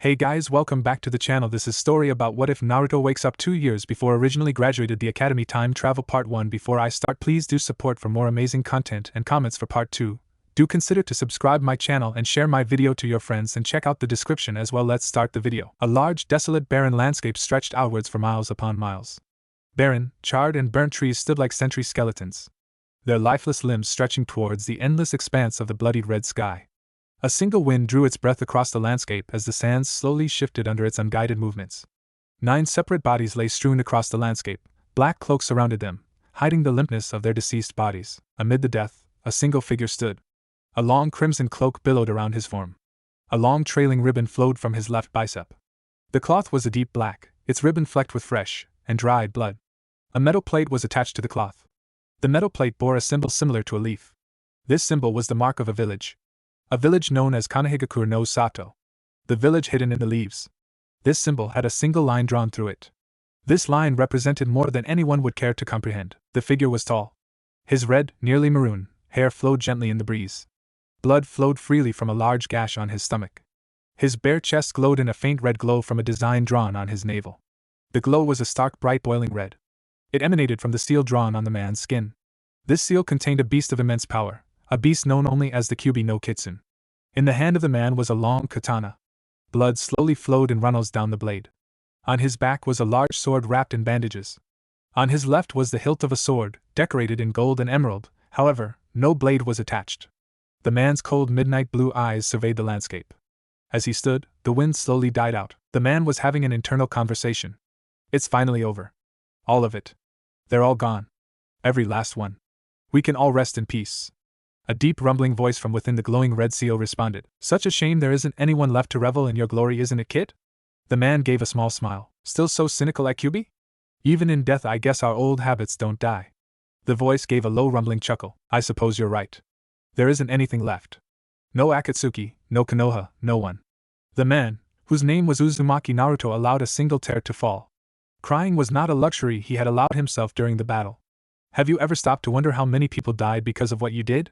Hey guys, welcome back to the channel. This is story about what if Naruto wakes up 2 years before originally graduated the academy. Time travel part 1. Before I start, please do support for more amazing content and comments for part 2. Do consider to subscribe my channel and share my video to your friends and check out the description as well. Let's start the video. A large, desolate, barren landscape stretched outwards for miles upon miles. Barren, charred and burnt trees stood like sentry skeletons, their lifeless limbs stretching towards the endless expanse of the bloodied red sky. A single wind drew its breath across the landscape as the sands slowly shifted under its unguided movements. 9 separate bodies lay strewn across the landscape, black cloaks surrounded them, hiding the limpness of their deceased bodies. Amid the death, a single figure stood. A long crimson cloak billowed around his form. A long trailing ribbon flowed from his left bicep. The cloth was a deep black, its ribbon flecked with fresh and dried blood. A metal plate was attached to the cloth. The metal plate bore a symbol similar to a leaf. This symbol was the mark of a village known as Konoha no Sato. The village hidden in the leaves. This symbol had a single line drawn through it. This line represented more than anyone would care to comprehend. The figure was tall. His red, nearly maroon, hair flowed gently in the breeze. Blood flowed freely from a large gash on his stomach. His bare chest glowed in a faint red glow from a design drawn on his navel. The glow was a stark, bright, boiling red. It emanated from the seal drawn on the man's skin. This seal contained a beast of immense power, a beast known only as the Kyubi no Kitsune. In the hand of the man was a long katana. Blood slowly flowed in runnels down the blade. On his back was a large sword wrapped in bandages. On his left was the hilt of a sword, decorated in gold and emerald, however, no blade was attached. The man's cold midnight blue eyes surveyed the landscape. As he stood, the wind slowly died out. The man was having an internal conversation. It's finally over. All of it. They're all gone. Every last one. We can all rest in peace. A deep rumbling voice from within the glowing red seal responded. Such a shame there isn't anyone left to revel in your glory, isn't it, kid? The man gave a small smile. Still so cynical like Kyubi? Even in death I guess our old habits don't die. The voice gave a low rumbling chuckle. I suppose you're right. There isn't anything left. No Akatsuki, no Konoha, no one. The man, whose name was Uzumaki Naruto, allowed a single tear to fall. Crying was not a luxury he had allowed himself during the battle. Have you ever stopped to wonder how many people died because of what you did?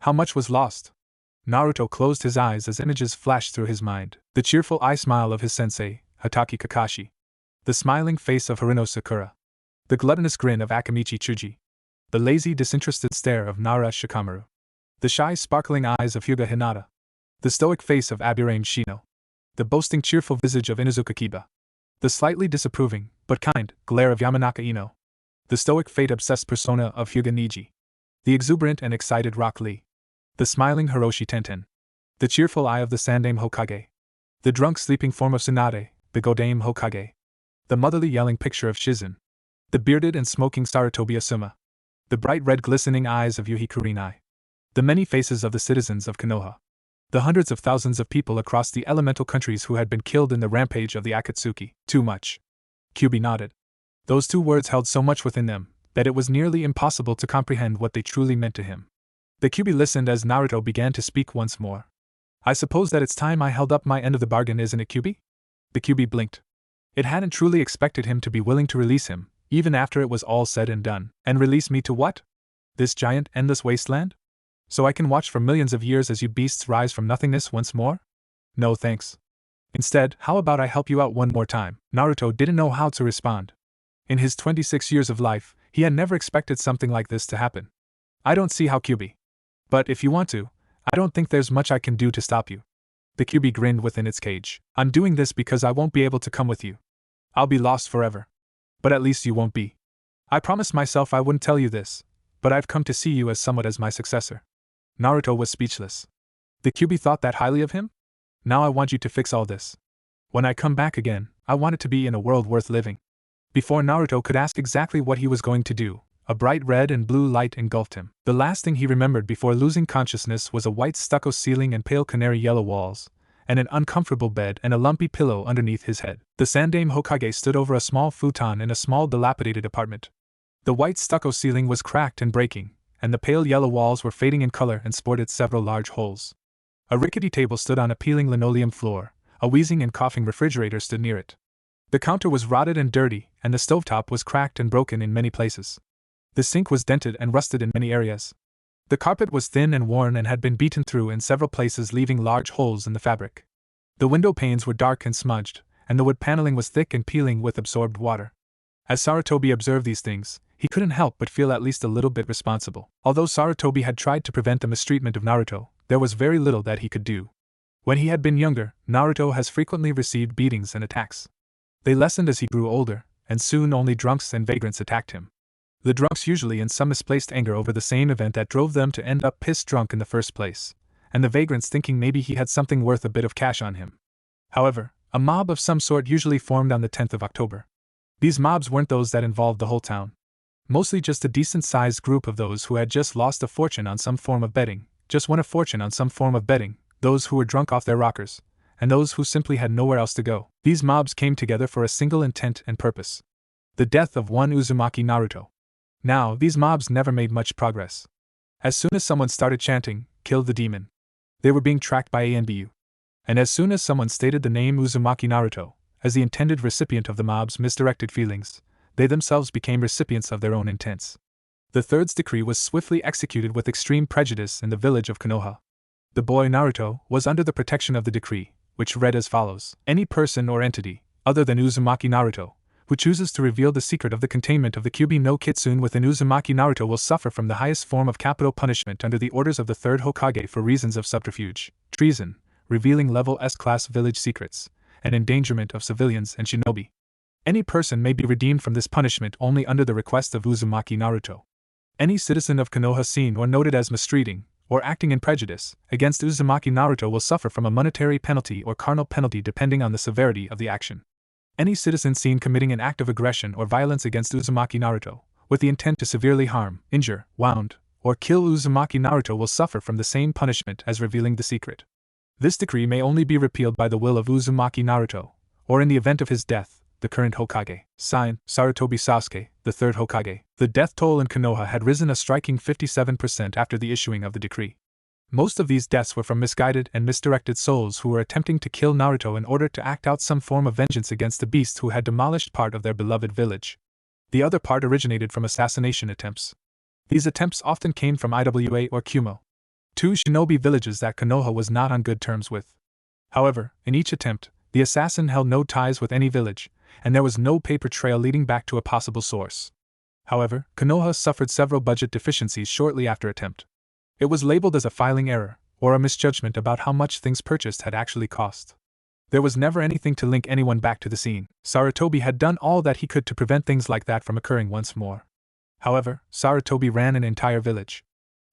How much was lost? Naruto closed his eyes as images flashed through his mind. The cheerful eye smile of his sensei, Hatake Kakashi. The smiling face of Harino Sakura. The gluttonous grin of Akamichi Chuji. The lazy, disinterested stare of Nara Shikamaru. The shy, sparkling eyes of Hyuga Hinata. The stoic face of Aburame Shino. The boasting, cheerful visage of Inuzuka Kiba. The slightly disapproving, but kind, glare of Yamanaka Ino. The stoic, fate-obsessed persona of Hyuga Niji. The exuberant and excited Rock Lee. The smiling Hiroshi Tenten. The cheerful eye of the Sandame Hokage. The drunk, sleeping form of Tsunade, the Godame Hokage. The motherly, yelling picture of Shizen. The bearded and smoking Sarutobi Asuma. The bright red, glistening eyes of Yuhi Kurinai. The many faces of the citizens of Konoha. The hundreds of thousands of people across the elemental countries who had been killed in the rampage of the Akatsuki. Too much. Kyubi nodded. Those 2 words held so much within them that it was nearly impossible to comprehend what they truly meant to him. The Kyubi listened as Naruto began to speak once more. I suppose that it's time I held up my end of the bargain, isn't it, Kyubi? The Kyubi blinked. It hadn't truly expected him to be willing to release him, even after it was all said and done. And release me to what? This giant, endless wasteland? So I can watch for millions of years as you beasts rise from nothingness once more? No thanks. Instead, how about I help you out one more time? Naruto didn't know how to respond. In his 26 years of life, he had never expected something like this to happen. I don't see how, Kyubi. But if you want to, I don't think there's much I can do to stop you. The Kyubi grinned within its cage. I'm doing this because I won't be able to come with you. I'll be lost forever. But at least you won't be. I promised myself I wouldn't tell you this, but I've come to see you as somewhat as my successor. Naruto was speechless. The Kyubi thought that highly of him? Now I want you to fix all this. When I come back again, I want it to be in a world worth living. Before Naruto could ask exactly what he was going to do, a bright red and blue light engulfed him. The last thing he remembered before losing consciousness was a white stucco ceiling and pale canary yellow walls, and an uncomfortable bed and a lumpy pillow underneath his head. The Sandame Hokage stood over a small futon in a small dilapidated apartment. The white stucco ceiling was cracked and breaking, and the pale yellow walls were fading in color and sported several large holes. A rickety table stood on a peeling linoleum floor, a wheezing and coughing refrigerator stood near it. The counter was rotted and dirty, and the stovetop was cracked and broken in many places. The sink was dented and rusted in many areas. The carpet was thin and worn and had been beaten through in several places, leaving large holes in the fabric. The window panes were dark and smudged, and the wood paneling was thick and peeling with absorbed water. As Sarutobi observed these things, he couldn't help but feel at least a little bit responsible. Although Sarutobi had tried to prevent the mistreatment of Naruto, there was very little that he could do. When he had been younger, Naruto has frequently received beatings and attacks. They lessened as he grew older, and soon only drunks and vagrants attacked him. The drunks usually in some misplaced anger over the same event that drove them to end up pissed drunk in the first place, and the vagrants thinking maybe he had something worth a bit of cash on him. However, a mob of some sort usually formed on the 10th of October. These mobs weren't those that involved the whole town. Mostly just a decent-sized group of those who had just lost a fortune on some form of betting, just won a fortune on some form of betting, those who were drunk off their rockers, and those who simply had nowhere else to go. These mobs came together for a single intent and purpose: the death of one Uzumaki Naruto. Now, these mobs never made much progress. As soon as someone started chanting, "Kill the demon," they were being tracked by ANBU. And as soon as someone stated the name Uzumaki Naruto as the intended recipient of the mob's misdirected feelings, they themselves became recipients of their own intents. The third's decree was swiftly executed with extreme prejudice in the village of Konoha. The boy Naruto was under the protection of the decree, which read as follows: any person or entity, other than Uzumaki Naruto, who chooses to reveal the secret of the containment of the Kyubi no Kitsune within Uzumaki Naruto will suffer from the highest form of capital punishment under the orders of the third Hokage for reasons of subterfuge, treason, revealing level S-class village secrets, and endangerment of civilians and shinobi. Any person may be redeemed from this punishment only under the request of Uzumaki Naruto. Any citizen of Konoha seen or noted as mistreating, or acting in prejudice, against Uzumaki Naruto will suffer from a monetary penalty or carnal penalty depending on the severity of the action. Any citizen seen committing an act of aggression or violence against Uzumaki Naruto, with the intent to severely harm, injure, wound, or kill Uzumaki Naruto will suffer from the same punishment as revealing the secret. This decree may only be repealed by the will of Uzumaki Naruto, or in the event of his death, the current Hokage. Signed, Sarutobi Sasuke, the third Hokage. The death toll in Konoha had risen a striking 57% after the issuing of the decree. Most of these deaths were from misguided and misdirected souls who were attempting to kill Naruto in order to act out some form of vengeance against the beast who had demolished part of their beloved village. The other part originated from assassination attempts. These attempts often came from Iwa or Kumo, two shinobi villages that Konoha was not on good terms with. However, in each attempt, the assassin held no ties with any village, and there was no paper trail leading back to a possible source. However, Konoha suffered several budget deficiencies shortly after attempt. It was labeled as a filing error, or a misjudgment about how much things purchased had actually cost. There was never anything to link anyone back to the scene. Sarutobi had done all that he could to prevent things like that from occurring once more. However, Sarutobi ran an entire village.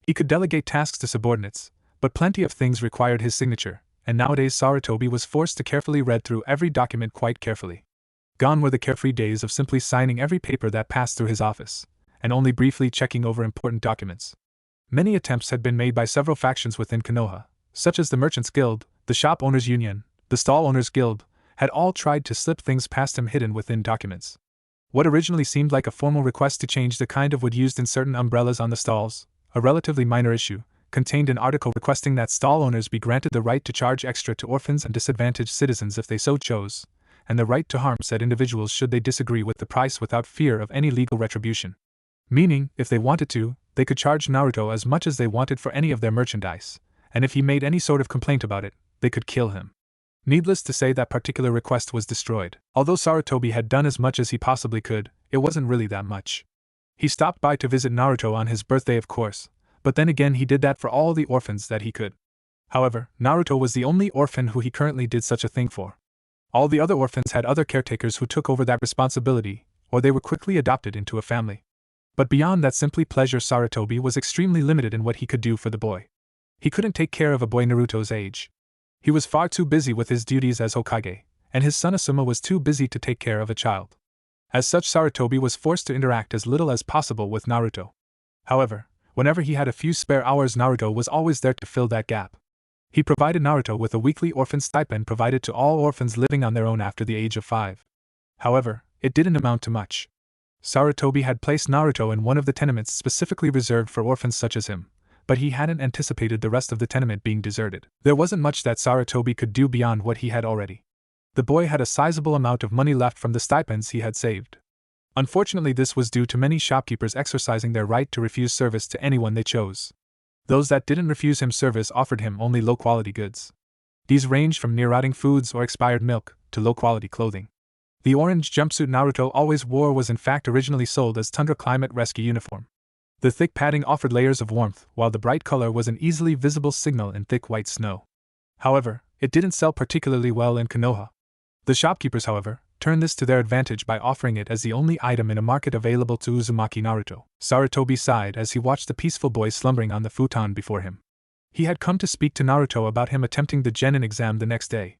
He could delegate tasks to subordinates, but plenty of things required his signature, and nowadays Sarutobi was forced to carefully read through every document quite carefully. Gone were the carefree days of simply signing every paper that passed through his office, and only briefly checking over important documents. Many attempts had been made by several factions within Konoha, such as the Merchants Guild, the Shop Owners Union, the Stall Owners Guild, had all tried to slip things past him hidden within documents. What originally seemed like a formal request to change the kind of wood used in certain umbrellas on the stalls, a relatively minor issue, contained an article requesting that stall owners be granted the right to charge extra to orphans and disadvantaged citizens if they so chose, and the right to harm said individuals should they disagree with the price without fear of any legal retribution. Meaning, if they wanted to, they could charge Naruto as much as they wanted for any of their merchandise, and if he made any sort of complaint about it, they could kill him. Needless to say, that particular request was destroyed. Although Sarutobi had done as much as he possibly could, it wasn't really that much. He stopped by to visit Naruto on his birthday, of course, but then again he did that for all the orphans that he could. However, Naruto was the only orphan who he currently did such a thing for. All the other orphans had other caretakers who took over that responsibility, or they were quickly adopted into a family. But beyond that simply pleasure, Sarutobi was extremely limited in what he could do for the boy. He couldn't take care of a boy Naruto's age. He was far too busy with his duties as Hokage, and his son Asuma was too busy to take care of a child. As such, Sarutobi was forced to interact as little as possible with Naruto. However, whenever he had a few spare hours, Naruto was always there to fill that gap. He provided Naruto with a weekly orphan stipend provided to all orphans living on their own after the age of 5. However, it didn't amount to much. Sarutobi had placed Naruto in one of the tenements specifically reserved for orphans such as him, but he hadn't anticipated the rest of the tenement being deserted. There wasn't much that Sarutobi could do beyond what he had already. The boy had a sizable amount of money left from the stipends he had saved. Unfortunately, this was due to many shopkeepers exercising their right to refuse service to anyone they chose. Those that didn't refuse him service offered him only low-quality goods. These ranged from near-rotting foods or expired milk to low-quality clothing. The orange jumpsuit Naruto always wore was in fact originally sold as Tundra Climate Rescue uniform. The thick padding offered layers of warmth, while the bright color was an easily visible signal in thick white snow. However, it didn't sell particularly well in Konoha. The shopkeepers, however, turned this to their advantage by offering it as the only item in a market available to Uzumaki Naruto. Sarutobi sighed as he watched the peaceful boy slumbering on the futon before him. He had come to speak to Naruto about him attempting the genin exam the next day.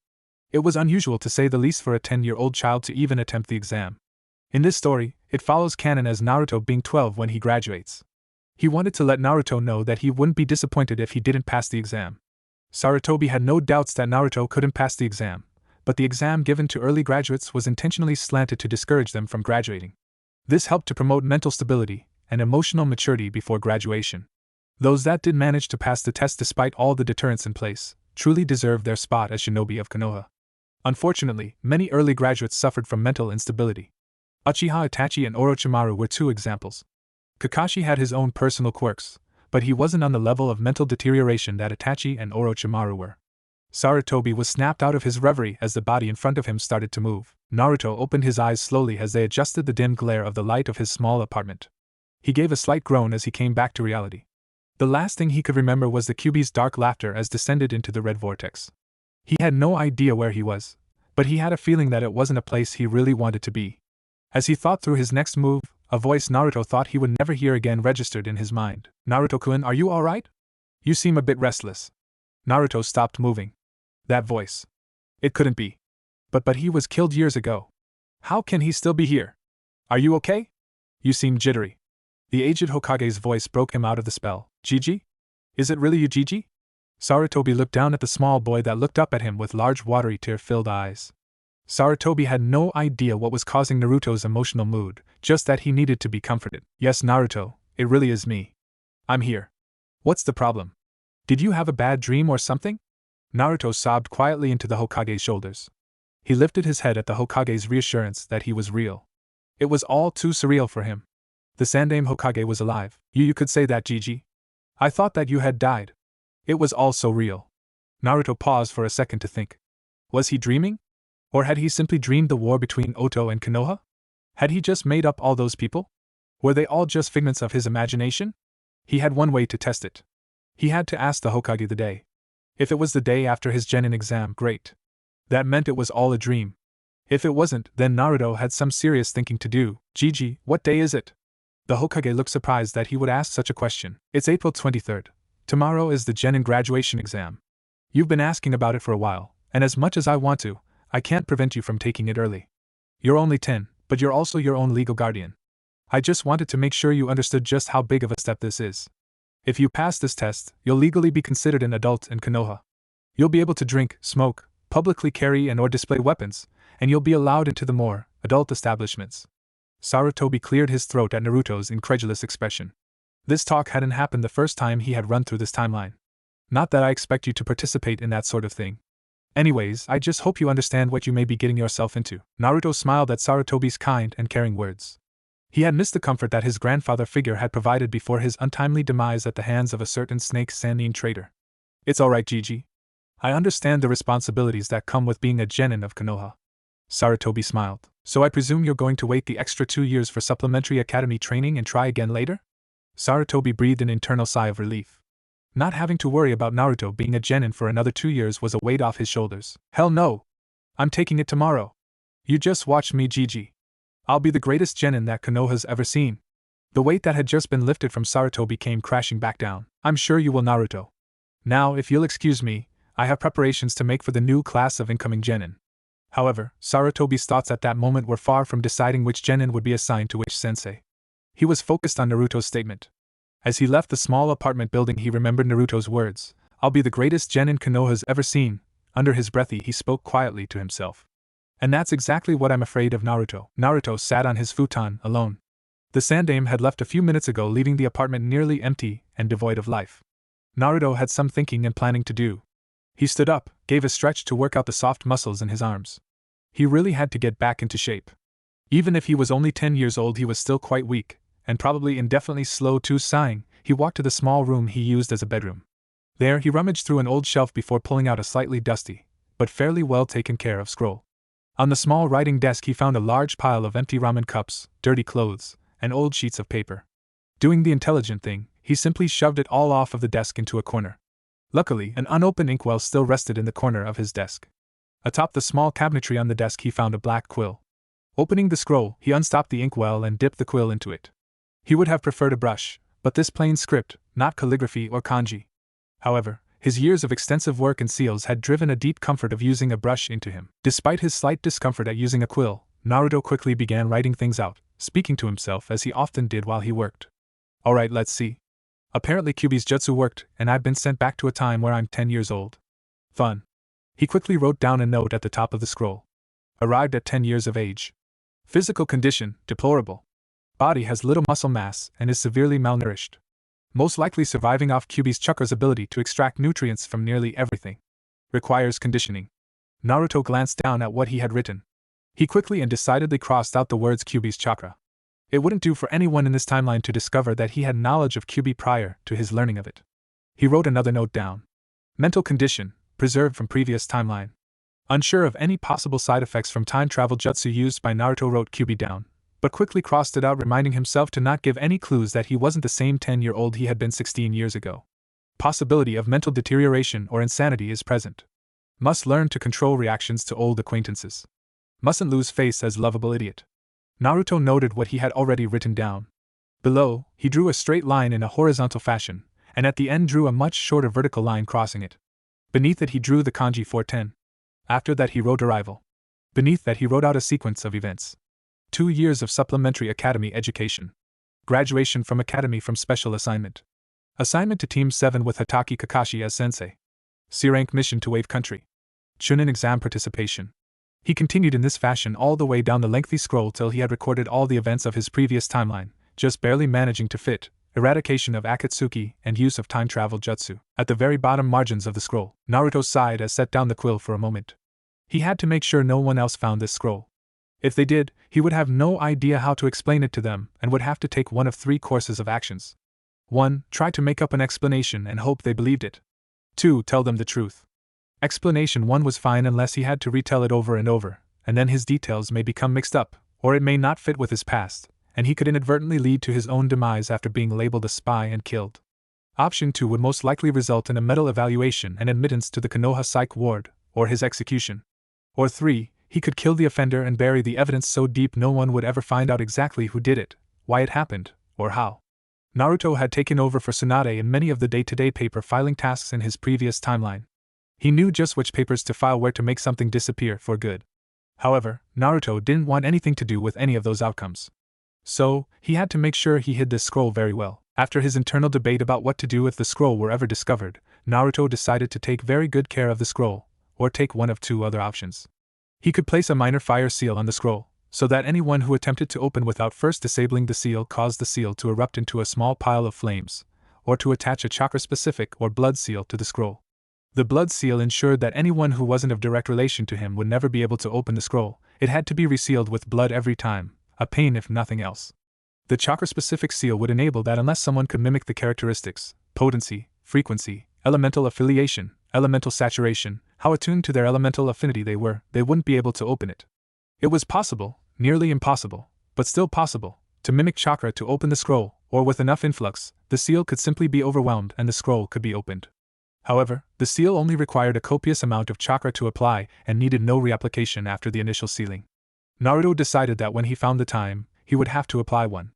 It was unusual to say the least for a 10-year-old child to even attempt the exam. In this story, it follows canon as Naruto being 12 when he graduates. He wanted to let Naruto know that he wouldn't be disappointed if he didn't pass the exam. Sarutobi had no doubts that Naruto couldn't pass the exam, but the exam given to early graduates was intentionally slanted to discourage them from graduating. This helped to promote mental stability and emotional maturity before graduation. Those that did manage to pass the test despite all the deterrents in place truly deserved their spot as shinobi of Konoha. Unfortunately, many early graduates suffered from mental instability. Uchiha Itachi and Orochimaru were two examples. Kakashi had his own personal quirks, but he wasn't on the level of mental deterioration that Itachi and Orochimaru were. Sarutobi was snapped out of his reverie as the body in front of him started to move. Naruto opened his eyes slowly as they adjusted the dim glare of the light of his small apartment. He gave a slight groan as he came back to reality. The last thing he could remember was the Kyuubi's dark laughter as descended into the red vortex. He had no idea where he was, but he had a feeling that it wasn't a place he really wanted to be. As he thought through his next move, a voice Naruto thought he would never hear again registered in his mind. "Naruto-kun, are you alright? You seem a bit restless." Naruto stopped moving. That voice. It couldn't be. But he was killed years ago. How can he still be here? "Are you okay? You seem jittery." The aged Hokage's voice broke him out of the spell. "Gigi? Is it really you, Gigi?" Sarutobi looked down at the small boy that looked up at him with large watery tear-filled eyes. Sarutobi had no idea what was causing Naruto's emotional mood, just that he needed to be comforted. "Yes, Naruto, it really is me. I'm here. What's the problem? Did you have a bad dream or something?" Naruto sobbed quietly into the Hokage's shoulders. He lifted his head at the Hokage's reassurance that he was real. It was all too surreal for him. The Sandaime Hokage was alive. You could say that, Gigi. I thought that you had died. It was all so real." Naruto paused for a second to think. Was he dreaming? Or had he simply dreamed the war between Oto and Konoha? Had he just made up all those people? Were they all just figments of his imagination? He had one way to test it. He had to ask the Hokage the day. If it was the day after his genin exam, great. That meant it was all a dream. If it wasn't, then Naruto had some serious thinking to do. "Gigi, what day is it?" The Hokage looked surprised that he would ask such a question. "It's April 23rd. Tomorrow is the genin graduation exam. You've been asking about it for a while, and as much as I want to, I can't prevent you from taking it early. You're only 10, but you're also your own legal guardian. I just wanted to make sure you understood just how big of a step this is. If you pass this test, you'll legally be considered an adult in Konoha. You'll be able to drink, smoke, publicly carry and or display weapons, and you'll be allowed into the more adult establishments." Sarutobi cleared his throat at Naruto's incredulous expression. This talk hadn't happened the first time he had run through this timeline. "Not that I expect you to participate in that sort of thing. Anyways, I just hope you understand what you may be getting yourself into." Naruto smiled at Sarutobi's kind and caring words. He had missed the comfort that his grandfather figure had provided before his untimely demise at the hands of a certain snake Sannin traitor. "It's alright, Gigi. I understand the responsibilities that come with being a genin of Konoha." Sarutobi smiled. "So I presume you're going to wait the extra 2 years for supplementary academy training and try again later?" Sarutobi breathed an internal sigh of relief. Not having to worry about Naruto being a genin for another 2 years was a weight off his shoulders. "Hell no! I'm taking it tomorrow. You just watch me, Gigi. I'll be the greatest genin that Konoha's ever seen." The weight that had just been lifted from Sarutobi came crashing back down. "I'm sure you will, Naruto. Now, if you'll excuse me, I have preparations to make for the new class of incoming genin." However, Sarutobi's thoughts at that moment were far from deciding which genin would be assigned to which sensei. He was focused on Naruto's statement. As he left the small apartment building, he remembered Naruto's words, "I'll be the greatest genin Konoha's ever seen." Under his breath he spoke quietly to himself. "And that's exactly what I'm afraid of, Naruto." Naruto sat on his futon, alone. The Sandaime had left a few minutes ago, leaving the apartment nearly empty and devoid of life. Naruto had some thinking and planning to do. He stood up, gave a stretch to work out the soft muscles in his arms. He really had to get back into shape. Even if he was only 10 years old, he was still quite weak, and probably indefinitely slow too. Sighing, he walked to the small room he used as a bedroom. There, he rummaged through an old shelf before pulling out a slightly dusty, but fairly well taken care of scroll. On the small writing desk he found a large pile of empty ramen cups, dirty clothes, and old sheets of paper. Doing the intelligent thing, he simply shoved it all off of the desk into a corner. Luckily, an unopened inkwell still rested in the corner of his desk. Atop the small cabinetry on the desk he found a black quill. Opening the scroll, he unstopped the inkwell and dipped the quill into it. He would have preferred a brush, but this plain script, not calligraphy or kanji. However, his years of extensive work in seals had driven a deep comfort of using a brush into him. Despite his slight discomfort at using a quill, Naruto quickly began writing things out, speaking to himself as he often did while he worked. Alright, let's see. Apparently Kyuubi's jutsu worked, and I've been sent back to a time where I'm 10 years old. Fun. He quickly wrote down a note at the top of the scroll. Arrived at 10 years of age. Physical condition, deplorable. Body has little muscle mass and is severely malnourished. Most likely surviving off Kyuubi's chakra's ability to extract nutrients from nearly everything. Requires conditioning. Naruto glanced down at what he had written. He quickly and decidedly crossed out the words Kyuubi's chakra. It wouldn't do for anyone in this timeline to discover that he had knowledge of Kyuubi prior to his learning of it. He wrote another note down. Mental condition, preserved from previous timeline. Unsure of any possible side effects from time travel jutsu used by Naruto wrote Kyuubi down, but quickly crossed it out, reminding himself to not give any clues that he wasn't the same 10-year-old he had been 16 years ago. Possibility of mental deterioration or insanity is present. Must learn to control reactions to old acquaintances. Mustn't lose face as lovable idiot. Naruto noted what he had already written down. Below, he drew a straight line in a horizontal fashion, and at the end drew a much shorter vertical line crossing it. Beneath it he drew the kanji 410. After that he wrote arrival. Beneath that he wrote out a sequence of events. 2 years of supplementary academy education. Graduation from academy from special assignment. Assignment to Team 7 with Hatake Kakashi as sensei. C-rank mission to Wave Country. Chunin exam participation. He continued in this fashion all the way down the lengthy scroll till he had recorded all the events of his previous timeline, just barely managing to fit eradication of Akatsuki and use of time travel jutsu. At the very bottom margins of the scroll, Naruto sighed as set down the quill for a moment. He had to make sure no one else found this scroll. If they did, he would have no idea how to explain it to them and would have to take one of 3 courses of actions. 1. Try to make up an explanation and hope they believed it. 2. Tell them the truth. Explanation 1 was fine unless he had to retell it over and over, and then his details may become mixed up, or it may not fit with his past, and he could inadvertently lead to his own demise after being labeled a spy and killed. Option 2 would most likely result in a medal evaluation and admittance to the Konoha psych ward, or his execution. Or 3, he could kill the offender and bury the evidence so deep no one would ever find out exactly who did it, why it happened, or how. Naruto had taken over for Tsunade in many of the day-to-day paper filing tasks in his previous timeline. He knew just which papers to file where to make something disappear for good. However, Naruto didn't want anything to do with any of those outcomes. So, he had to make sure he hid this scroll very well. After his internal debate about what to do if the scroll were ever discovered, Naruto decided to take very good care of the scroll, or take one of 2 other options. He could place a minor fire seal on the scroll, so that anyone who attempted to open without first disabling the seal caused the seal to erupt into a small pile of flames, or to attach a chakra-specific or blood seal to the scroll. The blood seal ensured that anyone who wasn't of direct relation to him would never be able to open the scroll. It had to be resealed with blood every time, a pain if nothing else. The chakra-specific seal would enable that unless someone could mimic the characteristics, potency, frequency, elemental affiliation, elemental saturation, how attuned to their elemental affinity they were, they wouldn't be able to open it. It was possible, nearly impossible, but still possible, to mimic chakra to open the scroll, or with enough influx, the seal could simply be overwhelmed and the scroll could be opened. However, the seal only required a copious amount of chakra to apply and needed no reapplication after the initial sealing. Naruto decided that when he found the time, he would have to apply one.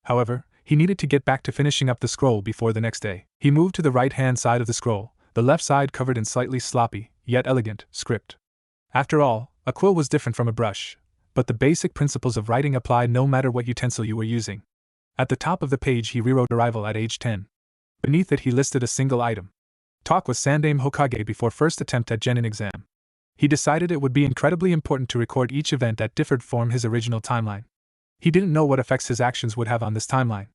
However, he needed to get back to finishing up the scroll before the next day. He moved to the right-hand side of the scroll, the left side covered in slightly sloppy, yet elegant, script. After all, a quill was different from a brush, but the basic principles of writing applied no matter what utensil you were using. At the top of the page he rewrote arrival at age 10. Beneath it he listed a single item. Talk with Sandaime Hokage before first attempt at Genin exam. He decided it would be incredibly important to record each event that differed from his original timeline. He didn't know what effects his actions would have on this timeline.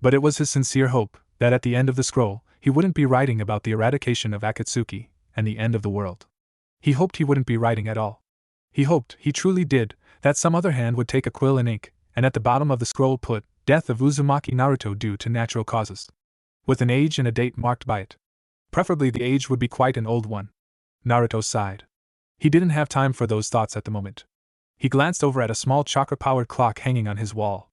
But it was his sincere hope that at the end of the scroll, he wouldn't be writing about the eradication of Akatsuki and the end of the world. He hoped he wouldn't be writing at all. He hoped, he truly did, that some other hand would take a quill and ink, and at the bottom of the scroll put, Death of Uzumaki Naruto due to natural causes. With an age and a date marked by it. Preferably the age would be quite an old one. Naruto sighed. He didn't have time for those thoughts at the moment. He glanced over at a small chakra-powered clock hanging on his wall.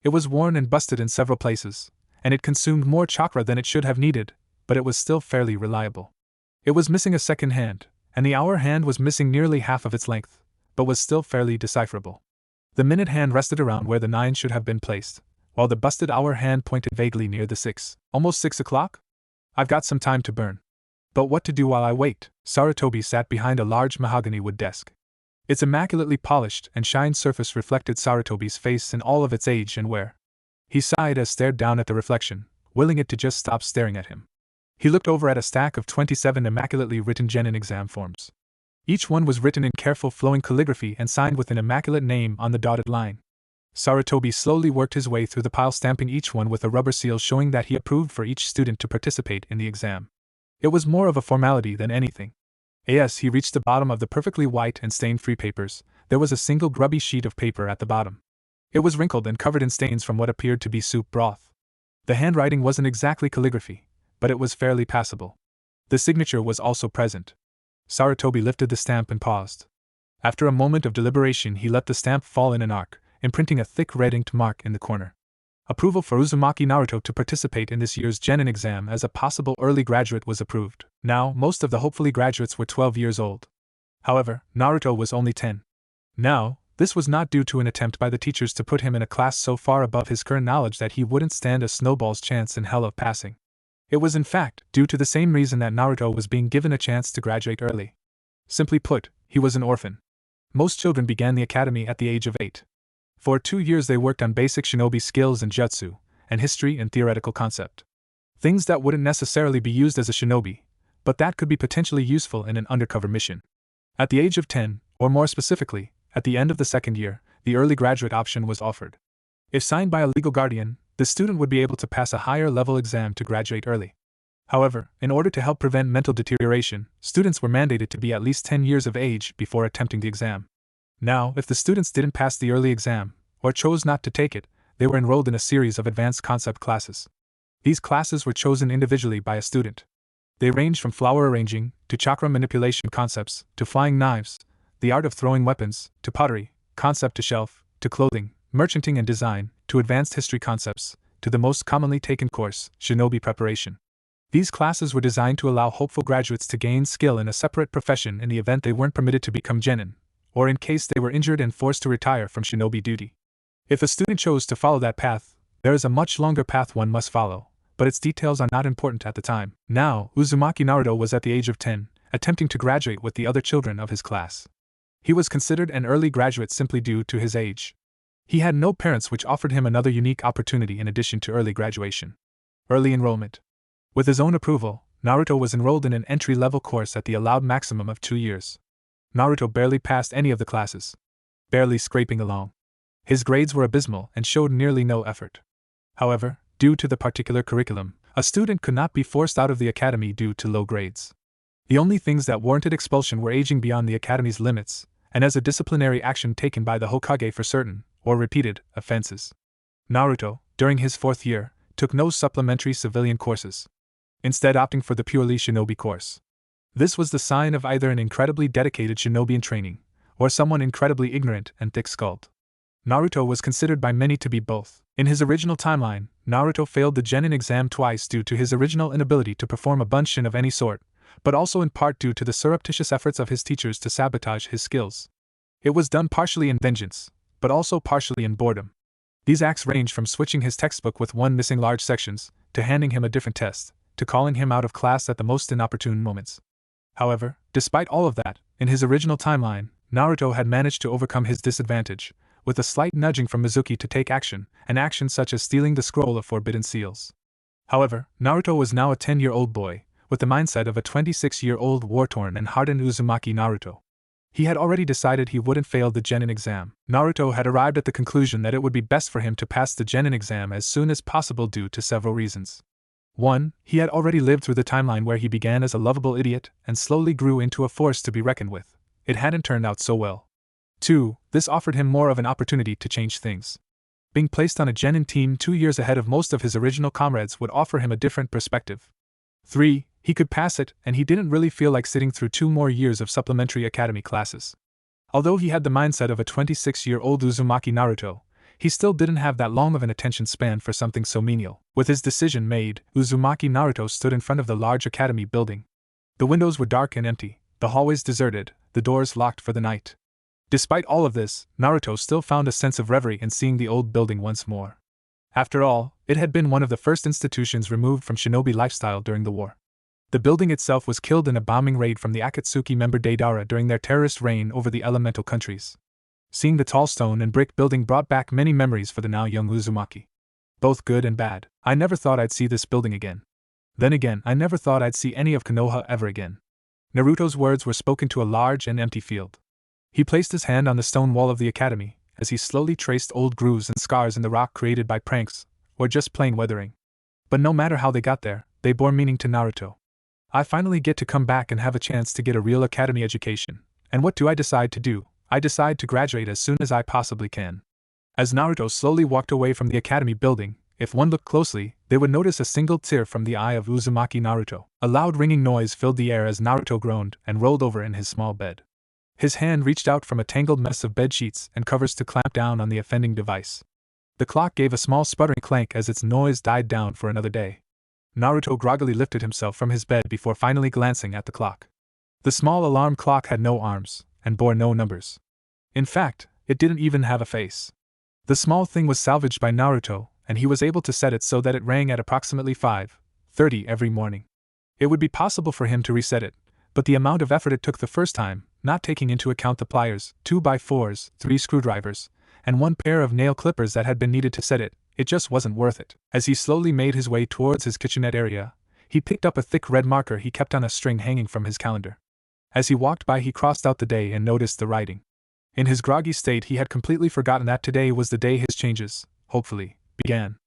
It was worn and busted in several places, and it consumed more chakra than it should have needed, but it was still fairly reliable. It was missing a second hand, and the hour hand was missing nearly half of its length, but was still fairly decipherable. The minute hand rested around where the 9 should have been placed, while the busted hour hand pointed vaguely near the 6. Almost 6 o'clock? I've got some time to burn. But what to do while I wait? Sarutobi sat behind a large mahogany wood desk. Its immaculately polished and shined surface reflected Sarutobi's face in all of its age and wear. He sighed as stared down at the reflection, willing it to just stop staring at him. He looked over at a stack of 27 immaculately written genin exam forms. Each one was written in careful flowing calligraphy and signed with an immaculate name on the dotted line. Sarutobi slowly worked his way through the pile, stamping each one with a rubber seal showing that he approved for each student to participate in the exam. It was more of a formality than anything. As he reached the bottom of the perfectly white and stain-free papers, there was a single grubby sheet of paper at the bottom. It was wrinkled and covered in stains from what appeared to be soup broth. The handwriting wasn't exactly calligraphy, but it was fairly passable. The signature was also present. Sarutobi lifted the stamp and paused. After a moment of deliberation, he let the stamp fall in an arc, imprinting a thick red inked mark in the corner. Approval for Uzumaki Naruto to participate in this year's genin exam as a possible early graduate was approved. Now, most of the hopefully graduates were 12 years old. However, Naruto was only 10. Now, this was not due to an attempt by the teachers to put him in a class so far above his current knowledge that he wouldn't stand a snowball's chance in hell of passing. It was in fact due to the same reason that Naruto was being given a chance to graduate early. Simply put, he was an orphan. Most children began the academy at the age of 8. For 2 years they worked on basic shinobi skills and jutsu, and history and theoretical concept. Things that wouldn't necessarily be used as a shinobi, but that could be potentially useful in an undercover mission. At the age of 10, or more specifically, at the end of the second year, the early graduate option was offered. If signed by a legal guardian, the student would be able to pass a higher level exam to graduate early. However, in order to help prevent mental deterioration, students were mandated to be at least 10 years of age before attempting the exam. Now, if the students didn't pass the early exam, or chose not to take it, they were enrolled in a series of advanced concept classes. These classes were chosen individually by a student. They ranged from flower arranging, to chakra manipulation concepts, to flying knives, the art of throwing weapons, to pottery, concept to shelf, to clothing, merchanting and design, to advanced history concepts, to the most commonly taken course, shinobi preparation. These classes were designed to allow hopeful graduates to gain skill in a separate profession in the event they weren't permitted to become genin, or in case they were injured and forced to retire from shinobi duty. If a student chose to follow that path, there is a much longer path one must follow, but its details are not important at the time. Now, Uzumaki Naruto was at the age of 10, attempting to graduate with the other children of his class. He was considered an early graduate simply due to his age. He had no parents, which offered him another unique opportunity in addition to early graduation. Early enrollment. With his own approval, Naruto was enrolled in an entry-level course at the allowed maximum of 2 years. Naruto barely passed any of the classes. Barely scraping along. His grades were abysmal and showed nearly no effort. However, due to the particular curriculum, a student could not be forced out of the academy due to low grades. The only things that warranted expulsion were aging beyond the academy's limits, and as a disciplinary action taken by the Hokage for certain, or repeated, offenses. Naruto, during his 4th year, took no supplementary civilian courses, instead opting for the purely shinobi course. This was the sign of either an incredibly dedicated shinobi in training, or someone incredibly ignorant and thick-skulled. Naruto was considered by many to be both. In his original timeline, Naruto failed the genin exam twice due to his original inability to perform a bunshin of any sort, but also in part due to the surreptitious efforts of his teachers to sabotage his skills. It was done partially in vengeance, but also partially in boredom. These acts range from switching his textbook with one missing large sections, to handing him a different test, to calling him out of class at the most inopportune moments. However, despite all of that, in his original timeline, Naruto had managed to overcome his disadvantage, with a slight nudging from Mizuki to take action, an action such as stealing the scroll of forbidden seals. However, Naruto was now a 10-year-old boy, with the mindset of a 26-year-old war-torn and hardened Uzumaki Naruto. He had already decided he wouldn't fail the genin exam. Naruto had arrived at the conclusion that it would be best for him to pass the genin exam as soon as possible due to several reasons. 1. He had already lived through the timeline where he began as a lovable idiot and slowly grew into a force to be reckoned with. It hadn't turned out so well. 2. This offered him more of an opportunity to change things. Being placed on a genin team 2 years ahead of most of his original comrades would offer him a different perspective. 3. He could pass it, and he didn't really feel like sitting through 2 more years of supplementary academy classes. Although he had the mindset of a 26-year-old Uzumaki Naruto, he still didn't have that long of an attention span for something so menial. With his decision made, Uzumaki Naruto stood in front of the large academy building. The windows were dark and empty, the hallways deserted, the doors locked for the night. Despite all of this, Naruto still found a sense of reverie in seeing the old building once more. After all, it had been one of the first institutions removed from shinobi lifestyle during the war. The building itself was killed in a bombing raid from the Akatsuki member Deidara during their terrorist reign over the elemental countries. Seeing the tall stone and brick building brought back many memories for the now young Uzumaki. Both good and bad. I never thought I'd see this building again. Then again, I never thought I'd see any of Konoha ever again. Naruto's words were spoken to a large and empty field. He placed his hand on the stone wall of the academy, as he slowly traced old grooves and scars in the rock created by pranks, or just plain weathering. But no matter how they got there, they bore meaning to Naruto. I finally get to come back and have a chance to get a real academy education. And what do I decide to do? I decide to graduate as soon as I possibly can. As Naruto slowly walked away from the academy building, if one looked closely, they would notice a single tear from the eye of Uzumaki Naruto. A loud ringing noise filled the air as Naruto groaned and rolled over in his small bed. His hand reached out from a tangled mess of bed sheets and covers to clamp down on the offending device. The clock gave a small sputtering clank as its noise died down for another day. Naruto groggily lifted himself from his bed before finally glancing at the clock. The small alarm clock had no arms, and bore no numbers. In fact, it didn't even have a face. The small thing was salvaged by Naruto, and he was able to set it so that it rang at approximately 5:30 every morning. It would be possible for him to reset it, but the amount of effort it took the first time, not taking into account the pliers, 2x4s, 3 screwdrivers, and 1 pair of nail clippers that had been needed to set it, it just wasn't worth it. As he slowly made his way towards his kitchenette area, he picked up a thick red marker he kept on a string hanging from his calendar. As he walked by, he crossed out the day and noticed the writing. In his groggy state, he had completely forgotten that today was the day his changes, hopefully, began.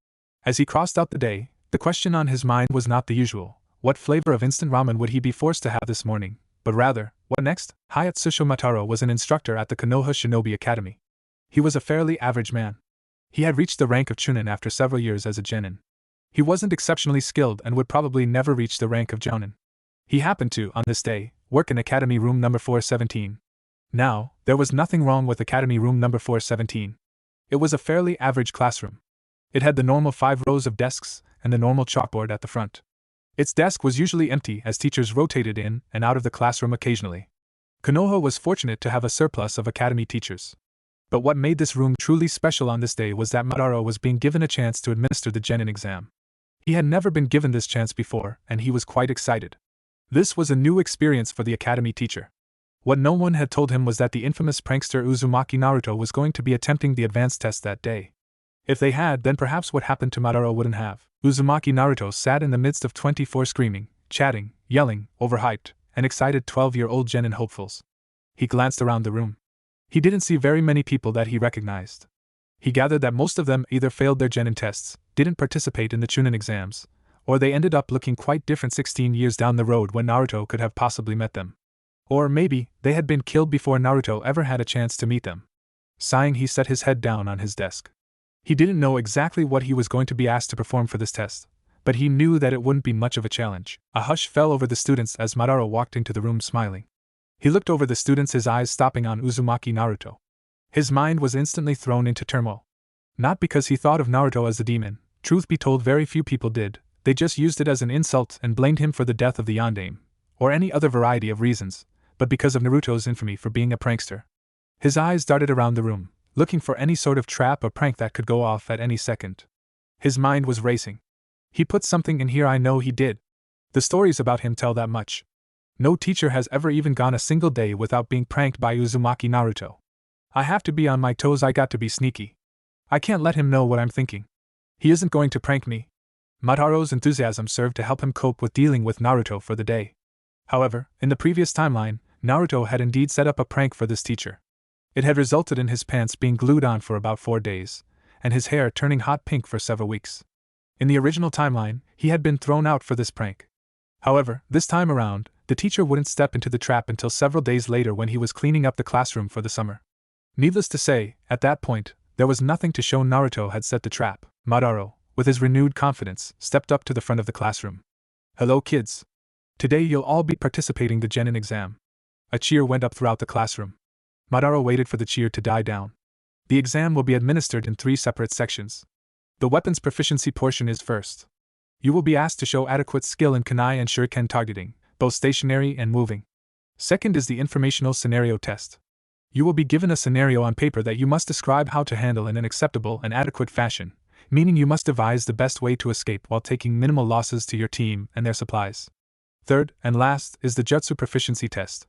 As he crossed out the day, the question on his mind was not the usual, what flavor of instant ramen would he be forced to have this morning, but rather, what next? Hayatsusho Mataro was an instructor at the Konoha Shinobi Academy. He was a fairly average man. He had reached the rank of Chunin after several years as a genin. He wasn't exceptionally skilled and would probably never reach the rank of jounin. He happened to, on this day, work in Academy Room number 417. Now, there was nothing wrong with Academy Room number 417. It was a fairly average classroom. It had the normal 5 rows of desks and the normal chalkboard at the front. Its desk was usually empty as teachers rotated in and out of the classroom occasionally. Konoha was fortunate to have a surplus of academy teachers. But what made this room truly special on this day was that Madara was being given a chance to administer the genin exam. He had never been given this chance before, and he was quite excited. This was a new experience for the academy teacher. What no one had told him was that the infamous prankster Uzumaki Naruto was going to be attempting the advanced test that day. If they had, then perhaps what happened to Madara wouldn't have. Uzumaki Naruto sat in the midst of 24 screaming, chatting, yelling, overhyped, and excited 12-year-old genin hopefuls. He glanced around the room. He didn't see very many people that he recognized. He gathered that most of them either failed their genin tests, didn't participate in the Chunin exams, or they ended up looking quite different 16 years down the road when Naruto could have possibly met them. Or maybe, they had been killed before Naruto ever had a chance to meet them. Sighing, he set his head down on his desk. He didn't know exactly what he was going to be asked to perform for this test, but he knew that it wouldn't be much of a challenge. A hush fell over the students as Madara walked into the room smiling. He looked over the students, his eyes stopping on Uzumaki Naruto. His mind was instantly thrown into turmoil. Not because he thought of Naruto as a demon, truth be told very few people did, they just used it as an insult and blamed him for the death of the yondaime, or any other variety of reasons, but because of Naruto's infamy for being a prankster. His eyes darted around the room, looking for any sort of trap or prank that could go off at any second. His mind was racing. He put something in here, I know he did. The stories about him tell that much. No teacher has ever even gone a single day without being pranked by Uzumaki Naruto. I have to be on my toes, I got to be sneaky. I can't let him know what I'm thinking. He isn't going to prank me. Mataro's enthusiasm served to help him cope with dealing with Naruto for the day. However, in the previous timeline, Naruto had indeed set up a prank for this teacher. It had resulted in his pants being glued on for about 4 days, and his hair turning hot pink for several weeks. In the original timeline, he had been thrown out for this prank. However, this time around, the teacher wouldn't step into the trap until several days later when he was cleaning up the classroom for the summer. Needless to say, at that point, there was nothing to show Naruto had set the trap. Madara, with his renewed confidence, stepped up to the front of the classroom. "Hello, kids. Today you'll all be participating the Genin exam. A cheer went up throughout the classroom. Madara waited for the cheer to die down. The exam will be administered in 3 separate sections. The weapons proficiency portion is first. You will be asked to show adequate skill in kunai and shuriken targeting, both stationary and moving. Second is the informational scenario test. You will be given a scenario on paper that you must describe how to handle in an acceptable and adequate fashion, meaning you must devise the best way to escape while taking minimal losses to your team and their supplies. Third, and last, is the Jutsu proficiency test.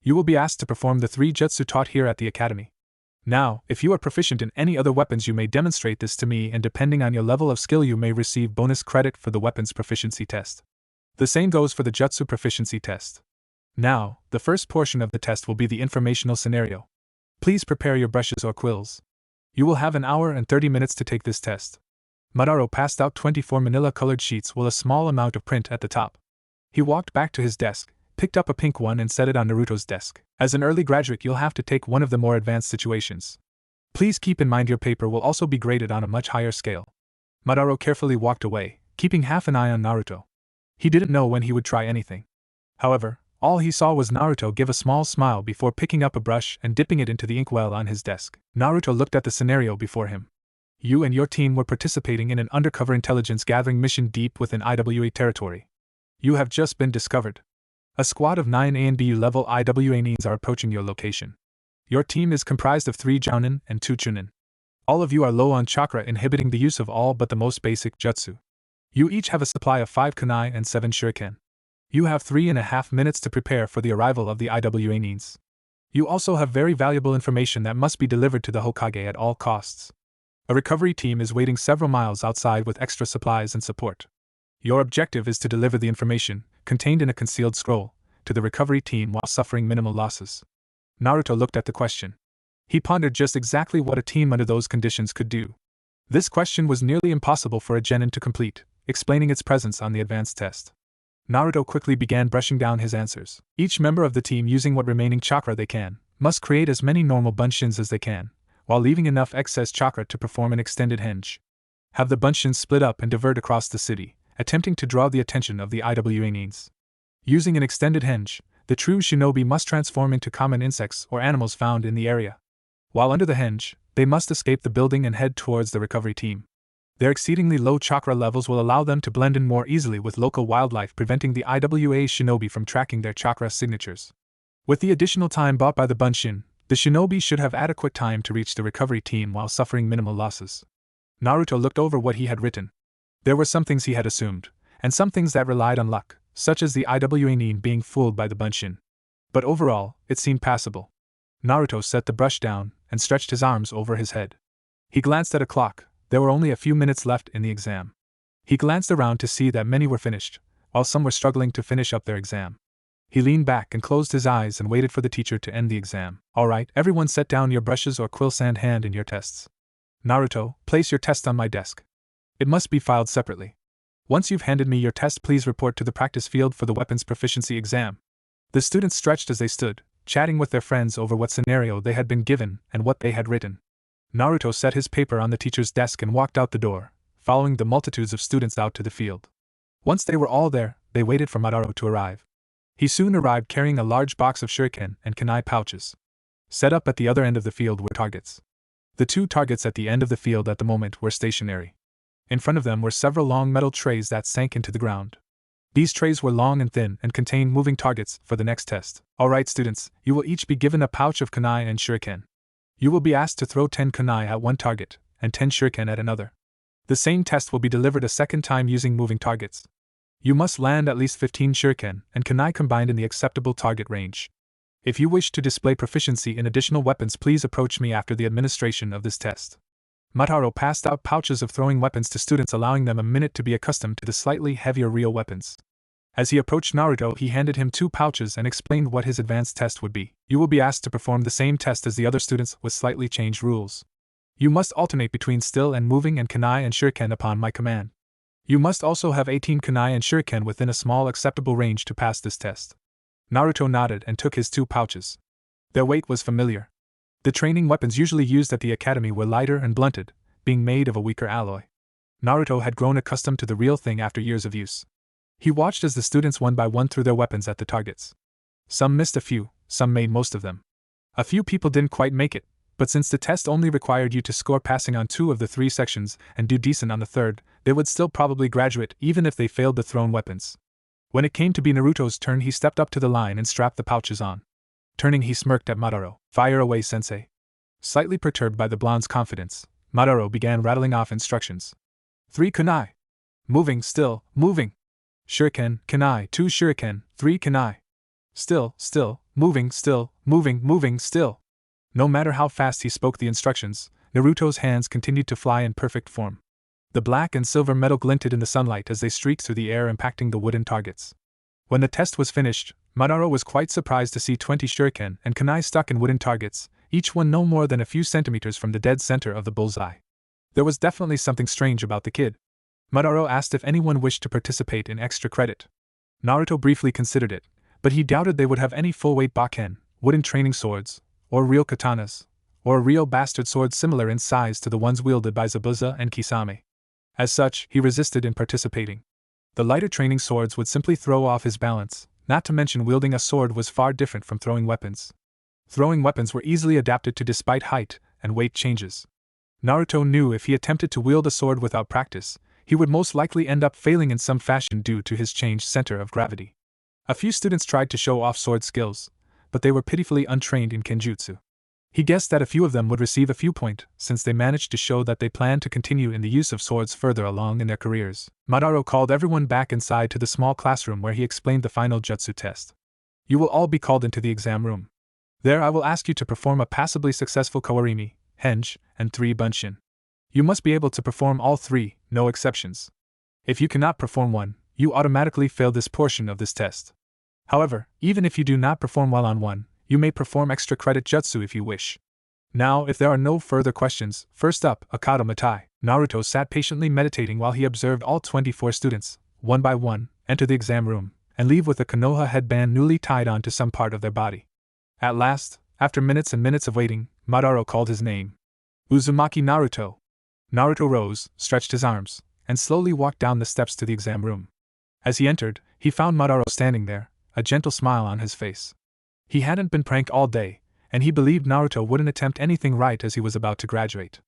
You will be asked to perform the 3 jutsu taught here at the academy. Now, if you are proficient in any other weapons, you may demonstrate this to me, and depending on your level of skill you may receive bonus credit for the weapons proficiency test. The same goes for the Jutsu proficiency test. Now, the first portion of the test will be the informational scenario. Please prepare your brushes or quills. You will have 1 hour and 30 minutes to take this test. Madara passed out 24 manila-colored sheets with a small amount of print at the top. He walked back to his desk, picked up a pink one and set it on Naruto's desk. As an early graduate, you'll have to take one of the more advanced situations. Please keep in mind your paper will also be graded on a much higher scale. Madara carefully walked away, keeping half an eye on Naruto. He didn't know when he would try anything. However, all he saw was Naruto give a small smile before picking up a brush and dipping it into the inkwell on his desk. Naruto looked at the scenario before him. You and your team were participating in an undercover intelligence gathering mission deep within IWA territory. You have just been discovered. A squad of 9 A and B level IWA nins are approaching your location. Your team is comprised of 3 jounin and 2 chunin. All of you are low on chakra, inhibiting the use of all but the most basic jutsu. You each have a supply of 5 kunai and 7 shuriken. You have 3.5 minutes to prepare for the arrival of the IWA nins. You also have very valuable information that must be delivered to the Hokage at all costs. A recovery team is waiting several miles outside with extra supplies and support. Your objective is to deliver the information, contained in a concealed scroll, to the recovery team while suffering minimal losses. Naruto looked at the question. He pondered just exactly what a team under those conditions could do. This question was nearly impossible for a genin to complete, explaining its presence on the advanced test. Naruto quickly began brushing down his answers. Each member of the team, using what remaining chakra they can, must create as many normal bunshins as they can, while leaving enough excess chakra to perform an extended henge. Have the bunshins split up and divert across the city, attempting to draw the attention of the IWA nins. Using an extended henge, the true shinobi must transform into common insects or animals found in the area. While under the henge, they must escape the building and head towards the recovery team. Their exceedingly low chakra levels will allow them to blend in more easily with local wildlife, preventing the IWA shinobi from tracking their chakra signatures. With the additional time bought by the bunshin, the shinobi should have adequate time to reach the recovery team while suffering minimal losses. Naruto looked over what he had written. There were some things he had assumed, and some things that relied on luck, such as the IWA nin being fooled by the bunshin. But overall, it seemed passable. Naruto set the brush down and stretched his arms over his head. He glanced at a clock. There were only a few minutes left in the exam. He glanced around to see that many were finished, while some were struggling to finish up their exam. He leaned back and closed his eyes and waited for the teacher to end the exam. All right, everyone, set down your brushes or quill, sand hand in your tests. Naruto, place your test on my desk. It must be filed separately. Once you've handed me your test, please report to the practice field for the weapons proficiency exam. The students stretched as they stood, chatting with their friends over what scenario they had been given and what they had written. Naruto set his paper on the teacher's desk and walked out the door, following the multitudes of students out to the field. Once they were all there, they waited for Madara to arrive. He soon arrived carrying a large box of shuriken and kunai pouches. Set up at the other end of the field were targets. The 2 targets at the end of the field at the moment were stationary. In front of them were several long metal trays that sank into the ground. These trays were long and thin and contained moving targets for the next test. Alright students, you will each be given a pouch of kunai and shuriken. You will be asked to throw 10 kunai at one target, and 10 shuriken at another. The same test will be delivered a second time using moving targets. You must land at least 15 shuriken and kunai combined in the acceptable target range. If you wish to display proficiency in additional weapons, please approach me after the administration of this test. Madara passed out pouches of throwing weapons to students, allowing them a minute to be accustomed to the slightly heavier real weapons. As he approached Naruto, he handed him 2 pouches and explained what his advanced test would be. You will be asked to perform the same test as the other students with slightly changed rules. You must alternate between still and moving and kunai and shuriken upon my command. You must also have 18 kunai and shuriken within a small acceptable range to pass this test. Naruto nodded and took his 2 pouches. Their weight was familiar. The training weapons usually used at the academy were lighter and blunted, being made of a weaker alloy. Naruto had grown accustomed to the real thing after years of use. He watched as the students one by one threw their weapons at the targets. Some missed a few, some made most of them. A few people didn't quite make it, but since the test only required you to score passing on 2 of the 3 sections and do decent on the 3rd, they would still probably graduate even if they failed the thrown weapons. When it came to be Naruto's turn, he stepped up to the line and strapped the pouches on. Turning, he smirked at Madara. "Fire away, sensei." Slightly perturbed by the blonde's confidence, Madara began rattling off instructions. 3 kunai. Moving, still, moving. Shuriken, kunai, 2 shuriken, 3 kunai. Still, moving, moving, still. No matter how fast he spoke the instructions, Naruto's hands continued to fly in perfect form. The black and silver metal glinted in the sunlight as they streaked through the air, impacting the wooden targets. When the test was finished, Madara was quite surprised to see 20 shuriken and kunai stuck in wooden targets, each one no more than a few centimeters from the dead center of the bullseye. There was definitely something strange about the kid. Madara asked if anyone wished to participate in extra credit. Naruto briefly considered it, but he doubted they would have any full-weight bakken, wooden training swords, or real katanas, or real bastard swords similar in size to the ones wielded by Zabuza and Kisame. As such, he resisted in participating. The lighter training swords would simply throw off his balance, not to mention wielding a sword was far different from throwing weapons. Throwing weapons were easily adapted to despite height and weight changes. Naruto knew if he attempted to wield a sword without practice, he would most likely end up failing in some fashion due to his changed center of gravity. A few students tried to show off sword skills, but they were pitifully untrained in kenjutsu. He guessed that a few of them would receive a few points, since they managed to show that they planned to continue in the use of swords further along in their careers. Madara called everyone back inside to the small classroom where he explained the final jutsu test. "You will all be called into the exam room. There I will ask you to perform a passably successful kawarimi, henge, and 3 bunshin. You must be able to perform all 3, no exceptions. If you cannot perform one, you automatically fail this portion of this test. However, even if you do not perform well on one, you may perform extra credit jutsu if you wish. Now, if there are no further questions, first up, Akata Matai." Naruto sat patiently meditating while he observed all 24 students, one by one, enter the exam room, and leave with a Konoha headband newly tied onto some part of their body. At last, after minutes and minutes of waiting, Madara called his name. "Uzumaki Naruto." Naruto rose, stretched his arms, and slowly walked down the steps to the exam room. As he entered, he found Madara standing there, a gentle smile on his face. He hadn't been pranked all day, and he believed Naruto wouldn't attempt anything right as he was about to graduate.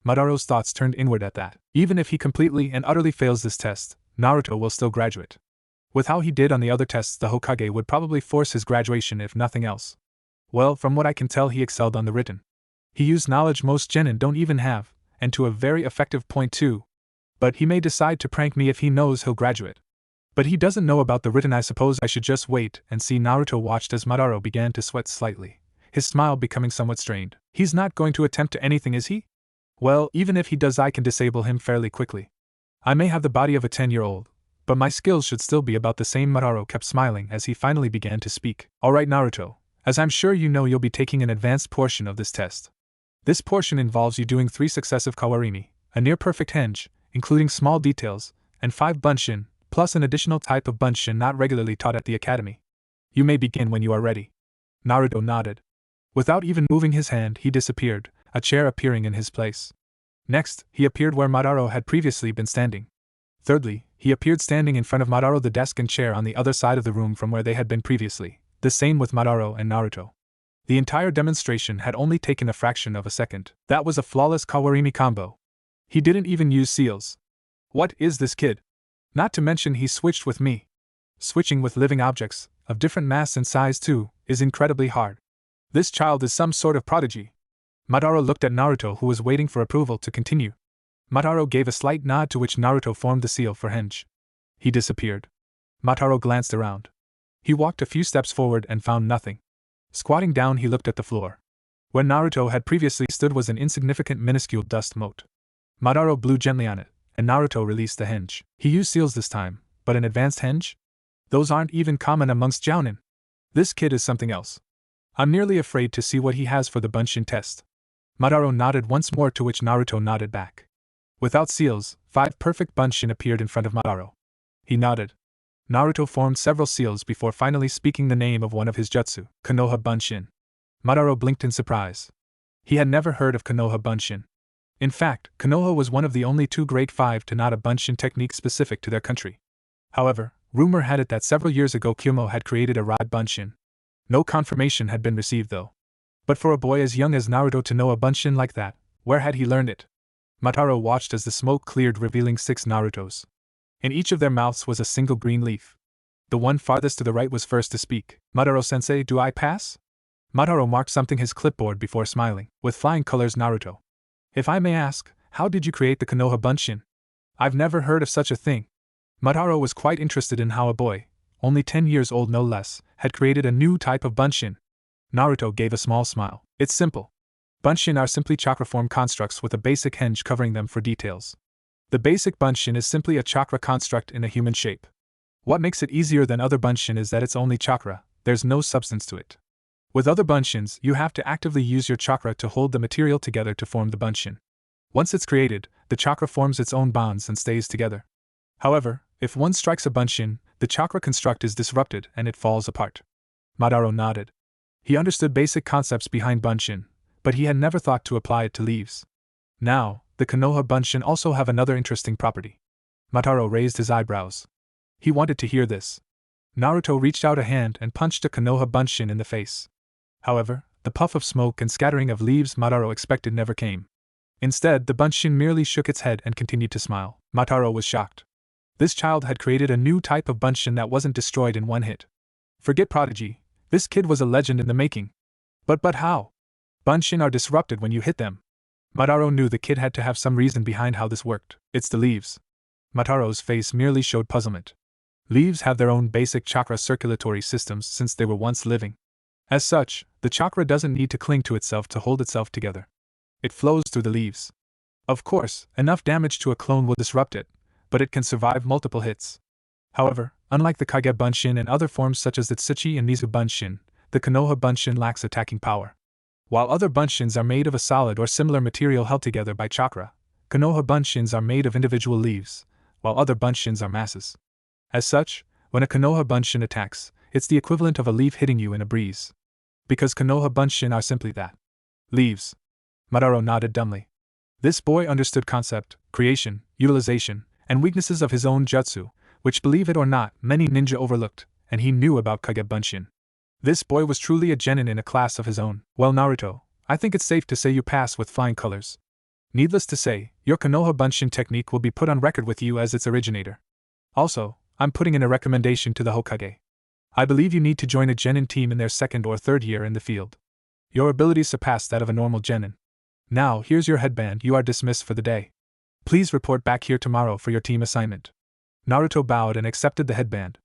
Madara's thoughts turned inward at that. Even if he completely and utterly fails this test, Naruto will still graduate. With how he did on the other tests, the Hokage would probably force his graduation if nothing else. Well, from what I can tell, he excelled on the written. He used knowledge most genin don't even have, and to a very effective point too. But he may decide to prank me if he knows he'll graduate. But he doesn't know about the written. I suppose I should just wait and see. Naruto watched as Madara began to sweat slightly, his smile becoming somewhat strained. He's not going to attempt to anything, is he? Well, even if he does, I can disable him fairly quickly. I may have the body of a 10-year-old, but my skills should still be about the same. Madara kept smiling as he finally began to speak. Alright Naruto, as I'm sure you know, you'll be taking an advanced portion of this test. This portion involves you doing 3 successive kawarimi, a near-perfect henge, including small details, and 5 bunshin, plus an additional type of bunshin not regularly taught at the academy. You may begin when you are ready. Naruto nodded. Without even moving his hand, he disappeared, a chair appearing in his place. Next, he appeared where Madara had previously been standing. Thirdly, he appeared standing in front of Madara, the desk and chair on the other side of the room from where they had been previously, the same with Madara and Naruto. The entire demonstration had only taken a fraction of a second. That was a flawless kawarimi combo. He didn't even use seals. What is this kid? Not to mention he switched with me. Switching with living objects, of different mass and size too, is incredibly hard. This child is some sort of prodigy. Madara looked at Naruto, who was waiting for approval to continue. Madara gave a slight nod, to which Naruto formed the seal for henge. He disappeared. Madara glanced around. He walked a few steps forward and found nothing. Squatting down, he looked at the floor. Where Naruto had previously stood was an insignificant minuscule dust mote. Madara blew gently on it, and Naruto released the henge. He used seals this time, but an advanced henge? Those aren't even common amongst jounin. This kid is something else. I'm nearly afraid to see what he has for the bunshin test. Madara nodded once more, to which Naruto nodded back. Without seals, 5 perfect bunshin appeared in front of Madara. He nodded. Naruto formed several seals before finally speaking the name of one of his jutsu, Konoha bunshin. Madara blinked in surprise. He had never heard of Konoha bunshin. In fact, Konoha was one of the only 2 grade 5 to not a bunshin technique specific to their country. However, Rumor had it that several years ago Kyumo had created a Rai Bunshin. No confirmation had been received though. But for a boy as young as Naruto to know a Bunshin like that, where had he learned it? Mataro watched as the smoke cleared, revealing 6 Narutos. In each of their mouths was a single green leaf. The one farthest to the right was first to speak. Mataro-sensei, do I pass? Mataro marked something his clipboard before smiling. With flying colors, Naruto. If I may ask, how did you create the Konoha Bunshin? I've never heard of such a thing. Mataro was quite interested in how a boy, only 10 years old no less, had created a new type of Bunshin. Naruto gave a small smile. It's simple. Bunshin are simply chakra-form constructs with a basic henge covering them for details. The basic Bunshin is simply a chakra construct in a human shape. What makes it easier than other Bunshin is that it's only chakra, there's no substance to it. With other Bunshins, you have to actively use your chakra to hold the material together to form the Bunshin. Once it's created, the chakra forms its own bonds and stays together. However, if one strikes a Bunshin, the chakra construct is disrupted and it falls apart. Mataro nodded. He understood basic concepts behind Bunshin, but he had never thought to apply it to leaves. Now, the Konoha Bunshin also have another interesting property. Mataro raised his eyebrows. He wanted to hear this. Naruto reached out a hand and punched a Konoha Bunshin in the face. However, the puff of smoke and scattering of leaves Mataro expected never came. Instead, the Bunshin merely shook its head and continued to smile. Mataro was shocked. This child had created a new type of Bunshin that wasn't destroyed in one hit. Forget prodigy, this kid was a legend in the making. But how? Bunshin are disrupted when you hit them. Mataro knew the kid had to have some reason behind how this worked. It's the leaves. Mataro's face merely showed puzzlement. Leaves have their own basic chakra circulatory systems since they were once living. As such, the chakra doesn't need to cling to itself to hold itself together. It flows through the leaves. Of course, enough damage to a clone will disrupt it, but it can survive multiple hits. However, unlike the Kage Bunshin and other forms such as the Tsuchi and Nizu Bunshin, the Konoha Bunshin lacks attacking power. While other Bunshins are made of a solid or similar material held together by chakra, Konoha Bunshins are made of individual leaves, while other Bunshins are masses. As such, when a Konoha Bunshin attacks, it's the equivalent of a leaf hitting you in a breeze. Because Konoha Bunshin are simply that. Leaves. Mataro nodded dumbly. This boy understood concept, creation, utilization, and weaknesses of his own jutsu, which, believe it or not, many ninja overlooked, and he knew about Kage Bunshin. This boy was truly a genin in a class of his own. Well, Naruto, I think it's safe to say you pass with flying colors. Needless to say, your Konoha Bunshin technique will be put on record with you as its originator. Also, I'm putting in a recommendation to the Hokage. I believe you need to join a genin team in their 2nd or 3rd year in the field. Your abilities surpass that of a normal genin. Now, here's your headband, you are dismissed for the day. Please report back here tomorrow for your team assignment. Naruto bowed and accepted the headband.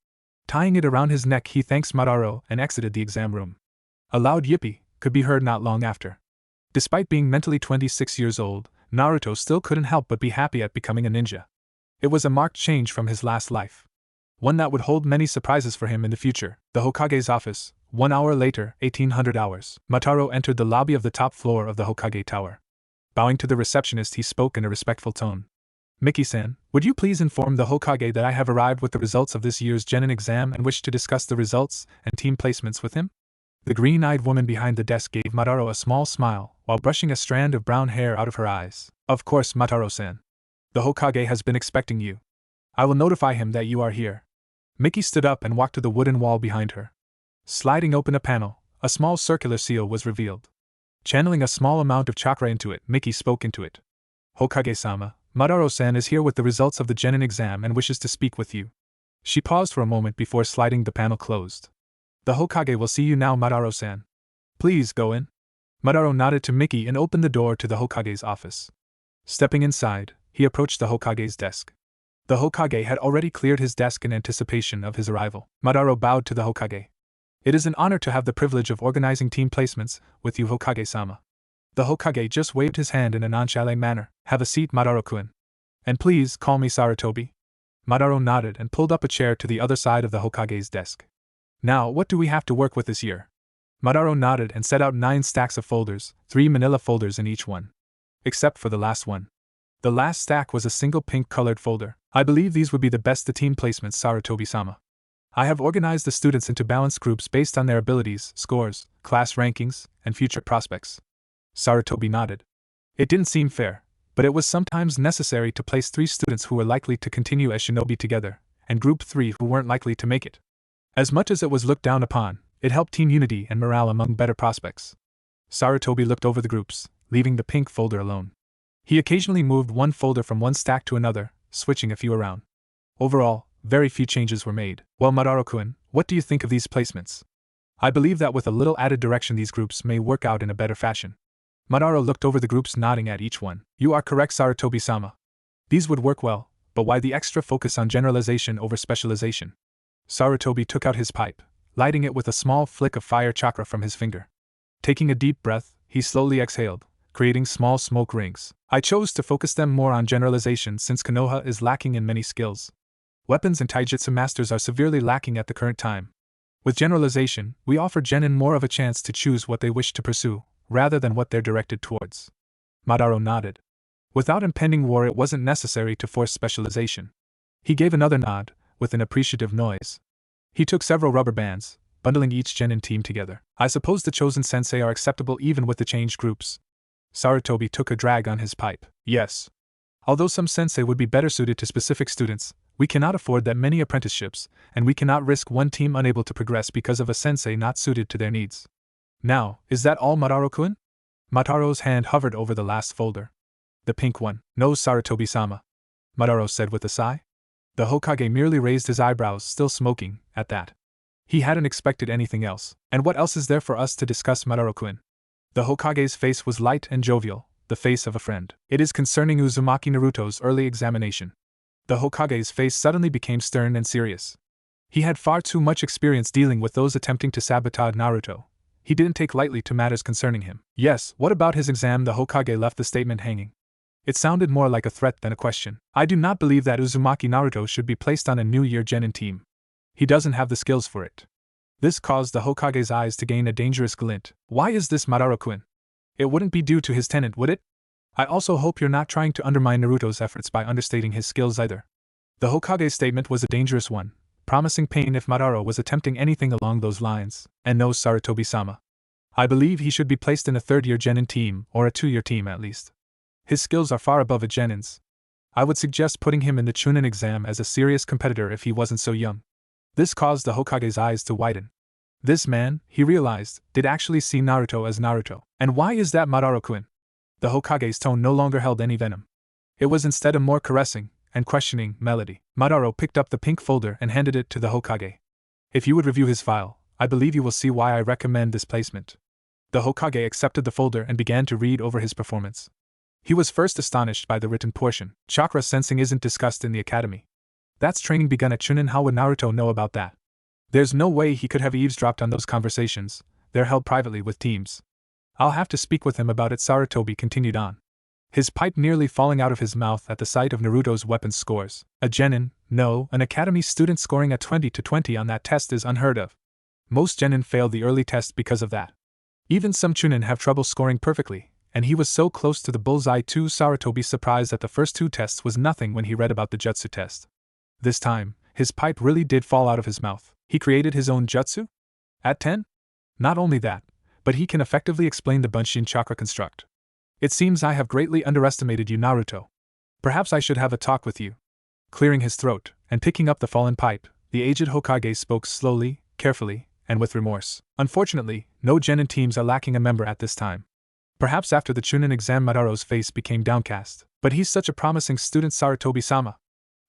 Tying it around his neck, he thanked Mataro and exited the exam room. A loud yippee could be heard not long after. Despite being mentally 26 years old, Naruto still couldn't help but be happy at becoming a ninja. It was a marked change from his last life. One that would hold many surprises for him in the future. The Hokage's office. 1 hour later, 1800 hours. Mataro entered the lobby of the top floor of the Hokage Tower. Bowing to the receptionist, he spoke in a respectful tone. Miki-san, would you please inform the Hokage that I have arrived with the results of this year's genin exam and wish to discuss the results and team placements with him? The green-eyed woman behind the desk gave Mataro a small smile while brushing a strand of brown hair out of her eyes. Of course, Mataro-san. The Hokage has been expecting you. I will notify him that you are here. Miki stood up and walked to the wooden wall behind her. Sliding open a panel, a small circular seal was revealed. Channeling a small amount of chakra into it, Miki spoke into it. Hokage-sama, Mataro-san is here with the results of the genin exam and wishes to speak with you. She paused for a moment before sliding the panel closed. The Hokage will see you now, Mataro-san. Please go in. Mataro nodded to Miki and opened the door to the Hokage's office. Stepping inside, he approached the Hokage's desk. The Hokage had already cleared his desk in anticipation of his arrival. Mataro bowed to the Hokage. It is an honor to have the privilege of organizing team placements with you, Hokage-sama. The Hokage just waved his hand in a nonchalant manner. Have a seat, Mataro-kun. And please call me Sarutobi. Mataro nodded and pulled up a chair to the other side of the Hokage's desk. Now, what do we have to work with this year? Mataro nodded and set out 9 stacks of folders, 3 manila folders in each one. Except for the last one. The last stack was a single pink-colored folder. I believe these would be the best team placements, Sarutobi-sama. I have organized the students into balanced groups based on their abilities, scores, class rankings, and future prospects. Sarutobi nodded. It didn't seem fair, but it was sometimes necessary to place 3 students who were likely to continue as shinobi together, and Group 3 who weren't likely to make it. As much as it was looked down upon, it helped team unity and morale among better prospects. Sarutobi looked over the groups, leaving the pink folder alone. He occasionally moved one folder from one stack to another, switching a few around. Overall, very few changes were made. Well, Madara-kun, what do you think of these placements? I believe that with a little added direction these groups may work out in a better fashion. Madara looked over the groups, nodding at each one. You are correct, Sarutobi-sama. These would work well, but why the extra focus on generalization over specialization? Sarutobi took out his pipe, lighting it with a small flick of fire chakra from his finger. Taking a deep breath, he slowly exhaled, creating small smoke rings. I chose to focus them more on generalization since Konoha is lacking in many skills. Weapons and taijutsu masters are severely lacking at the current time. With generalization, we offer genin more of a chance to choose what they wish to pursue, rather than what they're directed towards. Madara nodded. Without impending war, it wasn't necessary to force specialization. He gave another nod, with an appreciative noise. He took several rubber bands, bundling each genin team together. I suppose the chosen sensei are acceptable even with the changed groups. Sarutobi took a drag on his pipe. Yes. Although some sensei would be better suited to specific students, we cannot afford that many apprenticeships, and we cannot risk one team unable to progress because of a sensei not suited to their needs. Now, is that all, Madara-kun? Mataro's hand hovered over the last folder. The pink one. No, Sarutobi-sama, Madara said with a sigh. The Hokage merely raised his eyebrows, still smoking, at that. He hadn't expected anything else. And what else is there for us to discuss, Madara-kun? The Hokage's face was light and jovial, the face of a friend. It is concerning Uzumaki Naruto's early examination. The Hokage's face suddenly became stern and serious. He had far too much experience dealing with those attempting to sabotage Naruto. He didn't take lightly to matters concerning him. Yes, what about his exam? The Hokage left the statement hanging. It sounded more like a threat than a question. I do not believe that Uzumaki Naruto should be placed on a New Year genin team. He doesn't have the skills for it. This caused the Hokage's eyes to gain a dangerous glint. Why is this, Madara-kun? It wouldn't be due to his tenant, would it? I also hope you're not trying to undermine Naruto's efforts by understating his skills either. The Hokage's statement was a dangerous one, promising pain if Madara was attempting anything along those lines. And no, Sarutobi-sama. I believe he should be placed in a third-year genin team, or a 2-year team at least. His skills are far above a genin's. I would suggest putting him in the Chunin exam as a serious competitor if he wasn't so young. This caused the Hokage's eyes to widen. This man, he realized, did actually see Naruto as Naruto. And why is that, Madara-kun? The Hokage's tone no longer held any venom. It was instead a more caressing and questioning melody. Madara picked up the pink folder and handed it to the Hokage. If you would review his file, I believe you will see why I recommend this placement. The Hokage accepted the folder and began to read over his performance. He was first astonished by the written portion. Chakra sensing isn't discussed in the academy. That's training begun at Chunin. How would Naruto know about that? There's no way he could have eavesdropped on those conversations. They're held privately with teams. I'll have to speak with him about it, Sarutobi continued on, his pipe nearly falling out of his mouth at the sight of Naruto's weapons scores. A genin, no, an academy student scoring a 20-20 on that test is unheard of. Most genin fail the early test because of that. Even some Chunin have trouble scoring perfectly, and he was so close to the bullseye too. Sarutobi surprised that the first 2 tests was nothing when he read about the Jutsu test. This time, his pipe really did fall out of his mouth. He created his own Jutsu? At 10? Not only that, but he can effectively explain the Bunshin chakra construct. It seems I have greatly underestimated you, Naruto. Perhaps I should have a talk with you. Clearing his throat, and picking up the fallen pipe, the aged Hokage spoke slowly, carefully, and with remorse. Unfortunately, no genin teams are lacking a member at this time. Perhaps after the Chunin exam Madaro's face became downcast. But he's such a promising student, Sarutobi-sama.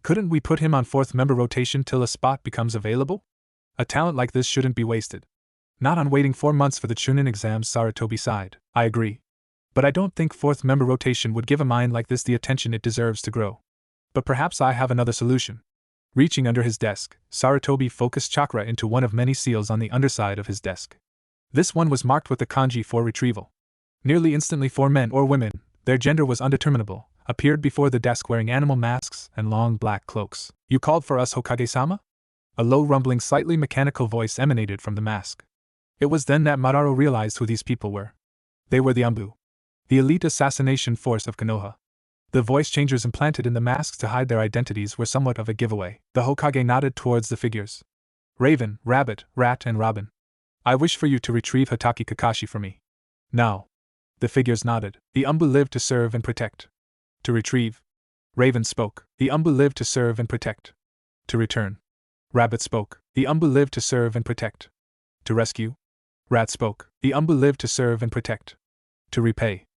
Couldn't we put him on 4th member rotation till a spot becomes available? A talent like this shouldn't be wasted. Not on waiting 4 months for the Chunin exams, Sarutobi sighed. I agree. But I don't think 4th member rotation would give a mind like this the attention it deserves to grow. But perhaps I have another solution. Reaching under his desk, Sarutobi focused chakra into one of many seals on the underside of his desk. This one was marked with the kanji for retrieval. Nearly instantly 4 men or women, their gender was undeterminable, appeared before the desk wearing animal masks and long black cloaks. You called for us, Hokage-sama? A low rumbling, slightly mechanical voice emanated from the mask. It was then that Madara realized who these people were. They were the Anbu, the elite assassination force of Konoha. The voice changers implanted in the masks to hide their identities were somewhat of a giveaway. The Hokage nodded towards the figures. Raven, Rabbit, Rat, and Robin. I wish for you to retrieve Hatake Kakashi for me. Now. The figures nodded. The Anbu live to serve and protect. To retrieve. Raven spoke. The Anbu live to serve and protect. To return. Rabbit spoke. The Umbu lived to serve and protect. To rescue. Rat spoke. The Umbu lived to serve and protect. To repay.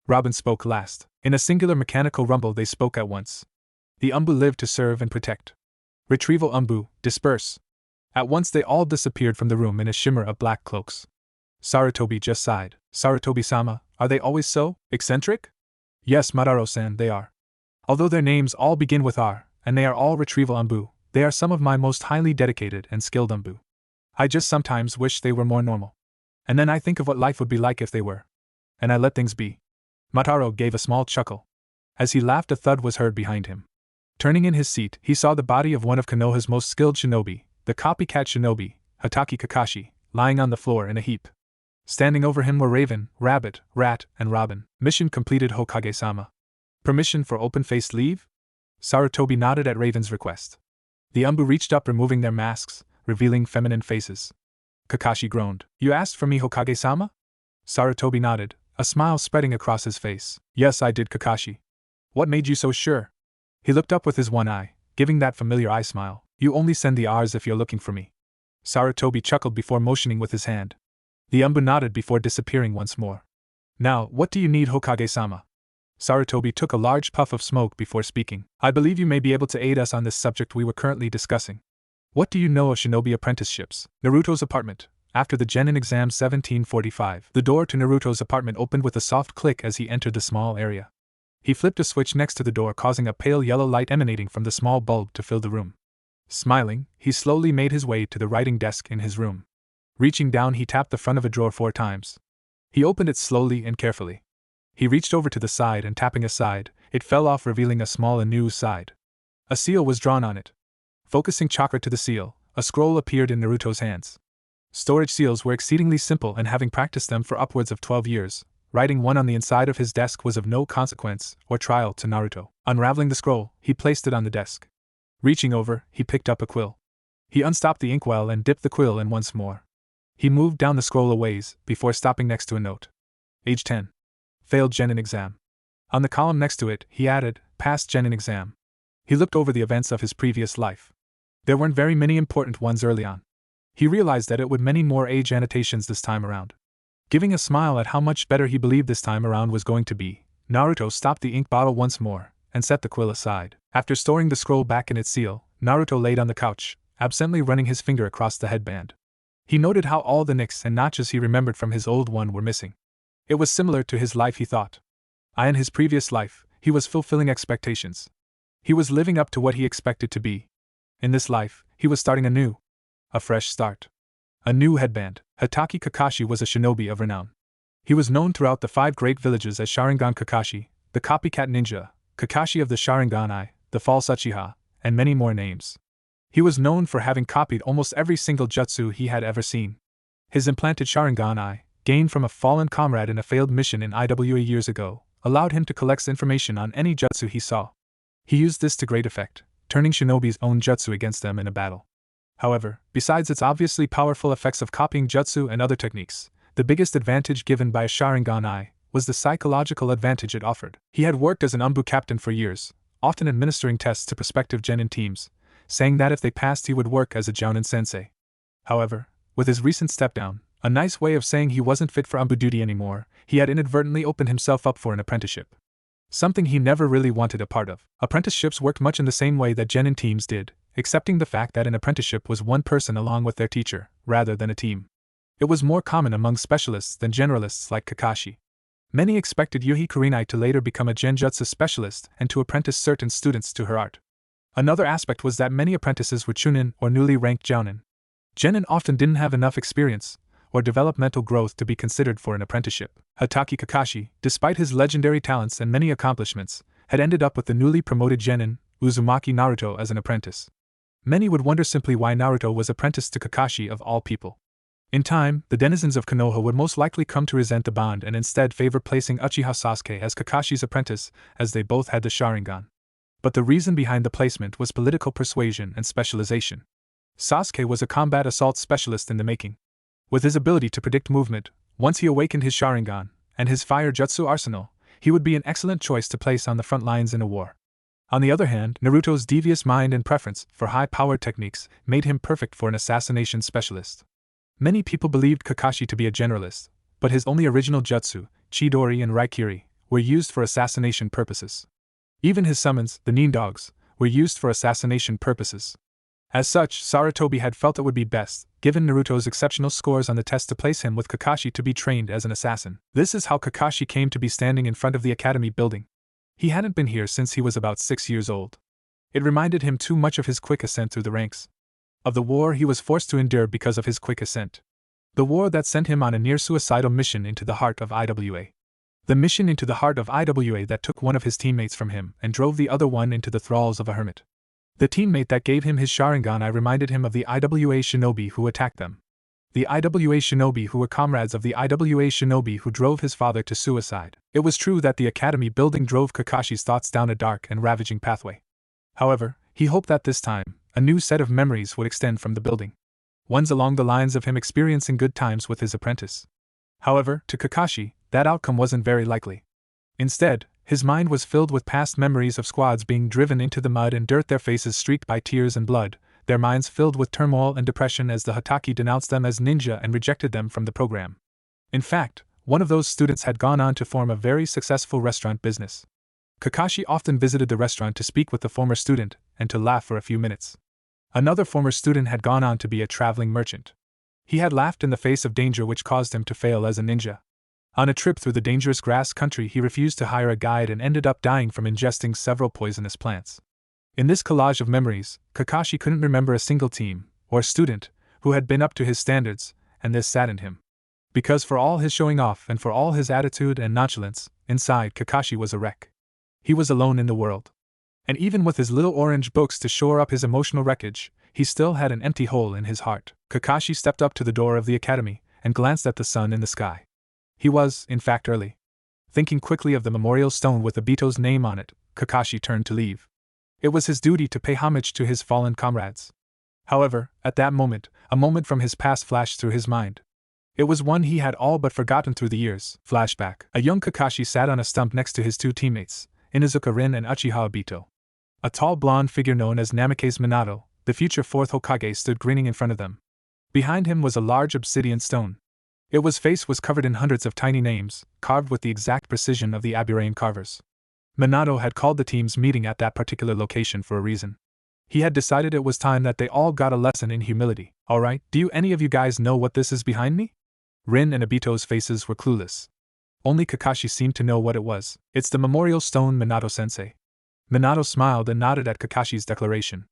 Robin spoke last. In a singular mechanical rumble they spoke at once. The Umbu lived to serve and protect. Retrieval Umbu, disperse. At once they all disappeared from the room in a shimmer of black cloaks. Sarutobi just sighed. Sarutobi-sama, are they always so eccentric? Yes, Madaro-san, they are. Although their names all begin with R, and they are all Retrieval Umbu, they are some of my most highly dedicated and skilled Umbu. I just sometimes wish they were more normal. And then I think of what life would be like if they were. And I let things be. Mataro gave a small chuckle. As he laughed, a thud was heard behind him. Turning in his seat, he saw the body of one of Konoha's most skilled shinobi, the copycat shinobi, Hatake Kakashi, lying on the floor in a heap. Standing over him were Raven, Rabbit, Rat, and Robin. Mission completed, Hokage-sama. Permission for open-faced leave? Sarutobi nodded at Raven's request. The Umbu reached up, removing their masks, revealing feminine faces. Kakashi groaned. You asked for me, Hokage-sama? Sarutobi nodded, a smile spreading across his face. Yes, I did, Kakashi. What made you so sure? He looked up with his one eye, giving that familiar eye smile. You only send the R's if you're looking for me. Sarutobi chuckled before motioning with his hand. The Umbu nodded before disappearing once more. Now, what do you need, Hokage-sama? Sarutobi took a large puff of smoke before speaking. I believe you may be able to aid us on this subject we were currently discussing. What do you know of shinobi apprenticeships? Naruto's apartment. After the Genin exam 1745, the door to Naruto's apartment opened with a soft click as he entered the small area. He flipped a switch next to the door, causing a pale yellow light emanating from the small bulb to fill the room. Smiling, he slowly made his way to the writing desk in his room. Reaching down, he tapped the front of a drawer 4 times. He opened it slowly and carefully. He reached over to the side and tapping a side, it fell off, revealing a small unused side. A seal was drawn on it. Focusing chakra to the seal, a scroll appeared in Naruto's hands. Storage seals were exceedingly simple, and having practiced them for upwards of 12 years, writing one on the inside of his desk was of no consequence or trial to Naruto. Unraveling the scroll, he placed it on the desk. Reaching over, he picked up a quill. He unstopped the inkwell and dipped the quill in once more. He moved down the scroll a ways, before stopping next to a note. Age 10. Failed Genin exam. On the column next to it, he added, passed Genin exam. He looked over the events of his previous life. There weren't very many important ones early on. He realized that it would many more age annotations this time around. Giving a smile at how much better he believed this time around was going to be, Naruto stopped the ink bottle once more, and set the quill aside. After storing the scroll back in its seal, Naruto laid on the couch, absently running his finger across the headband. He noted how all the nicks and notches he remembered from his old one were missing. It was similar to his life, he thought. In his previous life, he was fulfilling expectations. He was living up to what he expected to be. In this life, he was starting anew. A fresh start. A new headband. Hatake Kakashi was a shinobi of renown. He was known throughout the 5 great villages as Sharingan Kakashi, the copycat ninja, Kakashi of the Sharingan Eye, the false Uchiha, and many more names. He was known for having copied almost every single jutsu he had ever seen. His implanted Sharingan Eye, gained from a fallen comrade in a failed mission in IWA years ago, allowed him to collect information on any jutsu he saw. He used this to great effect, turning shinobi's own jutsu against them in a battle. However, besides its obviously powerful effects of copying jutsu and other techniques, the biggest advantage given by a Sharingan Eye was the psychological advantage it offered. He had worked as an Umbu captain for years, often administering tests to prospective Genin teams, saying that if they passed he would work as a Jounin sensei. However, with his recent step-down, a nice way of saying he wasn't fit for Umbu duty anymore, he had inadvertently opened himself up for an apprenticeship. Something he never really wanted a part of. Apprenticeships worked much in the same way that Genin teams did, excepting the fact that an apprenticeship was one person along with their teacher, rather than a team. It was more common among specialists than generalists like Kakashi. Many expected Yuhi Kurinai to later become a genjutsu specialist and to apprentice certain students to her art. Another aspect was that many apprentices were chunin or newly ranked jounin. Genin often didn't have enough experience or developmental growth to be considered for an apprenticeship. Hatake Kakashi, despite his legendary talents and many accomplishments, had ended up with the newly promoted Genin, Uzumaki Naruto, as an apprentice. Many would wonder simply why Naruto was apprenticed to Kakashi of all people. In time, the denizens of Konoha would most likely come to resent the bond and instead favor placing Uchiha Sasuke as Kakashi's apprentice, as they both had the Sharingan. But the reason behind the placement was political persuasion and specialization. Sasuke was a combat assault specialist in the making. With his ability to predict movement, once he awakened his Sharingan, and his fire jutsu arsenal, he would be an excellent choice to place on the front lines in a war. On the other hand, Naruto's devious mind and preference for high-powered techniques made him perfect for an assassination specialist. Many people believed Kakashi to be a generalist, but his only original jutsu, Chidori and Raikiri, were used for assassination purposes. Even his summons, the Nin dogs, were used for assassination purposes. As such, Sarutobi had felt it would be best, given Naruto's exceptional scores on the test, to place him with Kakashi to be trained as an assassin. This is how Kakashi came to be standing in front of the academy building. He hadn't been here since he was about 6 years old. It reminded him too much of his quick ascent through the ranks. Of the war he was forced to endure because of his quick ascent. The war that sent him on a near-suicidal mission into the heart of IWA. The mission into the heart of IWA that took one of his teammates from him and drove the other one into the thralls of a hermit. The teammate that gave him his Sharingan reminded him of the IWA shinobi who attacked them. The IWA shinobi who were comrades of the IWA shinobi who drove his father to suicide. It was true that the academy building drove Kakashi's thoughts down a dark and ravaging pathway. However, he hoped that this time, a new set of memories would extend from the building. Ones along the lines of him experiencing good times with his apprentice. However, to Kakashi, that outcome wasn't very likely. Instead, his mind was filled with past memories of squads being driven into the mud and dirt, their faces streaked by tears and blood, their minds filled with turmoil and depression as the Hatake denounced them as ninja and rejected them from the program. In fact, one of those students had gone on to form a very successful restaurant business. Kakashi often visited the restaurant to speak with the former student and to laugh for a few minutes. Another former student had gone on to be a traveling merchant. He had laughed in the face of danger which caused him to fail as a ninja. On a trip through the dangerous grass country, he refused to hire a guide and ended up dying from ingesting several poisonous plants. In this collage of memories, Kakashi couldn't remember a single team, or student, who had been up to his standards, and this saddened him. Because for all his showing off and for all his attitude and nonchalance, inside Kakashi was a wreck. He was alone in the world. And even with his little orange books to shore up his emotional wreckage, he still had an empty hole in his heart. Kakashi stepped up to the door of the academy and glanced at the sun in the sky. He was, in fact, early. Thinking quickly of the memorial stone with Obito's name on it, Kakashi turned to leave. It was his duty to pay homage to his fallen comrades. However, at that moment, a moment from his past flashed through his mind. It was one he had all but forgotten through the years. Flashback. A young Kakashi sat on a stump next to his two teammates, Inuzuka Rin and Uchiha Obito. A tall blonde figure known as Namikaze Minato, the future fourth Hokage, stood grinning in front of them. Behind him was a large obsidian stone. Its face was covered in hundreds of tiny names, carved with the exact precision of the Aburain carvers. Minato had called the team's meeting at that particular location for a reason. He had decided it was time that they all got a lesson in humility. Alright, do any of you guys know what this is behind me? Rin and Obito's faces were clueless. Only Kakashi seemed to know what it was. It's the memorial stone, Minato-sensei. Minato smiled and nodded at Kakashi's declaration.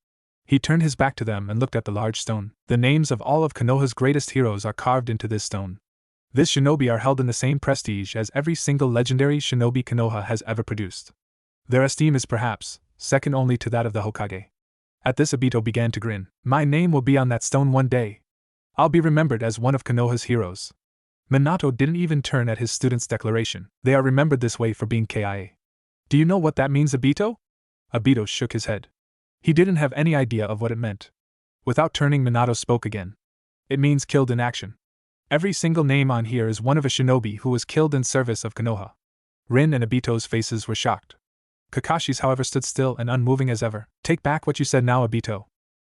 He turned his back to them and looked at the large stone. The names of all of Konoha's greatest heroes are carved into this stone. This shinobi are held in the same prestige as every single legendary shinobi Konoha has ever produced. Their esteem is perhaps second only to that of the Hokage. At this, Obito began to grin. My name will be on that stone one day. I'll be remembered as one of Konoha's heroes. Minato didn't even turn at his student's declaration. They are remembered this way for being KIA. Do you know what that means, Obito? Obito shook his head. He didn't have any idea of what it meant. Without turning, Minato spoke again. It means killed in action. Every single name on here is one of a shinobi who was killed in service of Konoha. Rin and Obito's faces were shocked. Kakashi's, however, stood still and unmoving as ever. Take back what you said now, Obito.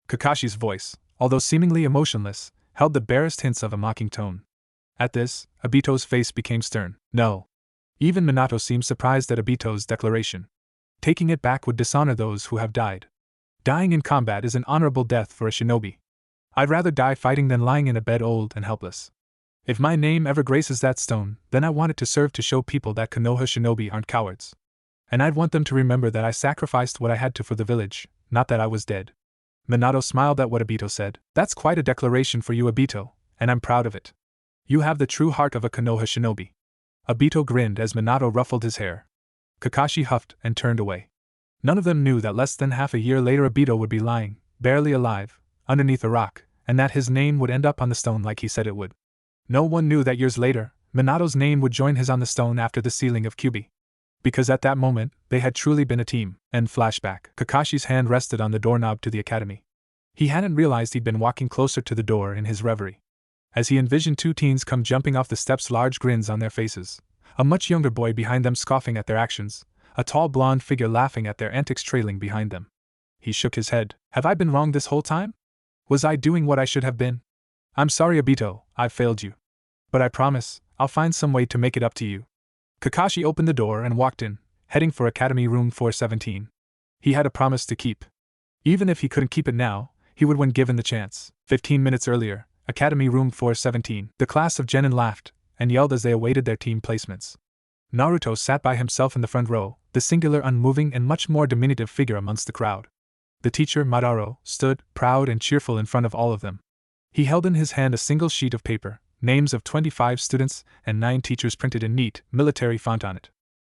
Kakashi's voice, although seemingly emotionless, held the barest hints of a mocking tone. At this, Obito's face became stern. No. Even Minato seemed surprised at Obito's declaration. Taking it back would dishonor those who have died. Dying in combat is an honorable death for a shinobi. I'd rather die fighting than lying in a bed old and helpless. If my name ever graces that stone, then I want it to serve to show people that Konoha shinobi aren't cowards. And I'd want them to remember that I sacrificed what I had to for the village, not that I was dead. Minato smiled at what Obito said. That's quite a declaration for you, Obito, and I'm proud of it. You have the true heart of a Konoha shinobi. Obito grinned as Minato ruffled his hair. Kakashi huffed and turned away. None of them knew that less than half a year later Obito would be lying, barely alive, underneath a rock, and that his name would end up on the stone like he said it would. No one knew that years later, Minato's name would join his on the stone after the sealing of Kyubi. Because at that moment, they had truly been a team. End flashback. Kakashi's hand rested on the doorknob to the academy. He hadn't realized he'd been walking closer to the door in his reverie. As he envisioned two teens come jumping off the steps, large grins on their faces, a much younger boy behind them scoffing at their actions, a tall blonde figure laughing at their antics trailing behind them. He shook his head. Have I been wrong this whole time? Was I doing what I should have been? I'm sorry, Obito, I've failed you. But I promise, I'll find some way to make it up to you. Kakashi opened the door and walked in, heading for Academy Room 417. He had a promise to keep. Even if he couldn't keep it now, he would when given the chance. 15 minutes earlier, Academy Room 417. The class of genin laughed and yelled as they awaited their team placements. Naruto sat by himself in the front row, the singular, unmoving, and much more diminutive figure amongst the crowd. The teacher, Madara, stood, proud and cheerful, in front of all of them. He held in his hand a single sheet of paper, names of 25 students and 9 teachers printed in neat, military font on it.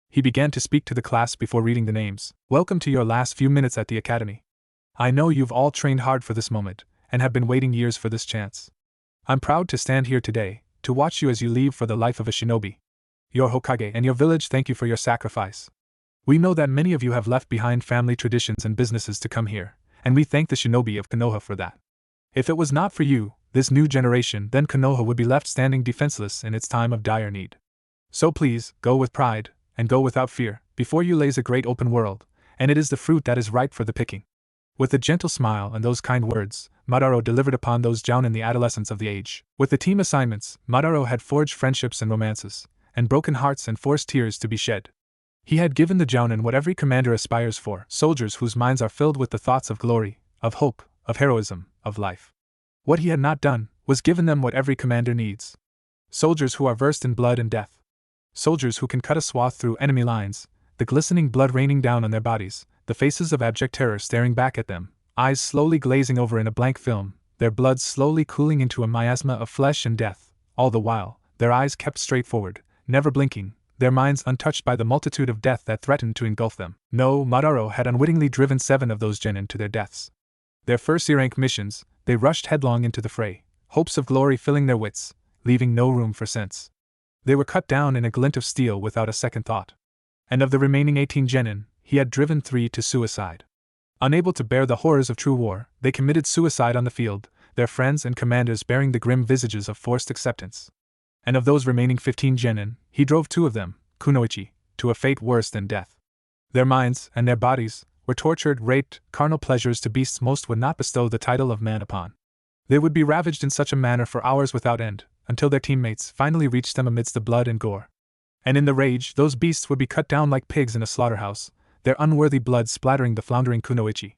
He began to speak to the class before reading the names. Welcome to your last few minutes at the academy. I know you've all trained hard for this moment, and have been waiting years for this chance. I'm proud to stand here today, to watch you as you leave for the life of a shinobi. Your Hokage and your village thank you for your sacrifice. We know that many of you have left behind family traditions and businesses to come here, and we thank the shinobi of Konoha for that. If it was not for you, this new generation, then Konoha would be left standing defenseless in its time of dire need. So please, go with pride, and go without fear. Before you lays a great open world, and it is the fruit that is ripe for the picking. With a gentle smile and those kind words, Madara delivered upon those down in the adolescence of the age. With the team assignments, Madara had forged friendships and romances, and broken hearts and forced tears to be shed. He had given the Jounin what every commander aspires for, soldiers whose minds are filled with the thoughts of glory, of hope, of heroism, of life. What he had not done was given them what every commander needs. Soldiers who are versed in blood and death. Soldiers who can cut a swath through enemy lines, the glistening blood raining down on their bodies, the faces of abject terror staring back at them, eyes slowly glazing over in a blank film, their blood slowly cooling into a miasma of flesh and death, all the while, their eyes kept straight forward, never blinking, their minds untouched by the multitude of death that threatened to engulf them. No, Madara had unwittingly driven 7 of those genin to their deaths. Their first C-rank missions, they rushed headlong into the fray, hopes of glory filling their wits, leaving no room for sense. They were cut down in a glint of steel without a second thought. And of the remaining 18 genin, he had driven 3 to suicide. Unable to bear the horrors of true war, they committed suicide on the field, their friends and commanders bearing the grim visages of forced acceptance. And of those remaining 15 genin, he drove 2 of them, kunoichi, to a fate worse than death. Their minds and their bodies were tortured, raped, carnal pleasures to beasts most would not bestow the title of man upon. They would be ravaged in such a manner for hours without end, until their teammates finally reached them amidst the blood and gore. And in the rage, those beasts would be cut down like pigs in a slaughterhouse, their unworthy blood splattering the floundering kunoichi.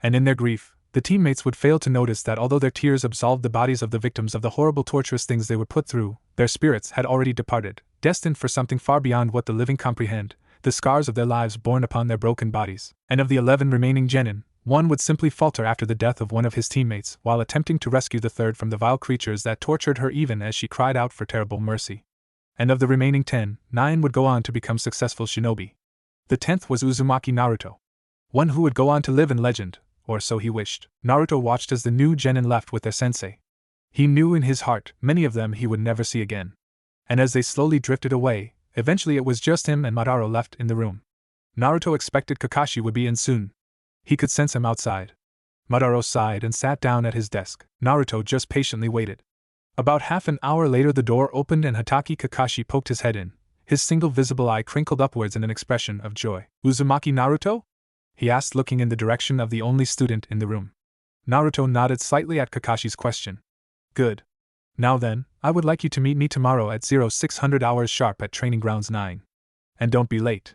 And in their grief, the teammates would fail to notice that although their tears absolved the bodies of the victims of the horrible torturous things they were put through, their spirits had already departed, destined for something far beyond what the living comprehend, the scars of their lives borne upon their broken bodies. And of the 11 remaining genin, one would simply falter after the death of one of his teammates while attempting to rescue the third from the vile creatures that tortured her even as she cried out for terrible mercy. And of the remaining 10, 9 would go on to become successful shinobi. The 10th was Uzumaki Naruto. One who would go on to live in legend, or so he wished. Naruto watched as the new genin left with their sensei. He knew in his heart many of them he would never see again. And as they slowly drifted away, eventually it was just him and Madara left in the room. Naruto expected Kakashi would be in soon. He could sense him outside. Madara sighed and sat down at his desk. Naruto just patiently waited. About half an hour later the door opened and Hatake Kakashi poked his head in, his single visible eye crinkled upwards in an expression of joy. Uzumaki Naruto? He asked, looking in the direction of the only student in the room. Naruto nodded slightly at Kakashi's question. Good. Now then, I would like you to meet me tomorrow at 0600 hours sharp at Training Grounds 9. And don't be late.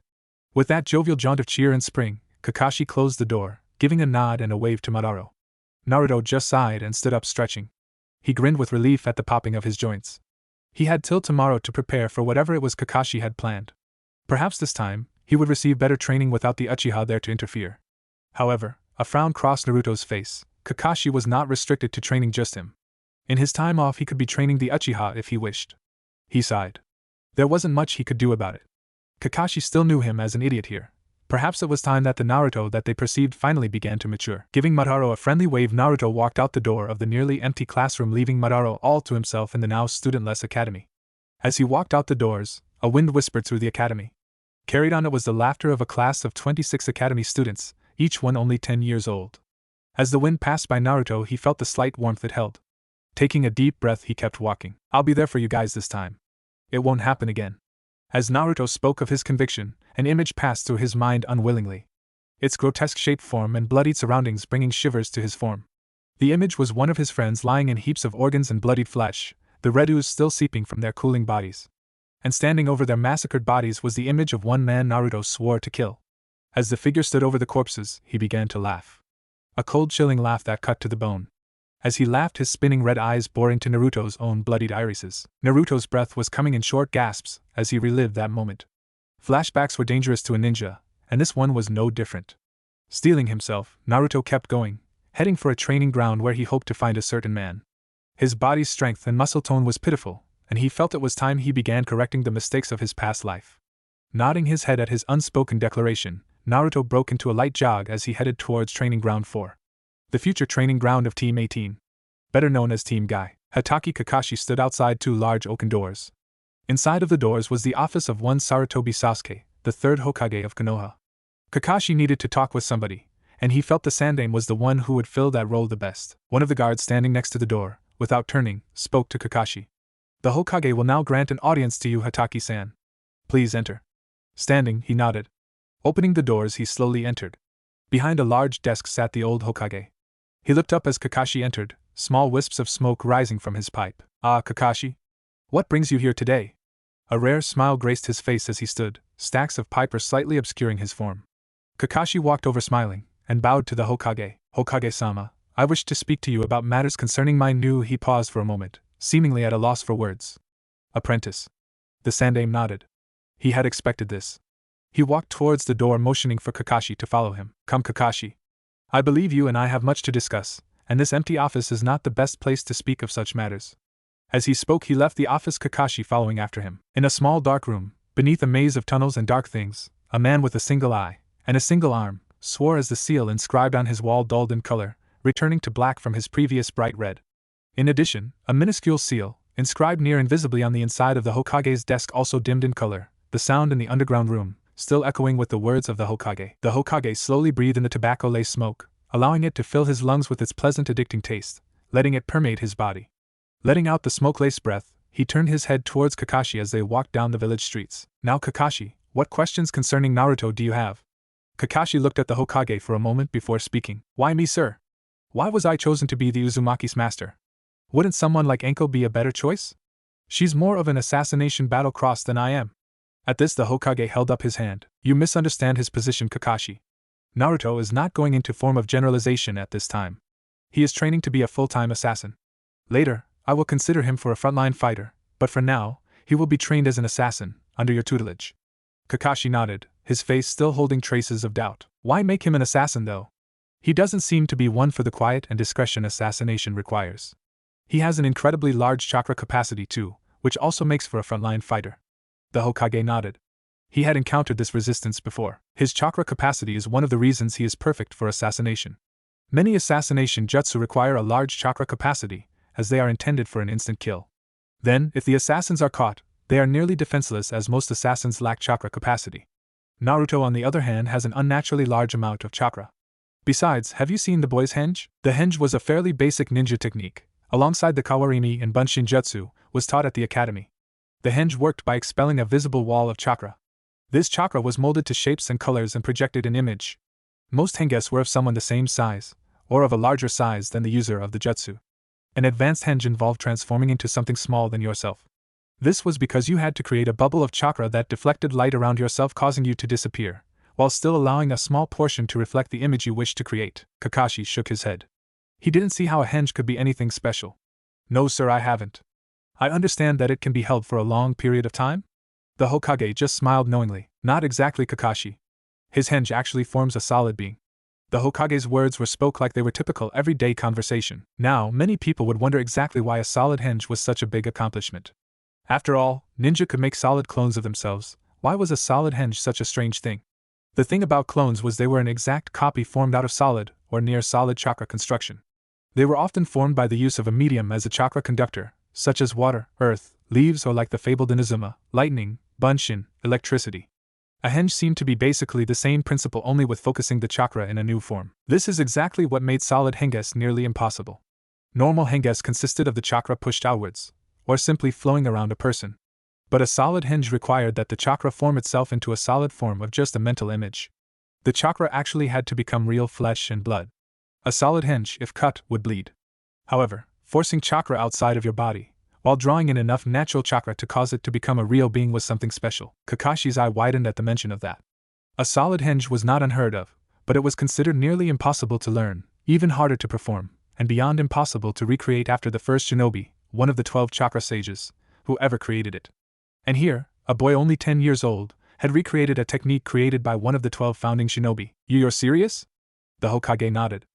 With that jovial jaunt of cheer and spring, Kakashi closed the door, giving a nod and a wave to Madara. Naruto just sighed and stood up stretching. He grinned with relief at the popping of his joints. He had till tomorrow to prepare for whatever it was Kakashi had planned. Perhaps this time, he would receive better training without the Uchiha there to interfere. However, a frown crossed Naruto's face. Kakashi was not restricted to training just him. In his time off he could be training the Uchiha if he wished. He sighed. There wasn't much he could do about it. Kakashi still knew him as an idiot here. Perhaps it was time that the Naruto that they perceived finally began to mature. Giving Madara a friendly wave, Naruto walked out the door of the nearly empty classroom, leaving Madara all to himself in the now studentless academy. As he walked out the doors, a wind whispered through the academy. Carried on it was the laughter of a class of 26 academy students, each one only 10 years old. As the wind passed by Naruto, he felt the slight warmth it held. Taking a deep breath, he kept walking. I'll be there for you guys this time. It won't happen again. As Naruto spoke of his conviction, an image passed through his mind unwillingly. Its grotesque shaped form and bloodied surroundings bringing shivers to his form. The image was one of his friends lying in heaps of organs and bloodied flesh, the red ooze still seeping from their cooling bodies. And standing over their massacred bodies was the image of one man Naruto swore to kill. As the figure stood over the corpses, he began to laugh. A cold, chilling laugh that cut to the bone. As he laughed, his spinning red eyes bore into Naruto's own bloodied irises. Naruto's breath was coming in short gasps as he relived that moment. Flashbacks were dangerous to a ninja, and this one was no different. Steeling himself, Naruto kept going, heading for a training ground where he hoped to find a certain man. His body's strength and muscle tone was pitiful, and he felt it was time he began correcting the mistakes of his past life. Nodding his head at his unspoken declaration, Naruto broke into a light jog as he headed towards Training Ground 4. The future training ground of Team 18. Better known as Team Guy. Hatake Kakashi stood outside two large oaken doors. Inside of the doors was the office of one Sarutobi Sasuke, the third Hokage of Konoha. Kakashi needed to talk with somebody, and he felt the Sandaime was the one who would fill that role the best. One of the guards standing next to the door, without turning, spoke to Kakashi. The Hokage will now grant an audience to you, Hatake-san. Please enter. Standing, he nodded. Opening the doors, he slowly entered. Behind a large desk sat the old Hokage. He looked up as Kakashi entered, small wisps of smoke rising from his pipe. Ah, Kakashi? What brings you here today? A rare smile graced his face as he stood, stacks of pipe slightly obscuring his form. Kakashi walked over smiling, and bowed to the Hokage. Hokage-sama, I wish to speak to you about matters concerning my new. He paused for a moment, seemingly at a loss for words. Apprentice. The Sandaime nodded. He had expected this. He walked towards the door, motioning for Kakashi to follow him. Come, Kakashi. I believe you and I have much to discuss, and this empty office is not the best place to speak of such matters. As he spoke, he left the office, Kakashi following after him. In a small dark room, beneath a maze of tunnels and dark things, a man with a single eye and a single arm swore as the seal inscribed on his wall dulled in color, returning to black from his previous bright red. In addition, a minuscule seal, inscribed near invisibly on the inside of the Hokage's desk, also dimmed in color, the sound in the underground room still echoing with the words of the Hokage. The Hokage slowly breathed in the tobacco-laced smoke, allowing it to fill his lungs with its pleasant addicting taste, letting it permeate his body. Letting out the smoke-laced breath, he turned his head towards Kakashi as they walked down the village streets. Now, Kakashi, what questions concerning Naruto do you have? Kakashi looked at the Hokage for a moment before speaking. Why me, sir? Why was I chosen to be the Uzumaki's master? Wouldn't someone like Enko be a better choice? She's more of an assassination battle-cross than I am. At this, the Hokage held up his hand. You misunderstand his position, Kakashi. Naruto is not going into form of generalization at this time. He is training to be a full-time assassin. Later, I will consider him for a frontline fighter, but for now, he will be trained as an assassin, under your tutelage. Kakashi nodded, his face still holding traces of doubt. Why make him an assassin, though? He doesn't seem to be one for the quiet and discretion assassination requires. He has an incredibly large chakra capacity too, which also makes for a frontline fighter. The Hokage nodded. He had encountered this resistance before. His chakra capacity is one of the reasons he is perfect for assassination. Many assassination jutsu require a large chakra capacity, as they are intended for an instant kill. Then, if the assassins are caught, they are nearly defenseless as most assassins lack chakra capacity. Naruto, on the other hand, has an unnaturally large amount of chakra. Besides, have you seen the boy's henge? The henge was a fairly basic ninja technique, alongside the kawarimi and bunshin jutsu, was taught at the academy. The henge worked by expelling a visible wall of chakra. This chakra was molded to shapes and colors and projected an image. Most henges were of someone the same size, or of a larger size than the user of the jutsu. An advanced henge involved transforming into something small than yourself. This was because you had to create a bubble of chakra that deflected light around yourself, causing you to disappear, while still allowing a small portion to reflect the image you wished to create. Kakashi shook his head. He didn't see how a henge could be anything special. No, sir, I haven't. I understand that it can be held for a long period of time? The Hokage just smiled knowingly. Not exactly, Kakashi. His henge actually forms a solid being. The Hokage's words were spoke like they were typical everyday conversation. Now, many people would wonder exactly why a solid henge was such a big accomplishment. After all, ninja could make solid clones of themselves. Why was a solid henge such a strange thing? The thing about clones was they were an exact copy formed out of solid, or near solid chakra construction. They were often formed by the use of a medium as a chakra conductor, such as water, earth, leaves, or like the fabled Inazuma, lightning, bunshin, electricity. A henge seemed to be basically the same principle, only with focusing the chakra in a new form. This is exactly what made solid henges nearly impossible. Normal henges consisted of the chakra pushed outwards, or simply flowing around a person. But a solid hinge required that the chakra form itself into a solid form of just a mental image. The chakra actually had to become real flesh and blood. A solid hinge, if cut, would bleed. However, forcing chakra outside of your body, while drawing in enough natural chakra to cause it to become a real being, was something special. Kakashi's eye widened at the mention of that. A solid hinge was not unheard of, but it was considered nearly impossible to learn, even harder to perform, and beyond impossible to recreate after the first shinobi, one of the 12 chakra sages, who ever created it. And here, a boy only 10 years old, had recreated a technique created by one of the 12 founding shinobi. You're serious? The Hokage nodded.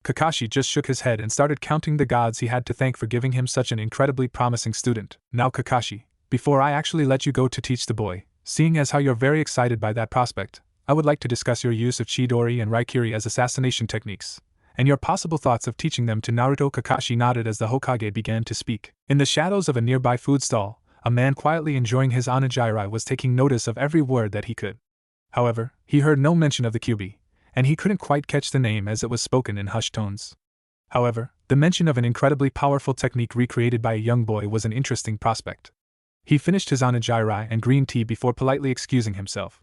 Kakashi just shook his head and started counting the gods he had to thank for giving him such an incredibly promising student. Now Kakashi, before I actually let you go to teach the boy, seeing as how you're very excited by that prospect, I would like to discuss your use of Chidori and Raikiri as assassination techniques, and your possible thoughts of teaching them to Naruto. Kakashi nodded as the Hokage began to speak. In the shadows of a nearby food stall, a man quietly enjoying his onigiri was taking notice of every word that he could. However, he heard no mention of the kyubi, and he couldn't quite catch the name as it was spoken in hushed tones. However, the mention of an incredibly powerful technique recreated by a young boy was an interesting prospect. He finished his onigiri and green tea before politely excusing himself.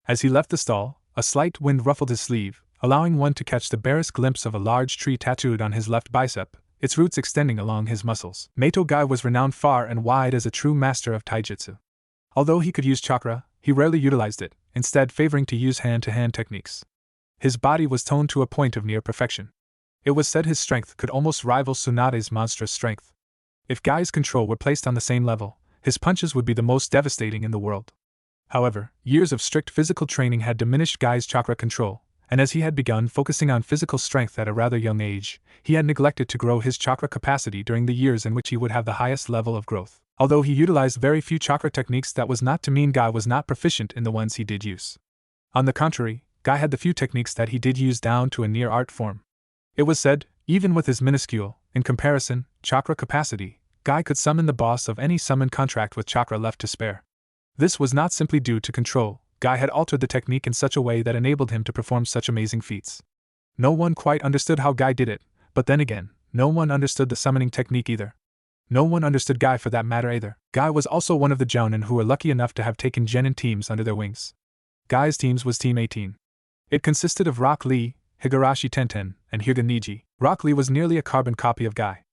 As he left the stall, a slight wind ruffled his sleeve, allowing one to catch the barest glimpse of a large tree tattooed on his left bicep, its roots extending along his muscles. Meito Gai was renowned far and wide as a true master of taijutsu. Although he could use chakra, he rarely utilized it, instead favoring to use hand-to-hand techniques. His body was toned to a point of near perfection. It was said his strength could almost rival Tsunade's monstrous strength. If Gai's control were placed on the same level, his punches would be the most devastating in the world. However, years of strict physical training had diminished Gai's chakra control, and as he had begun focusing on physical strength at a rather young age, he had neglected to grow his chakra capacity during the years in which he would have the highest level of growth. Although he utilized very few chakra techniques, that was not to mean Gai was not proficient in the ones he did use. On the contrary, Gai had the few techniques that he did use down to a near art form. It was said, even with his minuscule, in comparison, chakra capacity, Gai could summon the boss of any summon contract with chakra left to spare. This was not simply due to control. Gai had altered the technique in such a way that enabled him to perform such amazing feats. No one quite understood how Gai did it, but then again, no one understood the summoning technique either. No one understood Gai for that matter either. Gai was also one of the jounin who were lucky enough to have taken genin teams under their wings. Gai's teams was Team 18. It consisted of Rock Lee, Higurashi Tenten, and Hyuga Niji. Rock Lee was nearly a carbon copy of Gai.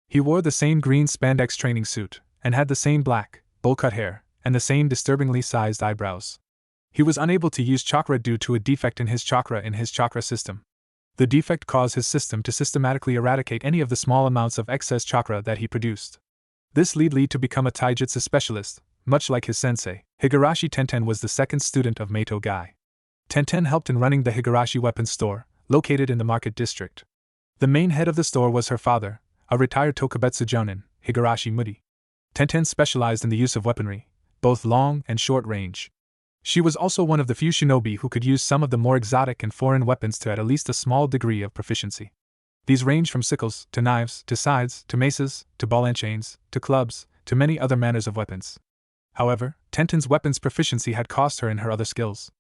He wore the same green spandex training suit, and had the same black, bowl-cut hair, and the same disturbingly sized eyebrows. He was unable to use chakra due to a defect in his chakra system. The defect caused his system to systematically eradicate any of the small amounts of excess chakra that he produced. This led Lee to become a taijutsu specialist, much like his sensei. Higurashi Tenten was the second student of Meito Gai. Tenten helped in running the Higurashi weapons store, located in the market district. The main head of the store was her father, a retired Tokubetsu jounin, Higurashi Mudi. Tenten specialized in the use of weaponry, both long and short range. She was also one of the few shinobi who could use some of the more exotic and foreign weapons to at least a small degree of proficiency. These ranged from sickles, to knives, to scythes, to maces, to ball and chains, to clubs, to many other manners of weapons. However, Tenten's weapons proficiency had cost her in her other skills.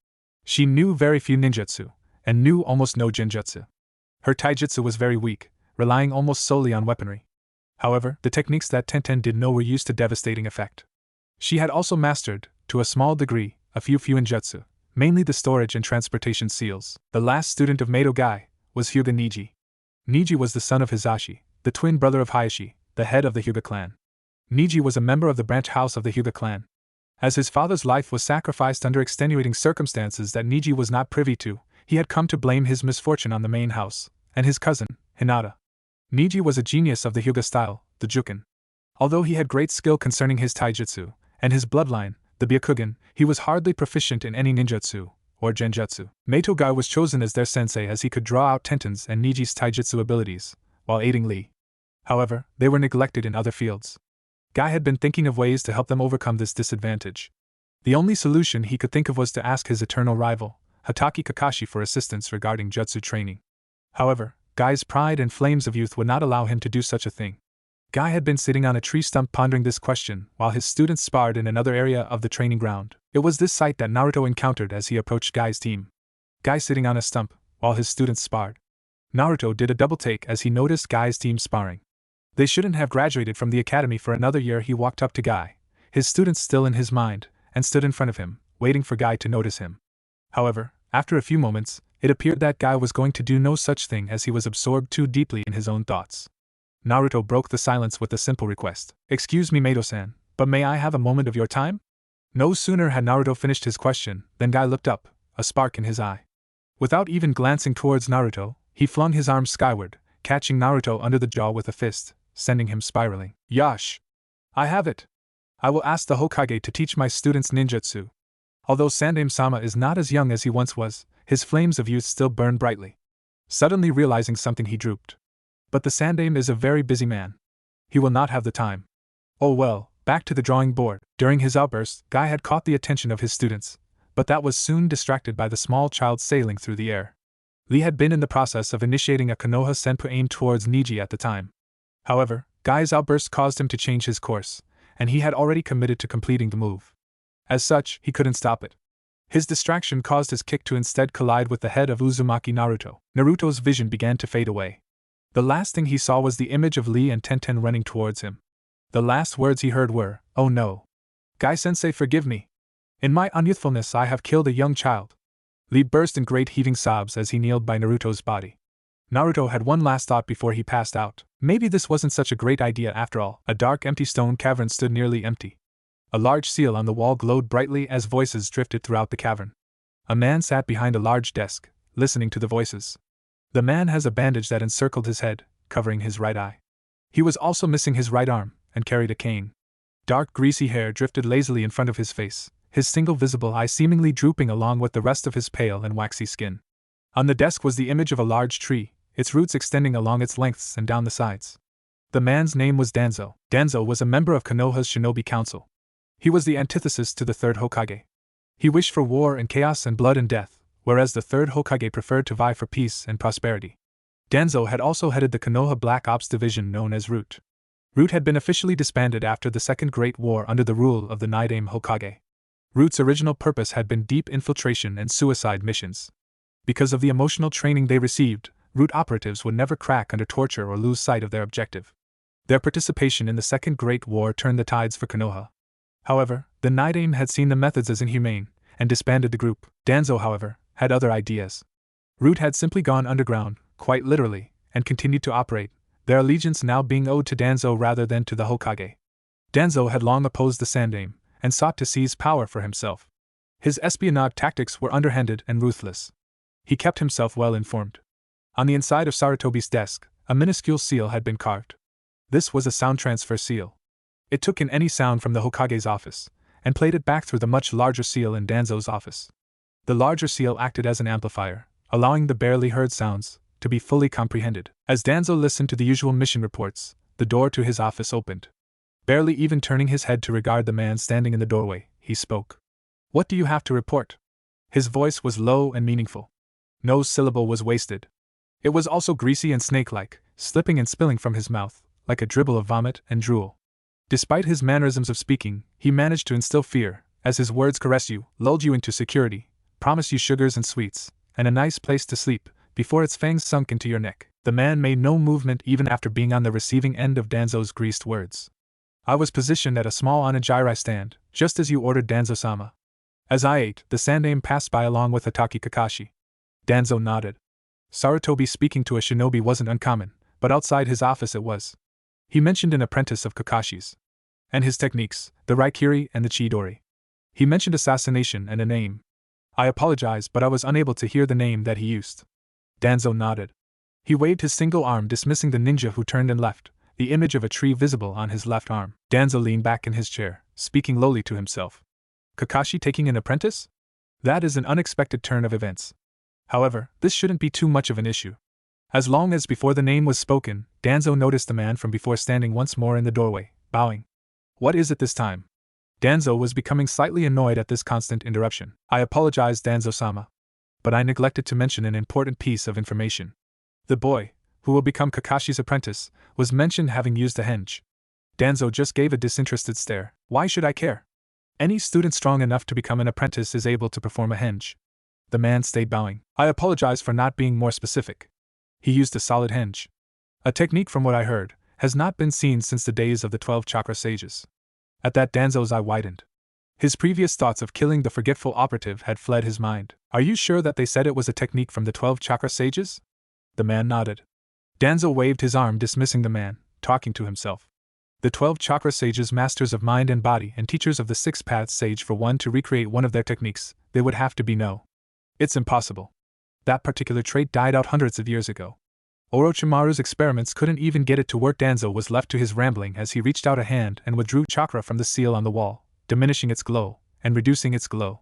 She knew very few ninjutsu, and knew almost no genjutsu. Her taijutsu was very weak, relying almost solely on weaponry. However, the techniques that Tenten did know were used to devastating effect. She had also mastered, to a small degree, a few fuinjutsu, mainly the storage and transportation seals. The last student of Meito Gai was Hyuga Niji. Niji was the son of Hizashi, the twin brother of Hayashi, the head of the Hyuga clan. Niji was a member of the branch house of the Hyuga clan. As his father's life was sacrificed under extenuating circumstances that Niji was not privy to, he had come to blame his misfortune on the main house, and his cousin, Hinata. Niji was a genius of the Hyuga style, the Juken. Although he had great skill concerning his taijutsu, and his bloodline, the Byakugan, he was hardly proficient in any ninjutsu, or genjutsu. Meito Gai was chosen as their sensei as he could draw out Tenten's and Niji's taijutsu abilities, while aiding Lee. However, they were neglected in other fields. Gai had been thinking of ways to help them overcome this disadvantage. The only solution he could think of was to ask his eternal rival, Hatake Kakashi, for assistance regarding jutsu training. However, Gai's pride and flames of youth would not allow him to do such a thing. Gai had been sitting on a tree stump pondering this question while his students sparred in another area of the training ground. It was this sight that Naruto encountered as he approached Gai's team. Gai sitting on a stump while his students sparred. Naruto did a double take as he noticed Gai's team sparring. They shouldn't have graduated from the academy for another year. He walked up to Gai, his students still in his mind, and stood in front of him, waiting for Guy to notice him. However, after a few moments, it appeared that Guy was going to do no such thing as he was absorbed too deeply in his own thoughts. Naruto broke the silence with a simple request. "Excuse me, Mato-san, but may I have a moment of your time?" No sooner had Naruto finished his question than Guy looked up, a spark in his eye. Without even glancing towards Naruto, he flung his arms skyward, catching Naruto under the jaw with a fist, sending him spiraling. "Yash! I have it! I will ask the Hokage to teach my students ninjutsu." Although Sandaime-sama is not as young as he once was, his flames of youth still burn brightly. Suddenly realizing something, he drooped. But the Sandaime is a very busy man. He will not have the time. Oh well, back to the drawing board. During his outburst, Guy had caught the attention of his students, but that was soon distracted by the small child sailing through the air. Lee had been in the process of initiating a Konoha senpu aimed towards Niji at the time. However, Guy's outburst caused him to change his course, and he had already committed to completing the move. As such, he couldn't stop it. His distraction caused his kick to instead collide with the head of Uzumaki Naruto. Naruto's vision began to fade away. The last thing he saw was the image of Lee and Tenten running towards him. The last words he heard were, "Oh no. Guy-sensei, forgive me. In my unyouthfulness I have killed a young child." Lee burst in great heaving sobs as he kneeled by Naruto's body. Naruto had one last thought before he passed out. Maybe this wasn't such a great idea after all. A dark empty stone cavern stood nearly empty. A large seal on the wall glowed brightly as voices drifted throughout the cavern. A man sat behind a large desk, listening to the voices. The man has a bandage that encircled his head, covering his right eye. He was also missing his right arm, and carried a cane. Dark greasy hair drifted lazily in front of his face, his single visible eye seemingly drooping along with the rest of his pale and waxy skin. On the desk was the image of a large tree, its roots extending along its lengths and down the sides. The man's name was Danzo. Danzo was a member of Konoha's shinobi council. He was the antithesis to the third Hokage. He wished for war and chaos and blood and death, whereas the third Hokage preferred to vie for peace and prosperity. Danzo had also headed the Konoha Black Ops division known as Root. Root had been officially disbanded after the Second Great War under the rule of the Naidame Hokage. Root's original purpose had been deep infiltration and suicide missions. Because of the emotional training they received, Root operatives would never crack under torture or lose sight of their objective. Their participation in the Second Great War turned the tides for Konoha. However, the Naidame had seen the methods as inhumane, and disbanded the group. Danzo, however, had other ideas. Root had simply gone underground, quite literally, and continued to operate, their allegiance now being owed to Danzo rather than to the Hokage. Danzo had long opposed the Sandaime, and sought to seize power for himself. His espionage tactics were underhanded and ruthless. He kept himself well informed. On the inside of Sarutobi's desk, a minuscule seal had been carved. This was a sound transfer seal. It took in any sound from the Hokage's office, and played it back through the much larger seal in Danzo's office. The larger seal acted as an amplifier, allowing the barely heard sounds to be fully comprehended. As Danzo listened to the usual mission reports, the door to his office opened. Barely even turning his head to regard the man standing in the doorway, he spoke. "What do you have to report?" His voice was low and meaningful. No syllable was wasted. It was also greasy and snake-like, slipping and spilling from his mouth, like a dribble of vomit and drool. Despite his mannerisms of speaking, he managed to instill fear, as his words caressed you, lulled you into security, promised you sugars and sweets, and a nice place to sleep, before its fangs sunk into your neck. The man made no movement even after being on the receiving end of Danzo's greased words. "I was positioned at a small onigiri stand, just as you ordered, Danzo-sama. As I ate, the Sandaime passed by along with Hatake Kakashi." Danzo nodded. Sarutobi speaking to a shinobi wasn't uncommon, but outside his office it was. He mentioned an apprentice of Kakashi's, and his techniques, the Raikiri and the Chidori. He mentioned assassination and a name. "I apologize, but I was unable to hear the name that he used." Danzo nodded. He waved his single arm, dismissing the ninja who turned and left, the image of a tree visible on his left arm. Danzo leaned back in his chair, speaking lowly to himself. Kakashi taking an apprentice? That is an unexpected turn of events. However, this shouldn't be too much of an issue. As long as before the name was spoken, Danzo noticed the man from before standing once more in the doorway, bowing. "What is it this time?" Danzo was becoming slightly annoyed at this constant interruption. "I apologize, Danzo-sama. But I neglected to mention an important piece of information. The boy, who will become Kakashi's apprentice, was mentioned having used a henge." Danzo just gave a disinterested stare. "Why should I care? Any student strong enough to become an apprentice is able to perform a henge." The man stayed bowing. "I apologize for not being more specific. He used a solid henge. A technique, from what I heard, has not been seen since the days of the 12 chakra sages. At that, Danzo's eye widened. His previous thoughts of killing the forgetful operative had fled his mind. Are you sure that they said it was a technique from the 12 chakra sages? The man nodded. Danzo waved his arm, dismissing the man, talking to himself. The 12 chakra sages, masters of mind and body and teachers of the 6 paths sage, for one to recreate one of their techniques, they would have to be no. It's impossible. That particular trait died out hundreds of years ago. Orochimaru's experiments couldn't even get it to work. Danzo was left to his rambling as he reached out a hand and withdrew chakra from the seal on the wall, diminishing its glow and reducing its glow.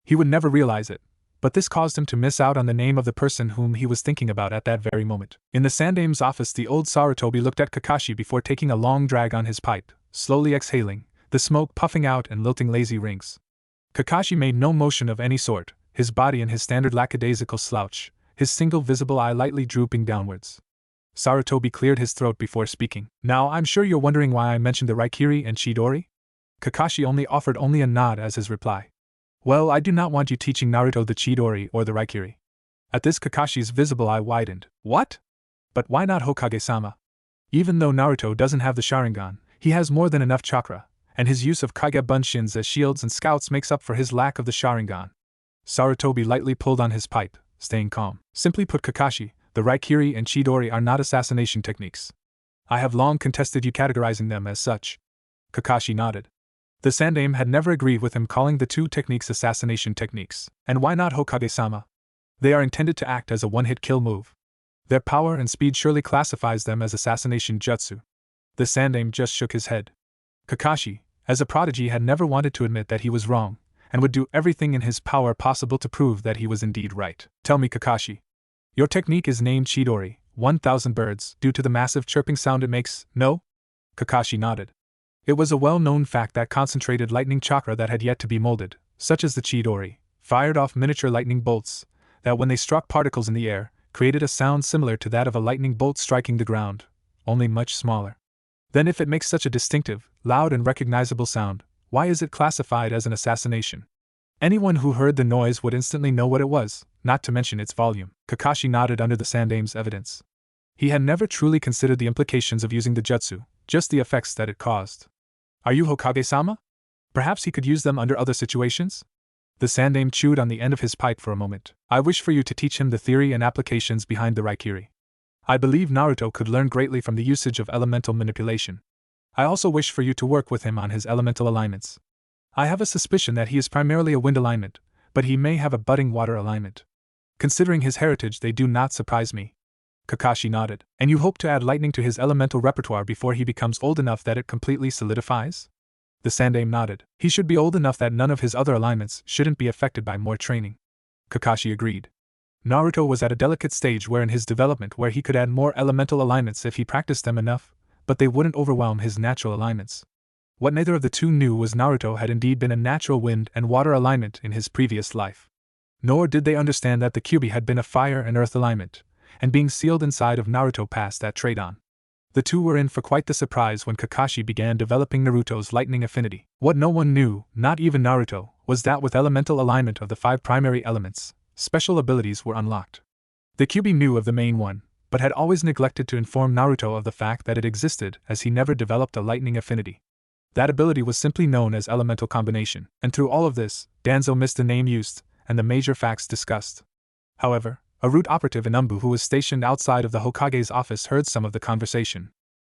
He would never realize it, but this caused him to miss out on the name of the person whom he was thinking about at that very moment. In the Sandame's office, the old Sarutobi looked at Kakashi before taking a long drag on his pipe, slowly exhaling, the smoke puffing out and lilting lazy rings. Kakashi made no motion of any sort, his body in his standard lackadaisical slouch, his single visible eye lightly drooping downwards. Sarutobi cleared his throat before speaking. Now, I'm sure you're wondering why I mentioned the Raikiri and Chidori? Kakashi offered only a nod as his reply. Well, I do not want you teaching Naruto the Chidori or the Raikiri. At this, Kakashi's visible eye widened. What? But why not Hokage-sama? Even though Naruto doesn't have the Sharingan, he has more than enough chakra, and his use of Kage Bunshins as shields and scouts makes up for his lack of the Sharingan. Sarutobi lightly pulled on his pipe, staying calm. Simply put, Kakashi, the Raikiri and Chidori are not assassination techniques. I have long contested you categorizing them as such. Kakashi nodded. The Sandame had never agreed with him calling the two techniques assassination techniques. And why not Hokage-sama? They are intended to act as a one-hit kill move. Their power and speed surely classifies them as assassination jutsu. The Sandame just shook his head. Kakashi, as a prodigy, had never wanted to admit that he was wrong, and would do everything in his power possible to prove that he was indeed right. Tell me, Kakashi. Your technique is named Chidori, 1,000 birds, due to the massive chirping sound it makes, no? Kakashi nodded. It was a well-known fact that concentrated lightning chakra that had yet to be molded, such as the Chidori, fired off miniature lightning bolts, that when they struck particles in the air, created a sound similar to that of a lightning bolt striking the ground, only much smaller. Then if it makes such a distinctive, loud and recognizable sound, why is it classified as an assassination? Anyone who heard the noise would instantly know what it was, not to mention its volume. Kakashi nodded under the Sandame's evidence. He had never truly considered the implications of using the jutsu, just the effects that it caused. Are you Hokage-sama? Perhaps he could use them under other situations? The Sandame chewed on the end of his pipe for a moment. I wish for you to teach him the theory and applications behind the Raikiri. I believe Naruto could learn greatly from the usage of elemental manipulation. I also wish for you to work with him on his elemental alignments. I have a suspicion that he is primarily a wind alignment, but he may have a budding water alignment. Considering his heritage, they do not surprise me. Kakashi nodded. And you hope to add lightning to his elemental repertoire before he becomes old enough that it completely solidifies? The Sandame nodded. He should be old enough that none of his other alignments shouldn't be affected by more training. Kakashi agreed. Naruto was at a delicate stage where in his development where he could add more elemental alignments if he practiced them enough, but they wouldn't overwhelm his natural alignments. What neither of the two knew was Naruto had indeed been a natural wind and water alignment in his previous life. Nor did they understand that the Kyuubi had been a fire and earth alignment, and being sealed inside of Naruto passed that trait on. The two were in for quite the surprise when Kakashi began developing Naruto's lightning affinity. What no one knew, not even Naruto, was that with elemental alignment of the 5 primary elements, special abilities were unlocked. The Kyuubi knew of the main one, but had always neglected to inform Naruto of the fact that it existed, as he never developed a lightning affinity. That ability was simply known as elemental combination, and through all of this, Danzo missed the name used, and the major facts discussed. However, a root operative in Umbu who was stationed outside of the Hokage's office heard some of the conversation.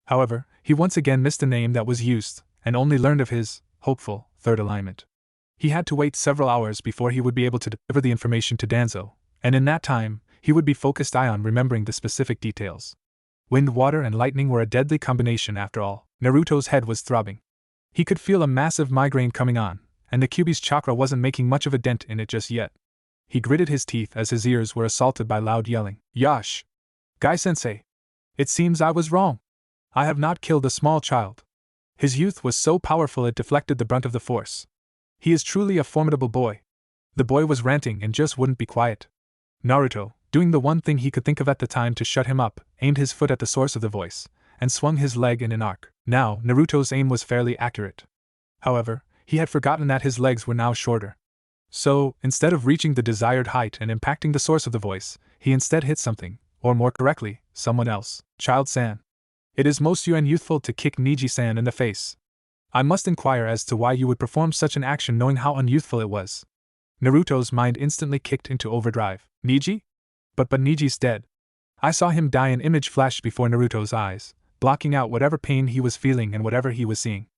However, he once again missed the name that was used, and only learned of his, hopeful, third alignment. He had to wait several hours before he would be able to deliver the information to Danzo, and in that time, he would be focused on remembering the specific details. Wind, water, and lightning were a deadly combination after all. Naruto's head was throbbing. He could feel a massive migraine coming on, and the Kyuubi's chakra wasn't making much of a dent in it just yet. He gritted his teeth as his ears were assaulted by loud yelling. Yash! Gai-sensei! It seems I was wrong. I have not killed a small child. His youth was so powerful it deflected the brunt of the force. He is truly a formidable boy. The boy was ranting and just wouldn't be quiet. Naruto, doing the one thing he could think of at the time to shut him up, aimed his foot at the source of the voice, and swung his leg in an arc. Now, Naruto's aim was fairly accurate. However, he had forgotten that his legs were now shorter. So, instead of reaching the desired height and impacting the source of the voice, he instead hit something, or more correctly, someone else. Child-san. It is most youthful to kick Niji-san in the face. I must inquire as to why you would perform such an action knowing how unyouthful it was. Naruto's mind instantly kicked into overdrive. Neji? But Neji's dead. I saw him die. An image flashed before Naruto's eyes, blocking out whatever pain he was feeling and whatever he was seeing.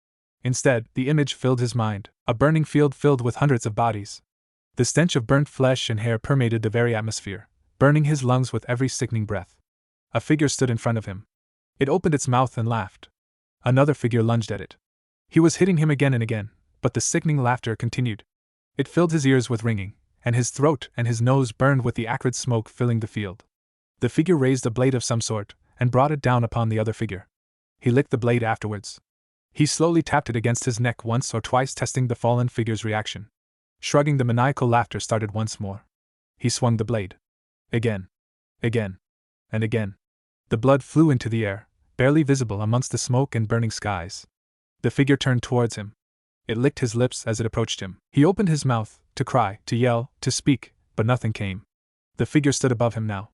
Instead, the image filled his mind, a burning field filled with hundreds of bodies. The stench of burnt flesh and hair permeated the very atmosphere, burning his lungs with every sickening breath. A figure stood in front of him. It opened its mouth and laughed. Another figure lunged at it. He was hitting him again and again, but the sickening laughter continued. It filled his ears with ringing, and his throat and his nose burned with the acrid smoke filling the field. The figure raised a blade of some sort, and brought it down upon the other figure. He licked the blade afterwards. He slowly tapped it against his neck once or twice, testing the fallen figure's reaction. Shrugging, the maniacal laughter started once more. He swung the blade. Again. Again. And again. The blood flew into the air, barely visible amongst the smoke and burning skies. The figure turned towards him. It licked his lips as it approached him. He opened his mouth, to cry, to yell, to speak, but nothing came. The figure stood above him now.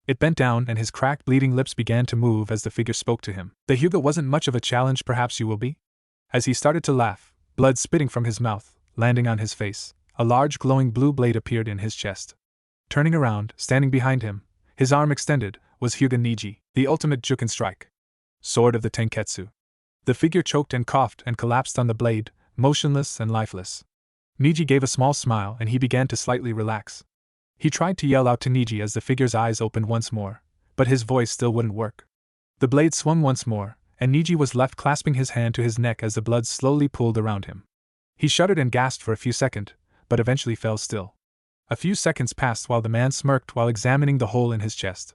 It bent down and his cracked, bleeding lips began to move as the figure spoke to him. The Hyuga wasn't much of a challenge, perhaps you will be? As he started to laugh, blood spitting from his mouth, landing on his face, a large glowing blue blade appeared in his chest. Turning around, standing behind him, his arm extended, was Hyuga Neji, the ultimate Juken strike. Sword of the Tenketsu. The figure choked and coughed and collapsed on the blade, motionless and lifeless. Neji gave a small smile and he began to slightly relax. He tried to yell out to Neji as the figure's eyes opened once more, but his voice still wouldn't work. The blade swung once more, and Neji was left clasping his hand to his neck as the blood slowly pooled around him. He shuddered and gasped for a few seconds, but eventually fell still. A few seconds passed while the man smirked while examining the hole in his chest.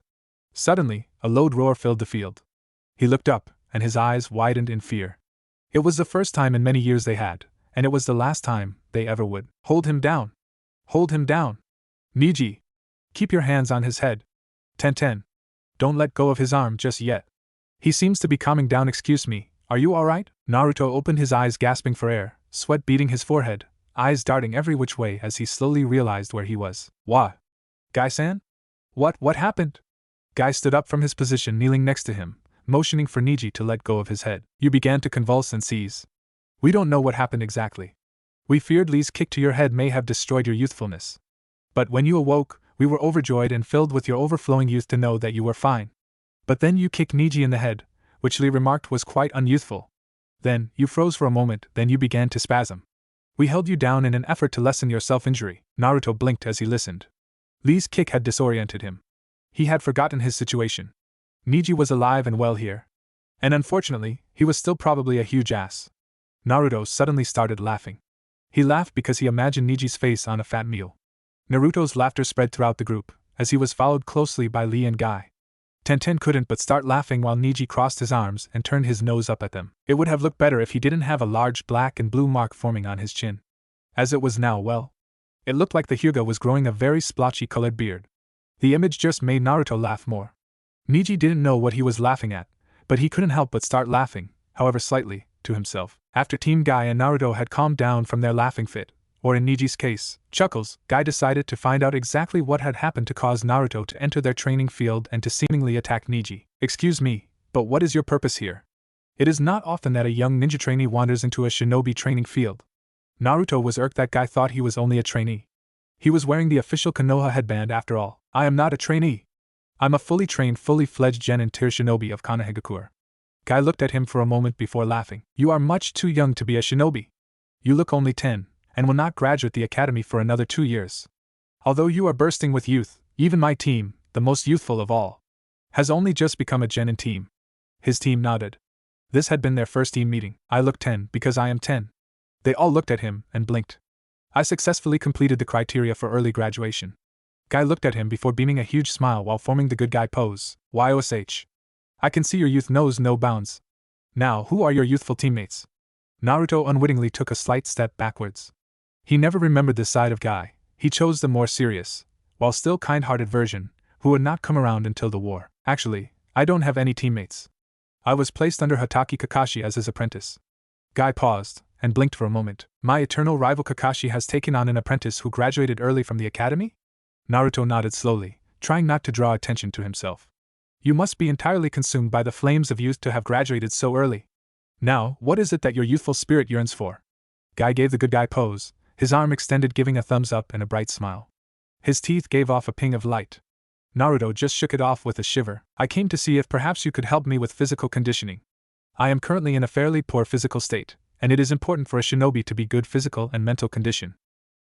Suddenly, a loud roar filled the field. He looked up, and his eyes widened in fear. It was the first time in many years they had, and it was the last time they ever would. Hold him down! Hold him down! Neji! Keep your hands on his head. Tenten! Don't let go of his arm just yet. He seems to be calming down. Excuse me, are you alright? Naruto opened his eyes, gasping for air, sweat beading his forehead, eyes darting every which way as he slowly realized where he was. What? Gai-san? What happened? Gai stood up from his position, kneeling next to him, motioning for Neji to let go of his head. You began to convulse and seize. We don't know what happened exactly. We feared Lee's kick to your head may have destroyed your youthfulness. But when you awoke, we were overjoyed and filled with your overflowing youth to know that you were fine. But then you kicked Neji in the head, which Lee remarked was quite unyouthful. Then, you froze for a moment, then you began to spasm. We held you down in an effort to lessen your self-injury. Naruto blinked as he listened. Lee's kick had disoriented him. He had forgotten his situation. Neji was alive and well here. And unfortunately, he was still probably a huge ass. Naruto suddenly started laughing. He laughed because he imagined Neji's face on a fat meal. Naruto's laughter spread throughout the group, as he was followed closely by Lee and Gai. Tenten couldn't but start laughing while Neji crossed his arms and turned his nose up at them. It would have looked better if he didn't have a large black and blue mark forming on his chin. As it was now, well, it looked like the Hyuga was growing a very splotchy colored beard. The image just made Naruto laugh more. Neji didn't know what he was laughing at, but he couldn't help but start laughing, however slightly, to himself. After Team Gai and Naruto had calmed down from their laughing fit, or in Neji's case, chuckles, Gai decided to find out exactly what had happened to cause Naruto to enter their training field and to seemingly attack Neji. Excuse me, but what is your purpose here? It is not often that a young ninja trainee wanders into a shinobi training field. Naruto was irked that Gai thought he was only a trainee. He was wearing the official Konoha headband after all. I am not a trainee. I'm a fully trained, fully fledged genin tier shinobi of Konohagakure. Gai looked at him for a moment before laughing. You are much too young to be a shinobi. You look only 10. And will not graduate the academy for another 2 years. Although you are bursting with youth, even my team, the most youthful of all, has only just become a genin team. His team nodded. This had been their first team meeting. I look 10 because I am 10. They all looked at him and blinked. I successfully completed the criteria for early graduation. Gai looked at him before beaming a huge smile while forming the good guy pose. YOSH. I can see your youth knows no bounds. Now, who are your youthful teammates? Naruto unwittingly took a slight step backwards. He never remembered this side of Gai. He chose the more serious, while still kind-hearted version, who would not come around until the war. Actually, I don't have any teammates. I was placed under Hatake Kakashi as his apprentice. Gai paused, and blinked for a moment. My eternal rival Kakashi has taken on an apprentice who graduated early from the academy? Naruto nodded slowly, trying not to draw attention to himself. You must be entirely consumed by the flames of youth to have graduated so early. Now, what is it that your youthful spirit yearns for? Guy gave the good guy pose, his arm extended giving a thumbs up and a bright smile. His teeth gave off a ping of light. Naruto just shook it off with a shiver. I came to see if perhaps you could help me with physical conditioning. I am currently in a fairly poor physical state, and it is important for a shinobi to be good physical and mental condition.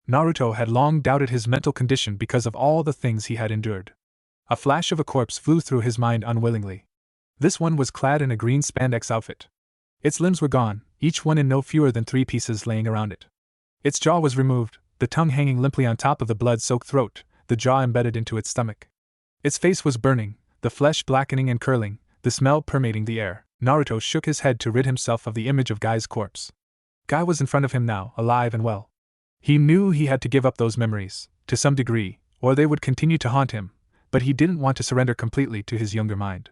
Naruto had long doubted his mental condition because of all the things he had endured. A flash of a corpse flew through his mind unwillingly. This one was clad in a green spandex outfit. Its limbs were gone, each one in no fewer than 3 pieces laying around it. Its jaw was removed, the tongue hanging limply on top of the blood-soaked throat, the jaw embedded into its stomach. Its face was burning, the flesh blackening and curling, the smell permeating the air. Naruto shook his head to rid himself of the image of Guy's corpse. Guy was in front of him now, alive and well. He knew he had to give up those memories, to some degree, or they would continue to haunt him, but he didn't want to surrender completely to his younger mind.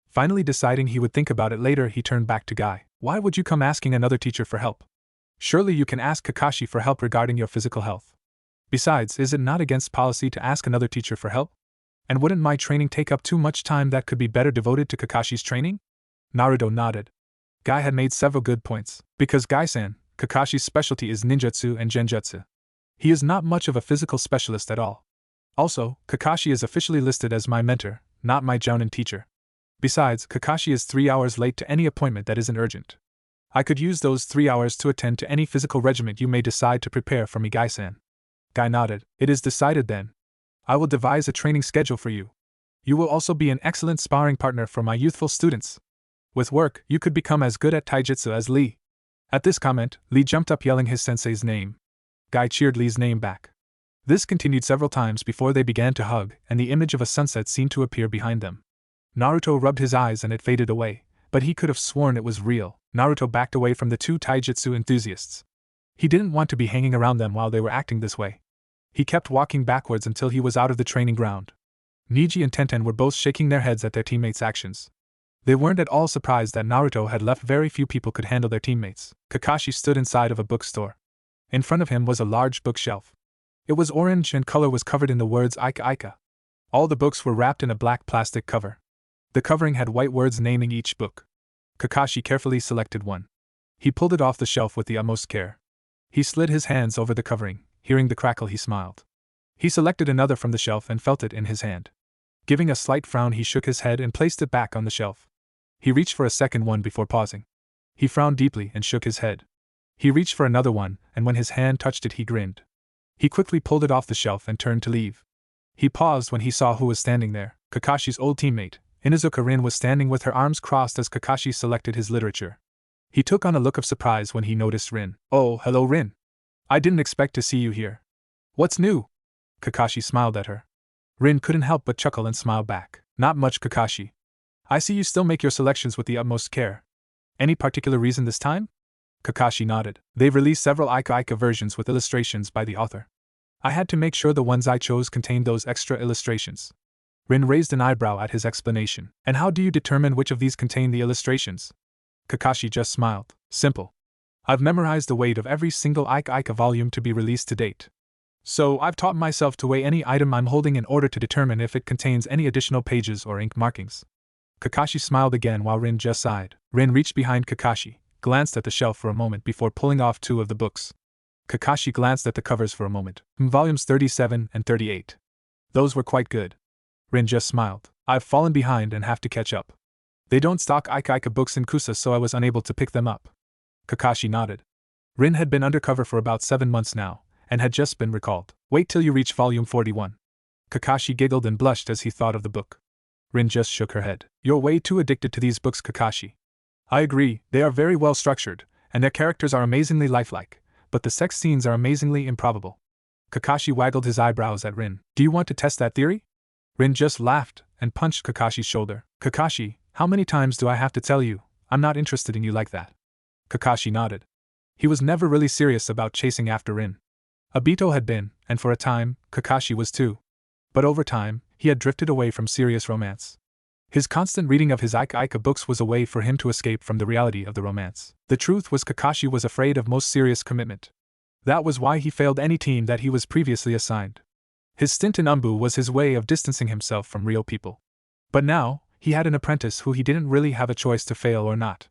Finally deciding he would think about it later, he turned back to Guy. Why would you come asking another teacher for help? Surely you can ask Kakashi for help regarding your physical health. Besides, is it not against policy to ask another teacher for help? And wouldn't my training take up too much time that could be better devoted to Kakashi's training? Naruto nodded. Guy had made several good points. Because Guy-san, Kakashi's specialty is ninjutsu and genjutsu. He is not much of a physical specialist at all. Also, Kakashi is officially listed as my mentor, not my jounin teacher. Besides, Kakashi is 3 hours late to any appointment that isn't urgent. I could use those 3 hours to attend to any physical regimen you may decide to prepare for me, Guy-san. Guy nodded. It is decided then. I will devise a training schedule for you. You will also be an excellent sparring partner for my youthful students. With work, you could become as good at taijutsu as Lee. At this comment, Lee jumped up yelling his sensei's name. Guy cheered Lee's name back. This continued several times before they began to hug, and the image of a sunset seemed to appear behind them. Naruto rubbed his eyes and it faded away, but he could have sworn it was real. Naruto backed away from the 2 taijutsu enthusiasts. He didn't want to be hanging around them while they were acting this way. He kept walking backwards until he was out of the training ground. Niji and Tenten were both shaking their heads at their teammates' actions. They weren't at all surprised that Naruto had left. Very few people could handle their teammates. Kakashi stood inside of a bookstore. In front of him was a large bookshelf. It was orange and color was covered in the words Ika Ika. All the books were wrapped in a black plastic cover. The covering had white words naming each book. Kakashi carefully selected one. He pulled it off the shelf with the utmost care. He slid his hands over the covering. Hearing the crackle, he smiled. He selected another from the shelf and felt it in his hand. Giving a slight frown, he shook his head and placed it back on the shelf. He reached for a second one before pausing. He frowned deeply and shook his head. He reached for another one, and when his hand touched it, he grinned. He quickly pulled it off the shelf and turned to leave. He paused when he saw who was standing there. Kakashi's old teammate, Inuzuka Rin, was standing with her arms crossed as Kakashi selected his literature. He took on a look of surprise when he noticed Rin. Oh, hello Rin. I didn't expect to see you here. What's new? Kakashi smiled at her. Rin couldn't help but chuckle and smile back. Not much, Kakashi. I see you still make your selections with the utmost care. Any particular reason this time? Kakashi nodded. They've released several Ika Ika versions with illustrations by the author. I had to make sure the ones I chose contained those extra illustrations. Rin raised an eyebrow at his explanation. And how do you determine which of these contain the illustrations? Kakashi just smiled. Simple. I've memorized the weight of every single Ika Ika volume to be released to date. So I've taught myself to weigh any item I'm holding in order to determine if it contains any additional pages or ink markings. Kakashi smiled again while Rin just sighed. Rin reached behind Kakashi, glanced at the shelf for a moment before pulling off 2 of the books. Kakashi glanced at the covers for a moment. Volumes 37 and 38. Those were quite good. Rin just smiled. I've fallen behind and have to catch up. They don't stock Ika Ika books in Kusa, so I was unable to pick them up. Kakashi nodded. Rin had been undercover for about 7 months now, and had just been recalled. Wait till you reach volume 41. Kakashi giggled and blushed as he thought of the book. Rin just shook her head. You're way too addicted to these books, Kakashi. I agree, they are very well structured, and their characters are amazingly lifelike, but the sex scenes are amazingly improbable. Kakashi waggled his eyebrows at Rin. Do you want to test that theory? Rin just laughed and punched Kakashi's shoulder. Kakashi, how many times do I have to tell you, I'm not interested in you like that? Kakashi nodded. He was never really serious about chasing after Rin. Obito had been, and for a time, Kakashi was too. But over time, he had drifted away from serious romance. His constant reading of his Ika Ika books was a way for him to escape from the reality of the romance. The truth was Kakashi was afraid of most serious commitment. That was why he failed any team that he was previously assigned. His stint in Umbu was his way of distancing himself from real people. But now, he had an apprentice who he didn't really have a choice to fail or not.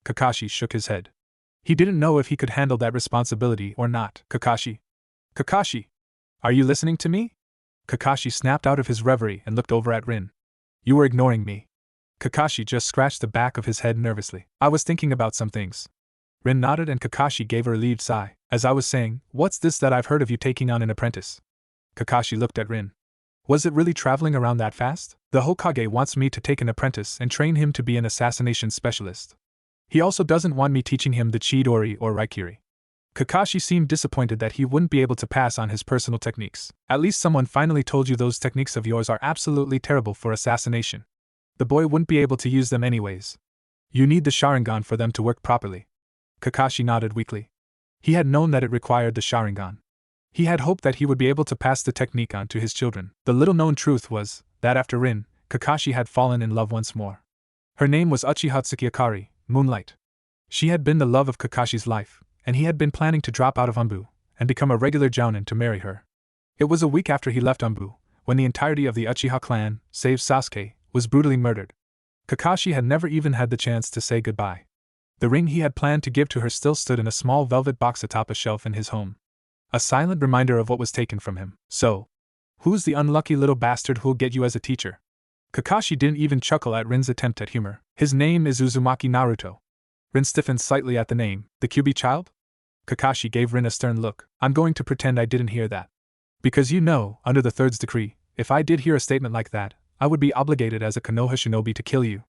Kakashi shook his head. He didn't know if he could handle that responsibility or not. Kakashi! Kakashi! Are you listening to me? Kakashi snapped out of his reverie and looked over at Rin. You were ignoring me. Kakashi just scratched the back of his head nervously. I was thinking about some things. Rin nodded and Kakashi gave a relieved sigh. As I was saying, what's this that I've heard of you taking on an apprentice? Kakashi looked at Rin. Was it really traveling around that fast? The Hokage wants me to take an apprentice and train him to be an assassination specialist. He also doesn't want me teaching him the Chidori or Raikiri. Kakashi seemed disappointed that he wouldn't be able to pass on his personal techniques. At least someone finally told you those techniques of yours are absolutely terrible for assassination. The boy wouldn't be able to use them anyways. You need the Sharingan for them to work properly. Kakashi nodded weakly. He had known that it required the Sharingan. He had hoped that he would be able to pass the technique on to his children. The little-known truth was that after Rin, Kakashi had fallen in love once more. Her name was Uchihatsuki Akari, Moonlight. She had been the love of Kakashi's life, and he had been planning to drop out of Anbu and become a regular jounin to marry her. It was a week after he left Anbu, when the entirety of the Uchiha clan, save Sasuke, was brutally murdered. Kakashi had never even had the chance to say goodbye. The ring he had planned to give to her still stood in a small velvet box atop a shelf in his home. A silent reminder of what was taken from him. So, who's the unlucky little bastard who'll get you as a teacher? Kakashi didn't even chuckle at Rin's attempt at humor. His name is Uzumaki Naruto. Rin stiffened slightly at the name. The Kyuubi child? Kakashi gave Rin a stern look. I'm going to pretend I didn't hear that. Because you know, under the third's decree, if I did hear a statement like that, I would be obligated as a Konoha shinobi to kill you.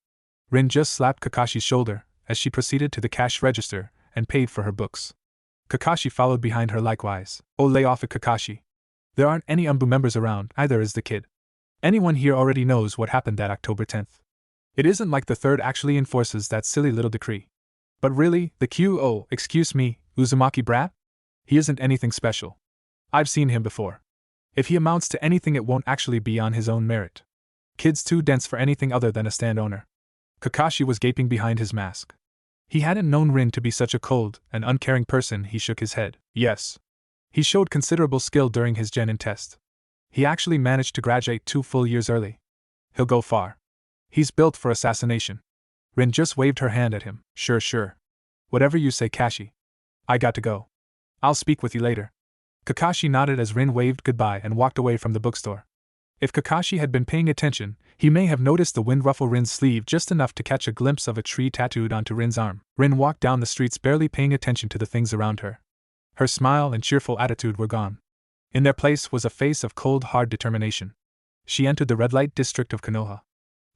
Rin just slapped Kakashi's shoulder as she proceeded to the cash register and paid for her books. Kakashi followed behind her likewise. Oh, lay off it, Kakashi. There aren't any Anbu members around, either is the kid. Anyone here already knows what happened that October 10th. It isn't like the third actually enforces that silly little decree. But really, the excuse me, Uzumaki brat? He isn't anything special. I've seen him before. If he amounts to anything, it won't actually be on his own merit. Kid's too dense for anything other than a stand owner. Kakashi was gaping behind his mask. He hadn't known Rin to be such a cold and uncaring person. He shook his head. Yes. He showed considerable skill during his genin test. He actually managed to graduate 2 full years early. He'll go far. He's built for assassination. Rin just waved her hand at him. Sure. Whatever you say, Kashi. I got to go. I'll speak with you later. Kakashi nodded as Rin waved goodbye and walked away from the bookstore. If Kakashi had been paying attention, he may have noticed the wind ruffle Rin's sleeve just enough to catch a glimpse of a tree tattooed onto Rin's arm. Rin walked down the streets barely paying attention to the things around her. Her smile and cheerful attitude were gone. In their place was a face of cold, hard determination. She entered the red light district of Konoha.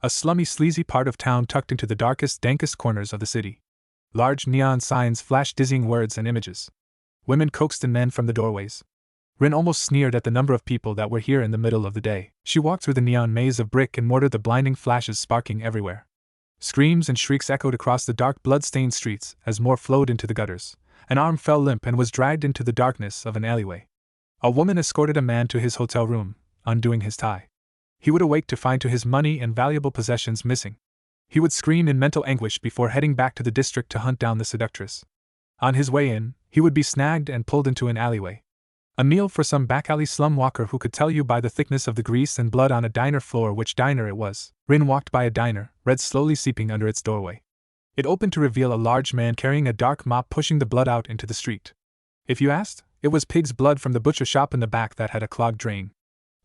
A slummy, sleazy part of town tucked into the darkest, dankest corners of the city. Large neon signs flashed dizzying words and images. Women coaxed in men from the doorways. Rin almost sneered at the number of people that were here in the middle of the day. She walked through the neon maze of brick and mortar, the blinding flashes sparking everywhere. Screams and shrieks echoed across the dark, blood-stained streets as more flowed into the gutters. An arm fell limp and was dragged into the darkness of an alleyway. A woman escorted a man to his hotel room, undoing his tie. He would awake to find his money and valuable possessions missing. He would scream in mental anguish before heading back to the district to hunt down the seductress. On his way in, he would be snagged and pulled into an alleyway. A meal for some back alley slum walker who could tell you by the thickness of the grease and blood on a diner floor which diner it was. Rin walked by a diner, red slowly seeping under its doorway. It opened to reveal a large man carrying a dark mop pushing the blood out into the street. If you asked, it was pig's blood from the butcher shop in the back that had a clogged drain.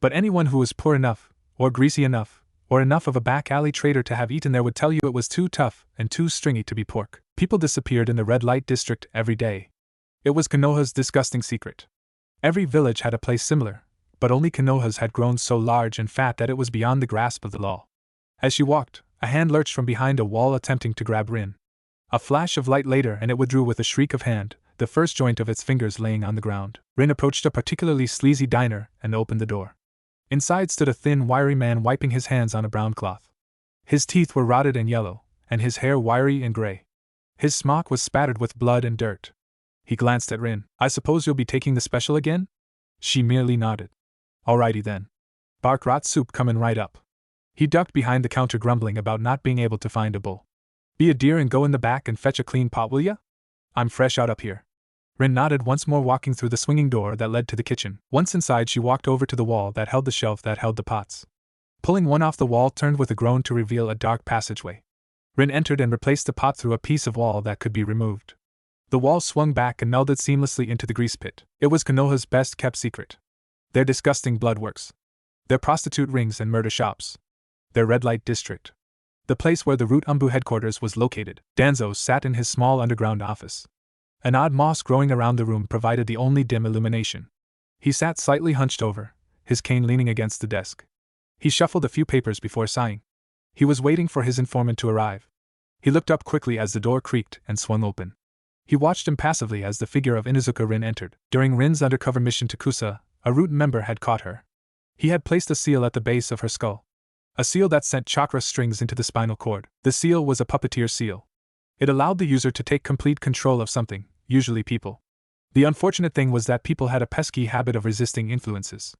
But anyone who was poor enough, or greasy enough, or enough of a back alley trader to have eaten there would tell you it was too tough and too stringy to be pork. People disappeared in the red light district every day. It was Konoha's disgusting secret. Every village had a place similar, but only Konoha's had grown so large and fat that it was beyond the grasp of the law. As she walked, a hand lurched from behind a wall attempting to grab Rin. A flash of light later and it withdrew with a shriek of hand, the first joint of its fingers laying on the ground. Rin approached a particularly sleazy diner and opened the door. Inside stood a thin, wiry man wiping his hands on a brown cloth. His teeth were rotted and yellow, and his hair wiry and gray. His smock was spattered with blood and dirt. He glanced at Rin. I suppose you'll be taking the special again? She merely nodded. Alrighty then. Bark rot soup coming right up. He ducked behind the counter grumbling about not being able to find a bowl. Be a dear and go in the back and fetch a clean pot, will ya? I'm fresh out up here. Rin nodded once more, walking through the swinging door that led to the kitchen. Once inside, she walked over to the wall that held the shelf that held the pots. Pulling one off the wall, turned with a groan to reveal a dark passageway. Rin entered and replaced the pot through a piece of wall that could be removed. The wall swung back and melded seamlessly into the grease pit. It was Konoha's best-kept secret. Their disgusting blood works. Their prostitute rings and murder shops. Their red light district. The place where the Root Umbu headquarters was located. Danzo sat in his small underground office. An odd moss growing around the room provided the only dim illumination. He sat slightly hunched over, his cane leaning against the desk. He shuffled a few papers before sighing. He was waiting for his informant to arrive. He looked up quickly as the door creaked and swung open. He watched impassively as the figure of Inuzuka Rin entered. During Rin's undercover mission to Kusa, a Root member had caught her. He had placed a seal at the base of her skull. A seal that sent chakra strings into the spinal cord. The seal was a puppeteer seal. It allowed the user to take complete control of something, usually people. The unfortunate thing was that people had a pesky habit of resisting influences.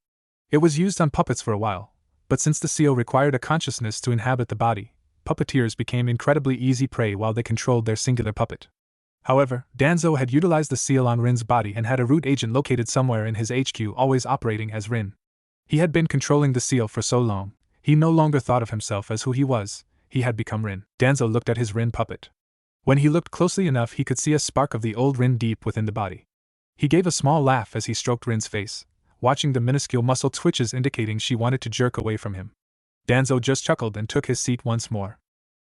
It was used on puppets for a while, but since the seal required a consciousness to inhabit the body, puppeteers became incredibly easy prey while they controlled their singular puppet. However, Danzo had utilized the seal on Rin's body and had a Root agent located somewhere in his HQ always operating as Rin. He had been controlling the seal for so long, he no longer thought of himself as who he was, he had become Rin. Danzo looked at his Rin puppet. When he looked closely enough he could see a spark of the old Rin deep within the body. He gave a small laugh as he stroked Rin's face, watching the minuscule muscle twitches indicating she wanted to jerk away from him. Danzo just chuckled and took his seat once more.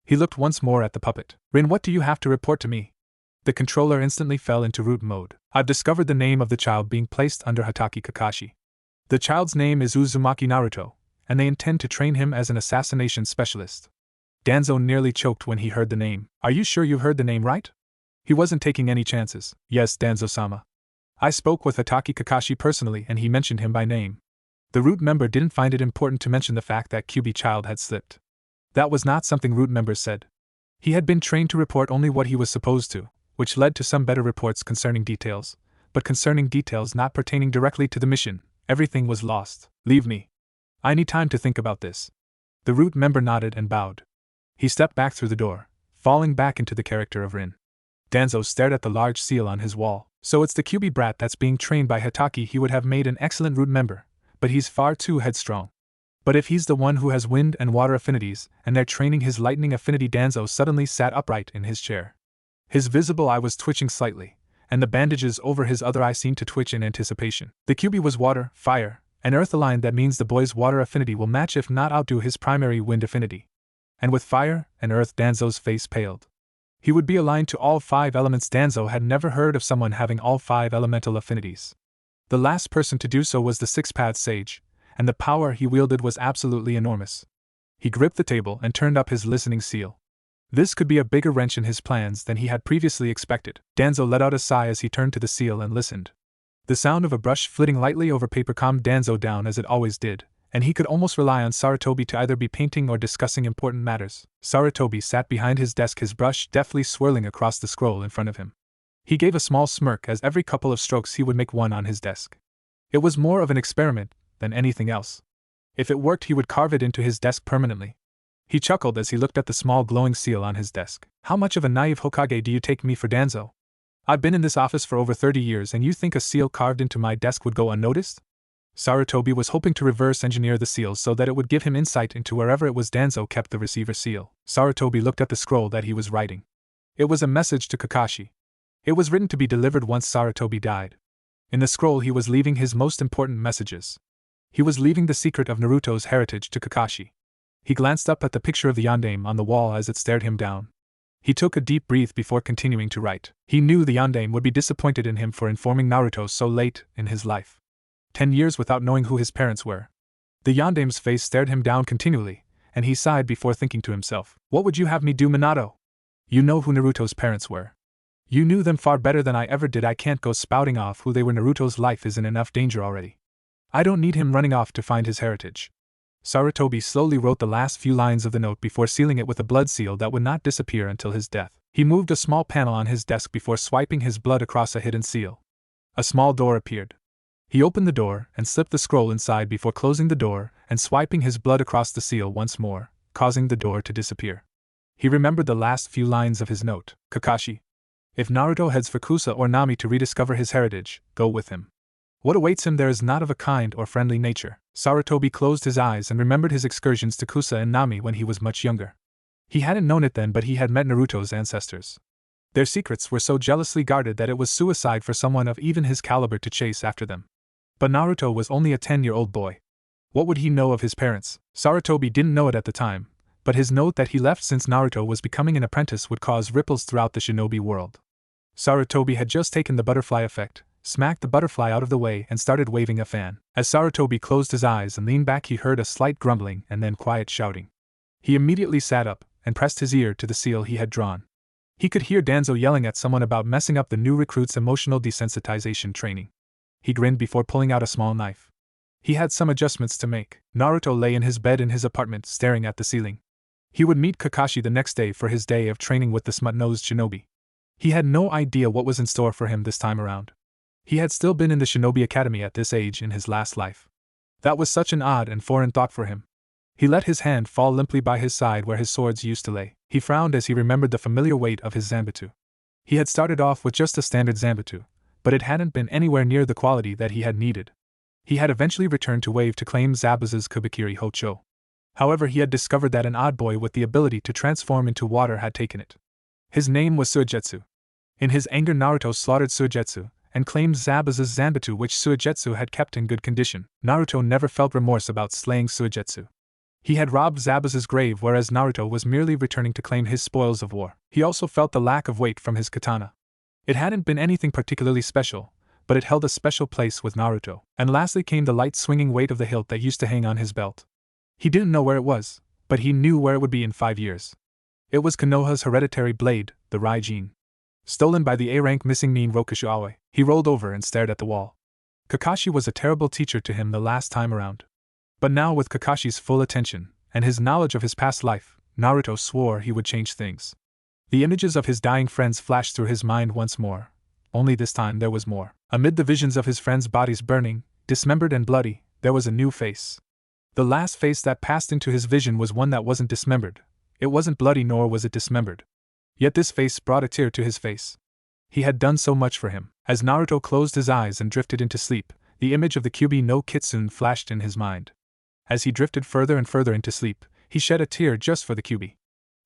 He looked once more at the puppet. Rin, what do you have to report to me? The controller instantly fell into Root mode. I've discovered the name of the child being placed under Hatake Kakashi. The child's name is Uzumaki Naruto, and they intend to train him as an assassination specialist. Danzo nearly choked when he heard the name. Are you sure you heard the name right? He wasn't taking any chances. Yes, Danzo-sama. I spoke with Hatake Kakashi personally and he mentioned him by name. The Root member didn't find it important to mention the fact that QB child had slipped. That was not something Root members said. He had been trained to report only what he was supposed to, which led to some better reports concerning details, but concerning details not pertaining directly to the mission, everything was lost. Leave me. I need time to think about this. The Root member nodded and bowed. He stepped back through the door, falling back into the character of Rin. Danzo stared at the large seal on his wall. So it's the QB brat that's being trained by Hatake. He would have made an excellent Root member, but he's far too headstrong. But if he's the one who has wind and water affinities, and they're training his lightning affinity. Danzo suddenly sat upright in his chair. His visible eye was twitching slightly, and the bandages over his other eye seemed to twitch in anticipation. The QB was water, fire, and earth aligned. That means the boy's water affinity will match if not outdo his primary wind affinity. And with fire and earth, Danzo's face paled. He would be aligned to all 5 elements. Danzo had never heard of someone having all 5 elemental affinities. The last person to do so was the Six-Path Sage, and the power he wielded was absolutely enormous. He gripped the table and turned up his listening seal. This could be a bigger wrench in his plans than he had previously expected. Danzo let out a sigh as he turned to the seal and listened. The sound of a brush flitting lightly over paper calmed Danzo down as it always did, and he could almost rely on Sarutobi to either be painting or discussing important matters. Sarutobi sat behind his desk, his brush deftly swirling across the scroll in front of him. He gave a small smirk as every couple of strokes he would make one on his desk. It was more of an experiment than anything else. If it worked, he would carve it into his desk permanently. He chuckled as he looked at the small glowing seal on his desk. How much of a naive Hokage do you take me for, Danzo? I've been in this office for over 30 years and you think a seal carved into my desk would go unnoticed? Sarutobi was hoping to reverse engineer the seal so that it would give him insight into wherever it was Danzo kept the receiver seal. Sarutobi looked at the scroll that he was writing. It was a message to Kakashi. It was written to be delivered once Sarutobi died. In the scroll he was leaving his most important messages. He was leaving the secret of Naruto's heritage to Kakashi. He glanced up at the picture of the yondaime on the wall as it stared him down. He took a deep breath before continuing to write. He knew the yondaime would be disappointed in him for informing Naruto so late in his life. 10 years without knowing who his parents were. The yondaime's face stared him down continually, and he sighed before thinking to himself, what would you have me do, Minato? You know who Naruto's parents were. You knew them far better than I ever did. I can't go spouting off who they were. Naruto's life is in enough danger already. I don't need him running off to find his heritage. Sarutobi slowly wrote the last few lines of the note before sealing it with a blood seal that would not disappear until his death. He moved a small panel on his desk before swiping his blood across a hidden seal. A small door appeared. He opened the door and slipped the scroll inside before closing the door and swiping his blood across the seal once more, causing the door to disappear. He remembered the last few lines of his note. Kakashi. If Naruto heads for Kusa or Nami to rediscover his heritage, go with him. What awaits him there is not of a kind or friendly nature. Sarutobi closed his eyes and remembered his excursions to Kusa and Nami when he was much younger. He hadn't known it then, but he had met Naruto's ancestors. Their secrets were so jealously guarded that it was suicide for someone of even his caliber to chase after them. But Naruto was only a 10-year-old boy. What would he know of his parents? Sarutobi didn't know it at the time, but his note that he left since Naruto was becoming an apprentice would cause ripples throughout the shinobi world. Sarutobi had just taken the butterfly effect, smacked the butterfly out of the way, and started waving a fan. As Sarutobi closed his eyes and leaned back, he heard a slight grumbling and then quiet shouting. He immediately sat up and pressed his ear to the seal he had drawn. He could hear Danzo yelling at someone about messing up the new recruit's emotional desensitization training. He grinned before pulling out a small knife. He had some adjustments to make. Naruto lay in his bed in his apartment, staring at the ceiling. He would meet Kakashi the next day for his day of training with the smut-nosed shinobi. He had no idea what was in store for him this time around. He had still been in the shinobi academy at this age in his last life. That was such an odd and foreign thought for him. He let his hand fall limply by his side where his swords used to lay. He frowned as he remembered the familiar weight of his zanbatsu. He had started off with just a standard zanbatsu, but it hadn't been anywhere near the quality that he had needed. He had eventually returned to Wave to claim Zabuza's Kubikiri Hocho. However, he had discovered that an odd boy with the ability to transform into water had taken it. His name was Suigetsu. In his anger, Naruto slaughtered Suigetsu and claimed Zabuza's zanbatsu, which Suigetsu had kept in good condition. Naruto never felt remorse about slaying Suigetsu. He had robbed Zabuza's grave, whereas Naruto was merely returning to claim his spoils of war. He also felt the lack of weight from his katana. It hadn't been anything particularly special, but it held a special place with Naruto. And lastly came the light swinging weight of the hilt that used to hang on his belt. He didn't know where it was, but he knew where it would be in 5 years. It was Konoha's hereditary blade, the Raijin. Stolen by the A-rank missing Nin Rokushu Aoi. He rolled over and stared at the wall. Kakashi was a terrible teacher to him the last time around. But now, with Kakashi's full attention, and his knowledge of his past life, Naruto swore he would change things. The images of his dying friends flashed through his mind once more. Only this time there was more. Amid the visions of his friends' bodies burning, dismembered and bloody, there was a new face. The last face that passed into his vision was one that wasn't dismembered. It wasn't bloody, nor was it dismembered. Yet this face brought a tear to his face. He had done so much for him. As Naruto closed his eyes and drifted into sleep, the image of the Kyuubi no Kitsune flashed in his mind. As he drifted further and further into sleep, he shed a tear just for the Kyuubi.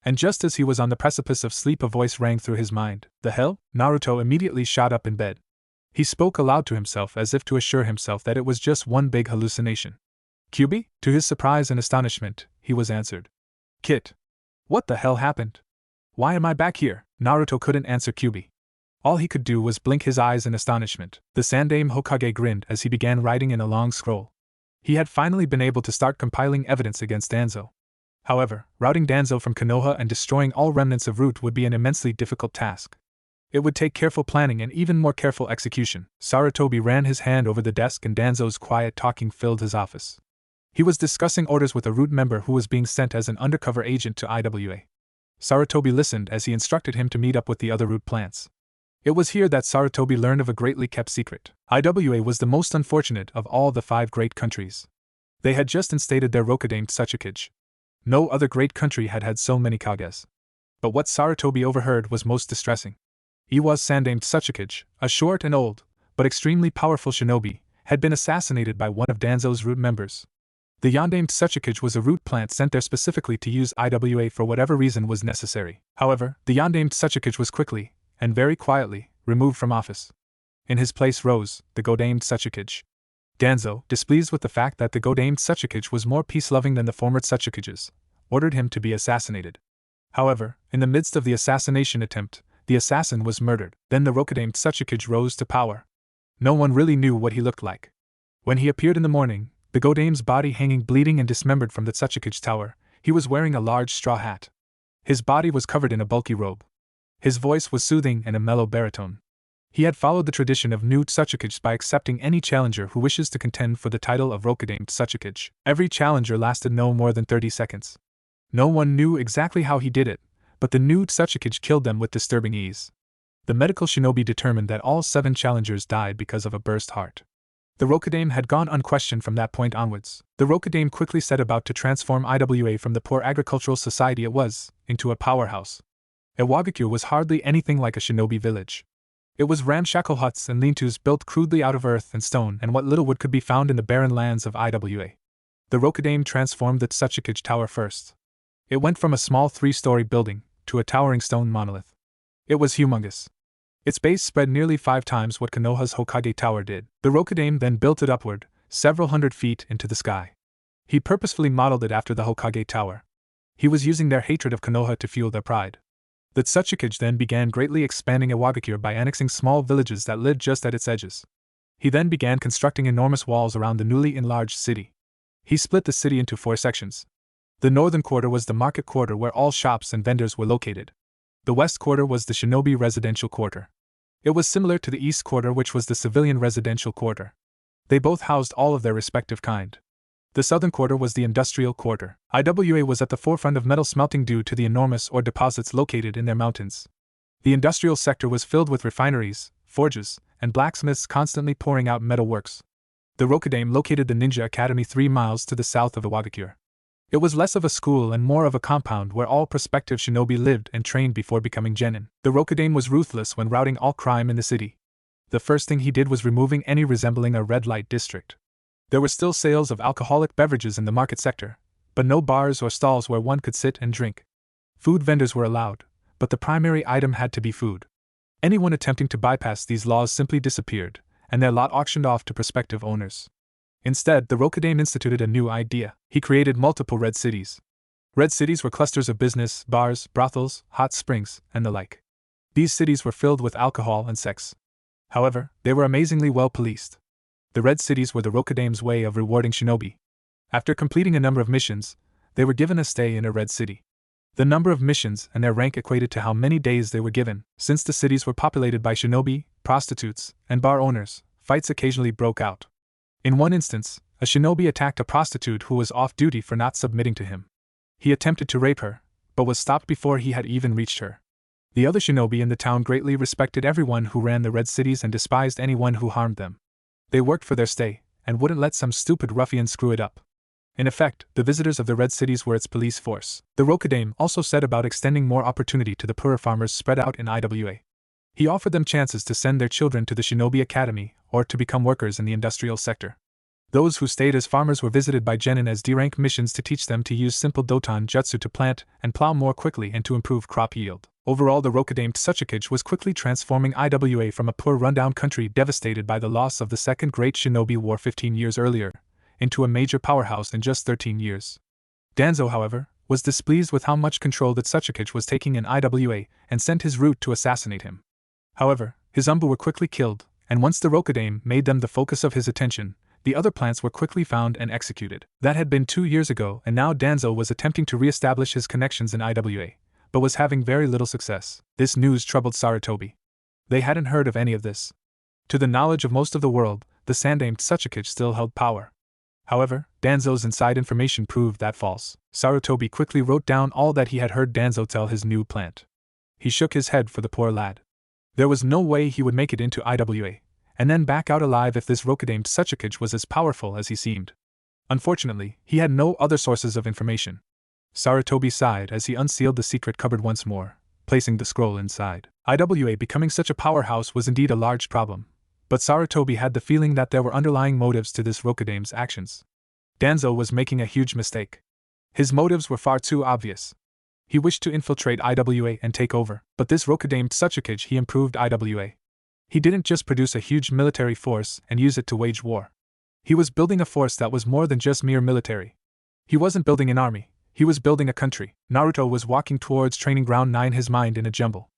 And just as he was on the precipice of sleep, a voice rang through his mind. The hell? Naruto immediately shot up in bed. He spoke aloud to himself as if to assure himself that it was just one big hallucination. Kyuubi? To his surprise and astonishment, he was answered. Kit. What the hell happened? Why am I back here? Naruto couldn't answer Kyuubi. All he could do was blink his eyes in astonishment. The Sandaime Hokage grinned as he began writing in a long scroll. He had finally been able to start compiling evidence against Danzo. However, routing Danzo from Konoha and destroying all remnants of Root would be an immensely difficult task. It would take careful planning and even more careful execution. Sarutobi ran his hand over the desk and Danzo's quiet talking filled his office. He was discussing orders with a Root member who was being sent as an undercover agent to IWA. Sarutobi listened as he instructed him to meet up with the other Root plants. It was here that Sarutobi learned of a greatly kept secret. IWA was the most unfortunate of all the 5 great countries. They had just instated their Rokudaime Tsuchikage. No other great country had had so many Kages. But what Sarutobi overheard was most distressing. Iwa's Sandaime Tsuchikage, a short and old, but extremely powerful shinobi, had been assassinated by one of Danzo's Root members. The Yondaime Tsuchikage was a Root plant sent there specifically to use IWA for whatever reason was necessary. However, the Yondaime Tsuchikage was quickly, and very quietly, removed from office. In his place rose the Godaime Tsuchikage. Danzo, displeased with the fact that the Godaime Tsuchikage was more peace-loving than the former Tsuchikages, ordered him to be assassinated. However, in the midst of the assassination attempt, the assassin was murdered. Then the Rokudaime Tsuchikage rose to power. No one really knew what he looked like. When he appeared in the morning, the Godaime's body hanging bleeding and dismembered from the Tsuchikage tower, he was wearing a large straw hat. His body was covered in a bulky robe. His voice was soothing and a mellow baritone. He had followed the tradition of new Tsuchikage by accepting any challenger who wishes to contend for the title of Rokudaime Tsuchikage. Every challenger lasted no more than 30 seconds. No one knew exactly how he did it, but the new Tsuchikage killed them with disturbing ease. The medical shinobi determined that all 7 challengers died because of a burst heart. The Rokudaime had gone unquestioned from that point onwards. The Rokudaime quickly set about to transform IWA from the poor agricultural society it was, into a powerhouse. Iwagakure was hardly anything like a shinobi village. It was ramshackle huts and lean-tos built crudely out of earth and stone and what little wood could be found in the barren lands of IWA. The Rokudaime transformed the Tsuchikage tower first. It went from a small 3-story building to a towering stone monolith. It was humongous. Its base spread nearly 5 times what Konoha's Hokage Tower did. The Rokudaime then built it upward, several hundred feet into the sky. He purposefully modeled it after the Hokage Tower. He was using their hatred of Konoha to fuel their pride. The Tsuchikage then began greatly expanding Iwagakure by annexing small villages that lived just at its edges. He then began constructing enormous walls around the newly enlarged city. He split the city into 4 sections. The northern quarter was the market quarter where all shops and vendors were located. The west quarter was the shinobi residential quarter. It was similar to the east quarter, which was the civilian residential quarter. They both housed all of their respective kind. The southern quarter was the industrial quarter. IWA was at the forefront of metal smelting due to the enormous ore deposits located in their mountains. The industrial sector was filled with refineries, forges, and blacksmiths constantly pouring out metal works. The Rokudaime located the Ninja Academy 3 miles to the south of Iwagakure. It was less of a school and more of a compound where all prospective shinobi lived and trained before becoming genin. The Rokudaime was ruthless when routing all crime in the city. The first thing he did was removing any resembling a red light district. There were still sales of alcoholic beverages in the market sector, but no bars or stalls where one could sit and drink. Food vendors were allowed, but the primary item had to be food. Anyone attempting to bypass these laws simply disappeared, and their lot auctioned off to prospective owners. Instead, the Rokudaime instituted a new idea. He created multiple red cities. Red cities were clusters of business, bars, brothels, hot springs, and the like. These cities were filled with alcohol and sex. However, they were amazingly well policed. The red cities were the Rokudaime's way of rewarding shinobi. After completing a number of missions, they were given a stay in a red city. The number of missions and their rank equated to how many days they were given. Since the cities were populated by shinobi, prostitutes, and bar owners, fights occasionally broke out. In one instance, a shinobi attacked a prostitute who was off duty for not submitting to him. He attempted to rape her, but was stopped before he had even reached her. The other shinobi in the town greatly respected everyone who ran the red cities and despised anyone who harmed them. They worked for their stay, and wouldn't let some stupid ruffian screw it up. In effect, the visitors of the red cities were its police force. The Rokudaime also set about extending more opportunity to the poorer farmers spread out in IWA. He offered them chances to send their children to the shinobi academy, or to become workers in the industrial sector. Those who stayed as farmers were visited by genin as D-rank missions to teach them to use simple doton jutsu to plant and plow more quickly and to improve crop yield. Overall, the Rokudaime Tsuchikage was quickly transforming IWA from a poor rundown country devastated by the loss of the Second Great Shinobi War 15 years earlier, into a major powerhouse in just 13 years. Danzo, however, was displeased with how much control the Tsuchikage was taking in IWA and sent his route to assassinate him. However, his Umbu were quickly killed, and once the Rokudaime made them the focus of his attention, the other plants were quickly found and executed. That had been 2 years ago, and now Danzo was attempting to re-establish his connections in IWA, but was having very little success. This news troubled Sarutobi. They hadn't heard of any of this. To the knowledge of most of the world, the Sandaime Tsuchikage still held power. However, Danzo's inside information proved that false. Sarutobi quickly wrote down all that he had heard Danzo tell his new plant. He shook his head for the poor lad. There was no way he would make it into IWA, and then back out alive if this Rokudaime Tsuchikage was as powerful as he seemed. Unfortunately, he had no other sources of information. Sarutobi sighed as he unsealed the secret cupboard once more, placing the scroll inside. IWA becoming such a powerhouse was indeed a large problem, but Sarutobi had the feeling that there were underlying motives to this Rokudaime's actions. Danzo was making a huge mistake. His motives were far too obvious. He wished to infiltrate IWA and take over, but this Rokudaime Tsuchikage he improved IWA. He didn't just produce a huge military force and use it to wage war. He was building a force that was more than just mere military. He wasn't building an army. He was building a country. Naruto was walking towards Training Ground 9, his mind in a jumble.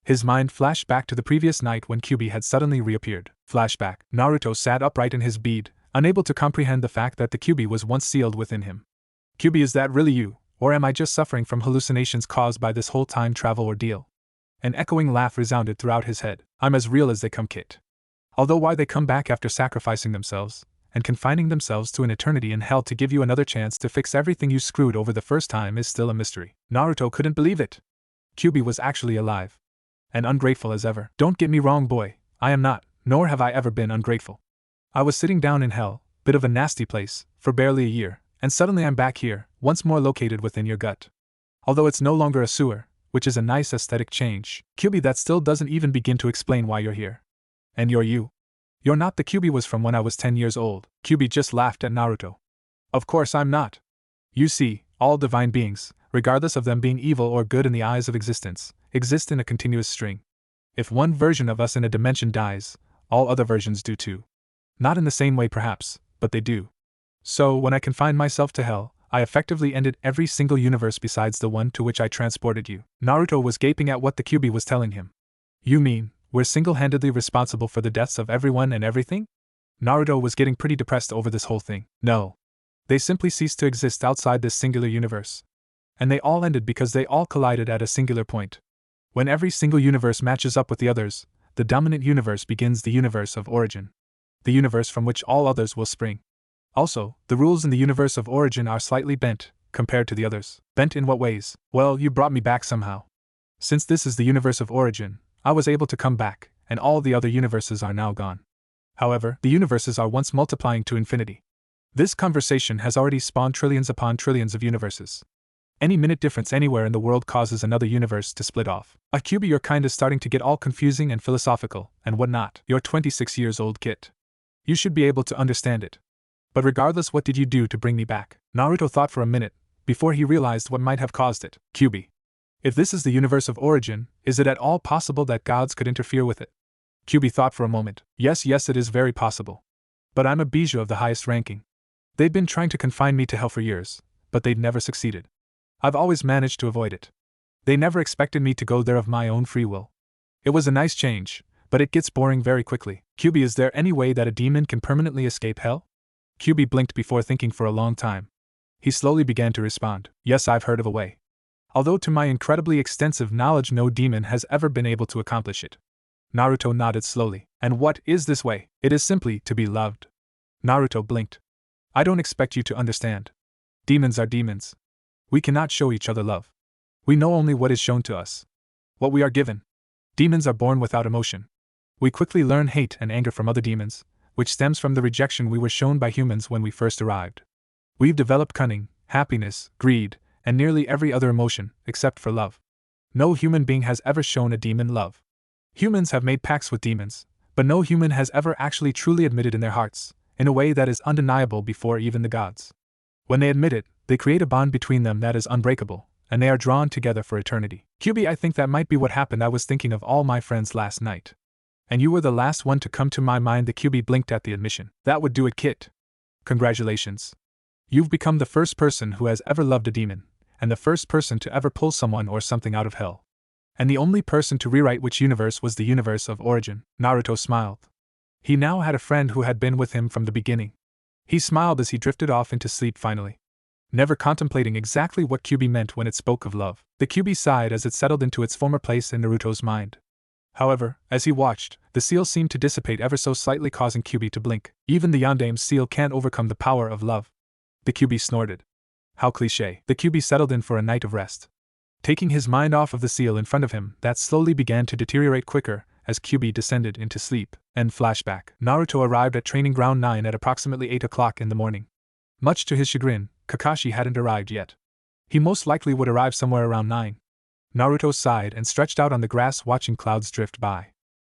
His mind flashed back to the previous night when Kyubi had suddenly reappeared. Flashback. Naruto sat upright in his bead, unable to comprehend the fact that the Kyubi was once sealed within him. Kyubi, is that really you, or am I just suffering from hallucinations caused by this whole time travel ordeal? An echoing laugh resounded throughout his head. I'm as real as they come, Kit. Although why they come back after sacrificing themselves and confining themselves to an eternity in hell to give you another chance to fix everything you screwed over the first time is still a mystery. Naruto couldn't believe it. Kyubi was actually alive. And ungrateful as ever. Don't get me wrong, boy, I am not, nor have I ever been ungrateful. I was sitting down in hell, bit of a nasty place, for barely a year, and suddenly I'm back here, once more located within your gut. Although it's no longer a sewer, which is a nice aesthetic change. Kyubi, that still doesn't even begin to explain why you're here. And you're you. You're not the Kyubi was from when I was 10 years old. Kyubi just laughed at Naruto. Of course I'm not. You see, all divine beings, regardless of them being evil or good in the eyes of existence, exist in a continuous string. If one version of us in a dimension dies, all other versions do too. Not in the same way perhaps, but they do. So, when I confined myself to hell, I effectively ended every single universe besides the one to which I transported you. Naruto was gaping at what the Kyuubi was telling him. You mean, we're single-handedly responsible for the deaths of everyone and everything? Naruto was getting pretty depressed over this whole thing. No. They simply ceased to exist outside this singular universe. And they all ended because they all collided at a singular point. When every single universe matches up with the others, the dominant universe begins the universe of origin. The universe from which all others will spring. Also, the rules in the universe of origin are slightly bent, compared to the others. Bent in what ways? Well, you brought me back somehow. Since this is the universe of origin, I was able to come back, and all the other universes are now gone. However, the universes are once multiplying to infinity. This conversation has already spawned trillions upon trillions of universes. Any minute difference anywhere in the world causes another universe to split off. A Kyuubi, your kind is starting to get all confusing and philosophical, and whatnot. You're 26 years old, kid. You should be able to understand it. But regardless, what did you do to bring me back? Naruto thought for a minute, before he realized what might have caused it. Kyuubi. If this is the universe of origin, is it at all possible that gods could interfere with it? Kyuubi thought for a moment. Yes, it is very possible. But I'm a bijou of the highest ranking. They've been trying to confine me to hell for years, but they've never succeeded. I've always managed to avoid it. They never expected me to go there of my own free will. It was a nice change, but it gets boring very quickly. Kyuubi, is there any way that a demon can permanently escape hell? Kyuubi blinked before thinking for a long time. He slowly began to respond. Yes, I've heard of a way. Although to my incredibly extensive knowledge no demon has ever been able to accomplish it. Naruto nodded slowly. And what is this way? It is simply to be loved. Naruto blinked. I don't expect you to understand. Demons are demons. We cannot show each other love. We know only what is shown to us. What we are given. Demons are born without emotion. We quickly learn hate and anger from other demons, which stems from the rejection we were shown by humans when we first arrived. We've developed cunning, happiness, greed, and nearly every other emotion, except for love. No human being has ever shown a demon love. Humans have made pacts with demons, but no human has ever actually truly admitted in their hearts, in a way that is undeniable before even the gods. When they admit it, they create a bond between them that is unbreakable, and they are drawn together for eternity. Kyuubi, I think that might be what happened. I was thinking of all my friends last night. And you were the last one to come to my mind. The Kyuubi blinked at the admission. That would do it, kid. Congratulations. You've become the first person who has ever loved a demon, and the first person to ever pull someone or something out of hell. And the only person to rewrite which universe was the universe of origin. Naruto smiled. He now had a friend who had been with him from the beginning. He smiled as he drifted off into sleep finally, never contemplating exactly what Kyuubi meant when it spoke of love. The Kyuubi sighed as it settled into its former place in Naruto's mind. However, as he watched, the seal seemed to dissipate ever so slightly, causing Kyuubi to blink. Even the Yandame's seal can't overcome the power of love. The Kyuubi snorted. How cliché. The Kyuubi settled in for a night of rest. Taking his mind off of the seal in front of him, that slowly began to deteriorate quicker as Kyuubi descended into sleep. And flashback. Naruto arrived at Training Ground 9 at approximately 8 o'clock in the morning. Much to his chagrin, Kakashi hadn't arrived yet. He most likely would arrive somewhere around 9. Naruto sighed and stretched out on the grass watching clouds drift by.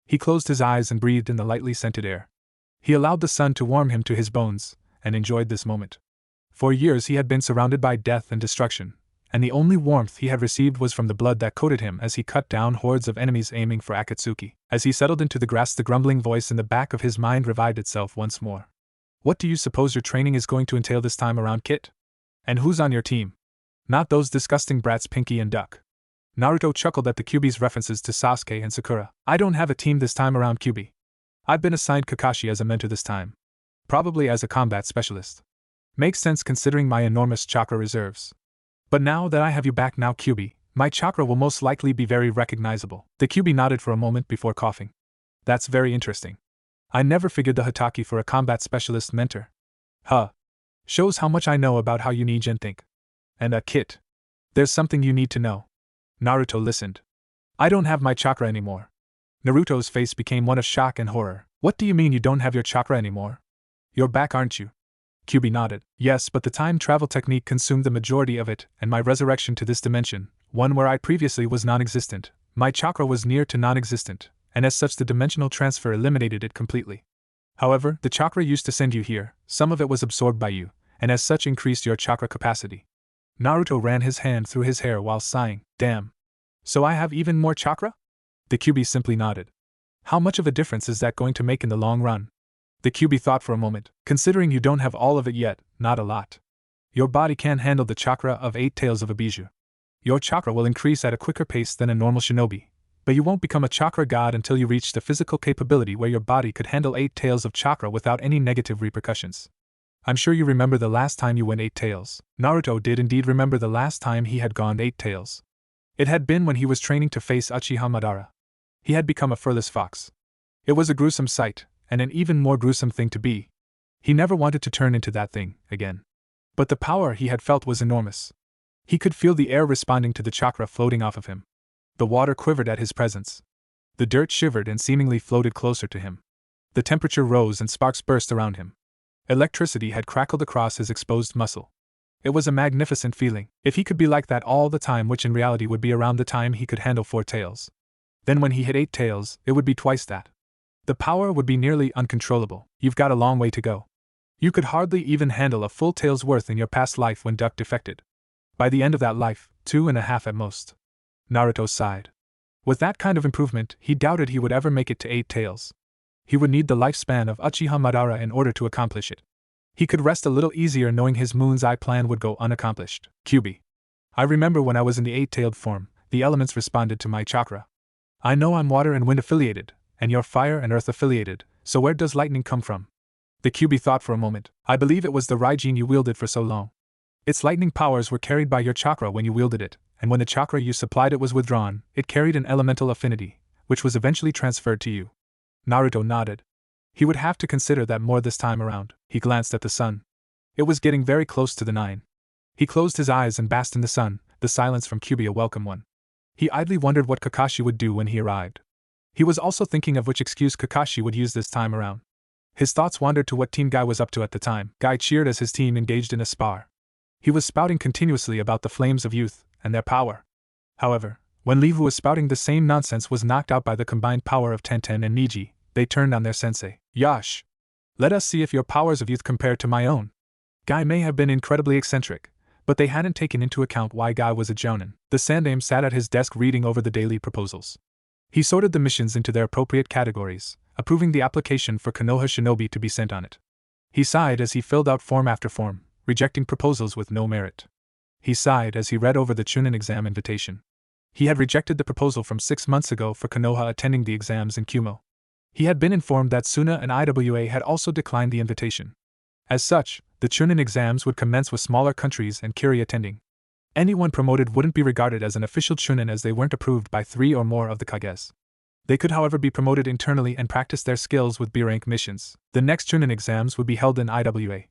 He closed his eyes and breathed in the lightly scented air. He allowed the sun to warm him to his bones, and enjoyed this moment. For years he had been surrounded by death and destruction, and the only warmth he had received was from the blood that coated him as he cut down hordes of enemies aiming for Akatsuki. As he settled into the grass, the grumbling voice in the back of his mind revived itself once more. What do you suppose your training is going to entail this time around, kid? And who's on your team? Not those disgusting brats Pinky and Duck. Naruto chuckled at the Kyuubi's references to Sasuke and Sakura. I don't have a team this time around, Kyuubi. I've been assigned Kakashi as a mentor this time. Probably as a combat specialist. Makes sense considering my enormous chakra reserves. But now that I have you back now, Kyuubi, my chakra will most likely be very recognizable. The Kyuubi nodded for a moment before coughing. That's very interesting. I never figured the Hatake for a combat specialist mentor. Huh. Shows how much I know about how you need and think. And kid. There's something you need to know. Naruto listened. I don't have my chakra anymore. Naruto's face became one of shock and horror. What do you mean you don't have your chakra anymore? You're back, aren't you? Kyuubi nodded. Yes, but the time travel technique consumed the majority of it, and my resurrection to this dimension, one where I previously was non-existent, my chakra was near to non-existent, and as such the dimensional transfer eliminated it completely. However, the chakra used to send you here, some of it was absorbed by you, and as such increased your chakra capacity. Naruto ran his hand through his hair while sighing. Damn. So I have even more chakra? The QB simply nodded. How much of a difference is that going to make in the long run? The QB thought for a moment. Considering you don't have all of it yet, not a lot. Your body can handle the chakra of 8 tails of a bijou. Your chakra will increase at a quicker pace than a normal shinobi, but you won't become a chakra god until you reach the physical capability where your body could handle 8 tails of chakra without any negative repercussions. I'm sure you remember the last time you went 8 tails. Naruto did indeed remember the last time he had gone 8 tails. It had been when he was training to face Uchiha Madara. He had become a furless fox. It was a gruesome sight, and an even more gruesome thing to be. He never wanted to turn into that thing again. But the power he had felt was enormous. He could feel the air responding to the chakra floating off of him. The water quivered at his presence. The dirt shivered and seemingly floated closer to him. The temperature rose and sparks burst around him. Electricity had crackled across his exposed muscle. It was a magnificent feeling, if he could be like that all the time, which in reality would be around the time he could handle 4 tails. Then when he hit 8 tails, it would be twice that. The power would be nearly uncontrollable. You've got a long way to go. You could hardly even handle a full tail's worth in your past life when duck defected. By the end of that life, 2.5 at most. Naruto sighed. With that kind of improvement, he doubted he would ever make it to 8 tails. He would need the lifespan of Uchiha Madara in order to accomplish it. He could rest a little easier knowing his Moon's Eye plan would go unaccomplished. QB. I remember when I was in the 8-tailed form, the elements responded to my chakra. I know I'm water and wind affiliated, and you're fire and earth affiliated, so where does lightning come from? The QB thought for a moment. I believe it was the Raijin you wielded for so long. Its lightning powers were carried by your chakra when you wielded it, and when the chakra you supplied it was withdrawn, it carried an elemental affinity, which was eventually transferred to you. Naruto nodded. He would have to consider that more this time around. He glanced at the sun. It was getting very close to the 9. He closed his eyes and basked in the sun, the silence from QB a welcome one. He idly wondered what Kakashi would do when he arrived. He was also thinking of which excuse Kakashi would use this time around. His thoughts wandered to what Team Guy was up to at the time. Guy cheered as his team engaged in a spar. He was spouting continuously about the flames of youth and their power. However, when Lee, who was spouting the same nonsense, was knocked out by the combined power of Tenten and Niji, they turned on their sensei. Yash! Let us see if your powers of youth compare to my own. Guy may have been incredibly eccentric, but they hadn't taken into account why Guy was a jounin. The Sandaime sat at his desk reading over the daily proposals. He sorted the missions into their appropriate categories, approving the application for Konoha Shinobi to be sent on it. He sighed as he filled out form after form, rejecting proposals with no merit. He sighed as he read over the Chunin exam invitation. He had rejected the proposal from 6 months ago for Konoha attending the exams in Kumo. He had been informed that Suna and IWA had also declined the invitation. As such, the Chunin exams would commence with smaller countries and Kiri attending. Anyone promoted wouldn't be regarded as an official Chunin as they weren't approved by 3 or more of the Kages. They could however be promoted internally and practice their skills with B-rank missions. The next Chunin exams would be held in IWA.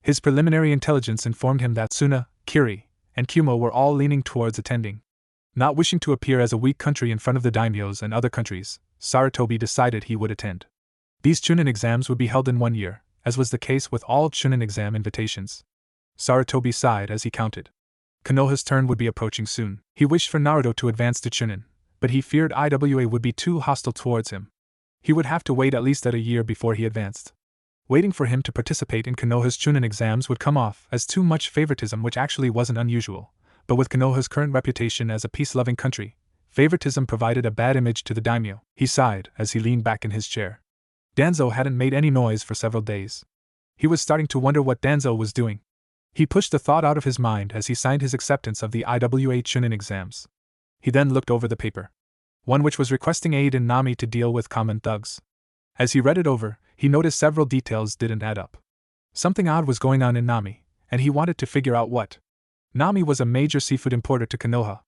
His preliminary intelligence informed him that Suna, Kiri, and Kumo were all leaning towards attending. Not wishing to appear as a weak country in front of the daimyos and other countries, Sarutobi decided he would attend. These Chunin exams would be held in 1 year, as was the case with all Chunin exam invitations. Sarutobi sighed as he counted. Konoha's turn would be approaching soon. He wished for Naruto to advance to Chunin, but he feared IWA would be too hostile towards him. He would have to wait at least a year before he advanced. Waiting for him to participate in Konoha's Chunin exams would come off as too much favoritism, which actually wasn't unusual, but with Konoha's current reputation as a peace-loving country, favoritism provided a bad image to the daimyo. He sighed as he leaned back in his chair. Danzo hadn't made any noise for several days. He was starting to wonder what Danzo was doing. He pushed the thought out of his mind as he signed his acceptance of the IWA Chunin exams. He then looked over the paper. One which was requesting aid in Nami to deal with common thugs. As he read it over, he noticed several details didn't add up. Something odd was going on in Nami, and he wanted to figure out what. Nami was a major seafood importer to Konoha.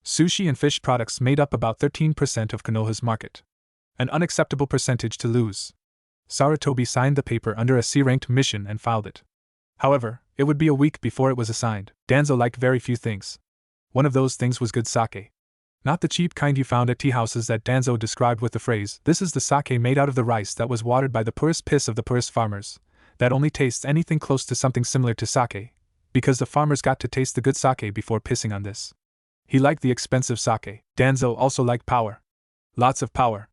Sushi and fish products made up about 13% of Konoha's market. An unacceptable percentage to lose. Sarutobi signed the paper under a C-ranked mission and filed it. However, it would be a week before it was assigned. Danzo liked very few things. One of those things was good sake. Not the cheap kind you found at tea houses that Danzo described with the phrase, "This is the sake made out of the rice that was watered by the poorest piss of the poorest farmers, that only tastes anything close to something similar to sake, because the farmers got to taste the good sake before pissing on this." He liked the expensive sake. Danzo also liked power. Lots of power.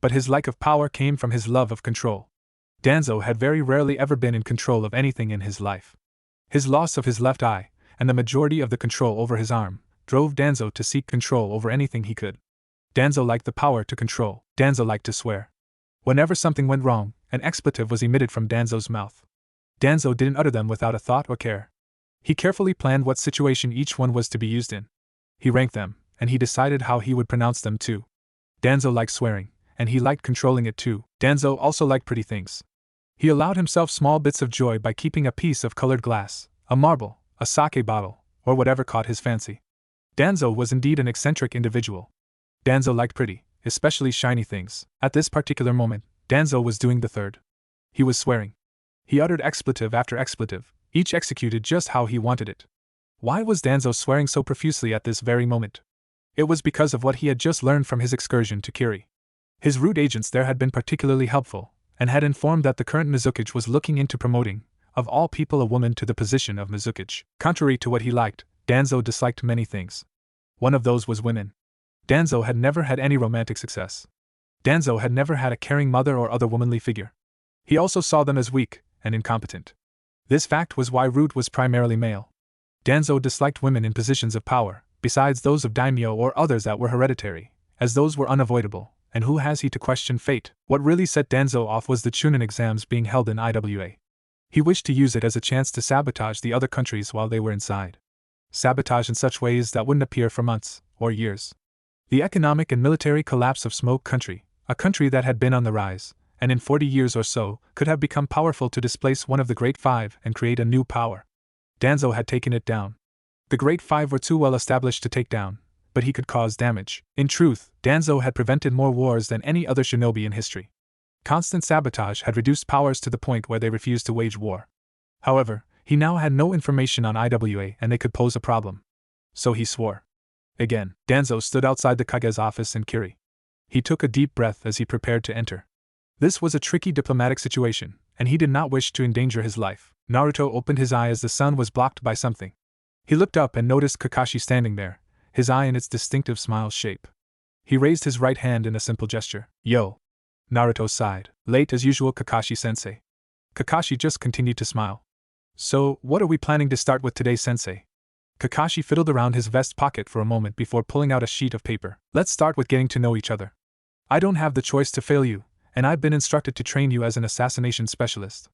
But his like of power came from his love of control. Danzo had very rarely ever been in control of anything in his life. His loss of his left eye, and the majority of the control over his arm, drove Danzo to seek control over anything he could. Danzo liked the power to control. Danzo liked to swear. Whenever something went wrong, an expletive was emitted from Danzo's mouth. Danzo didn't utter them without a thought or care. He carefully planned what situation each one was to be used in. He ranked them, and he decided how he would pronounce them too. Danzo liked swearing, and he liked controlling it too. Danzo also liked pretty things. He allowed himself small bits of joy by keeping a piece of colored glass, a marble, a sake bottle, or whatever caught his fancy. Danzo was indeed an eccentric individual. Danzo liked pretty, especially shiny things. At this particular moment, Danzo was doing the third. He was swearing. He uttered expletive after expletive, each executed just how he wanted it. Why was Danzo swearing so profusely at this very moment? It was because of what he had just learned from his excursion to Kiri. His root agents there had been particularly helpful, and had informed that the current Mizukage was looking into promoting, of all people, a woman to the position of Mizukage. Contrary to what he liked, Danzo disliked many things. One of those was women. Danzo had never had any romantic success. Danzo had never had a caring mother or other womanly figure. He also saw them as weak and incompetent. This fact was why Root was primarily male. Danzo disliked women in positions of power, besides those of daimyo or others that were hereditary, as those were unavoidable, and who has he to question fate? What really set Danzo off was the Chunin exams being held in IWA. He wished to use it as a chance to sabotage the other countries while they were inside. Sabotage in such ways that wouldn't appear for months, or years. The economic and military collapse of Smoke Country, a country that had been on the rise, and in 40 years or so, could have become powerful to displace one of the Great Five and create a new power. Danzo had taken it down. The Great Five were too well established to take down, but he could cause damage. In truth, Danzo had prevented more wars than any other shinobi in history. Constant sabotage had reduced powers to the point where they refused to wage war. However, he now had no information on IWA and they could pose a problem. So he swore. Again, Danzo stood outside the Kage's office in Kiri. He took a deep breath as he prepared to enter. This was a tricky diplomatic situation, and he did not wish to endanger his life. Naruto opened his eye as the sun was blocked by something. He looked up and noticed Kakashi standing there, his eye in its distinctive smile shape. He raised his right hand in a simple gesture. Yo! Naruto sighed. Late as usual, Kakashi-sensei. Kakashi just continued to smile. So, what are we planning to start with today, sensei? Kakashi fiddled around his vest pocket for a moment before pulling out a sheet of paper. Let's start with getting to know each other. I don't have the choice to fail you, and I've been instructed to train you as an assassination specialist.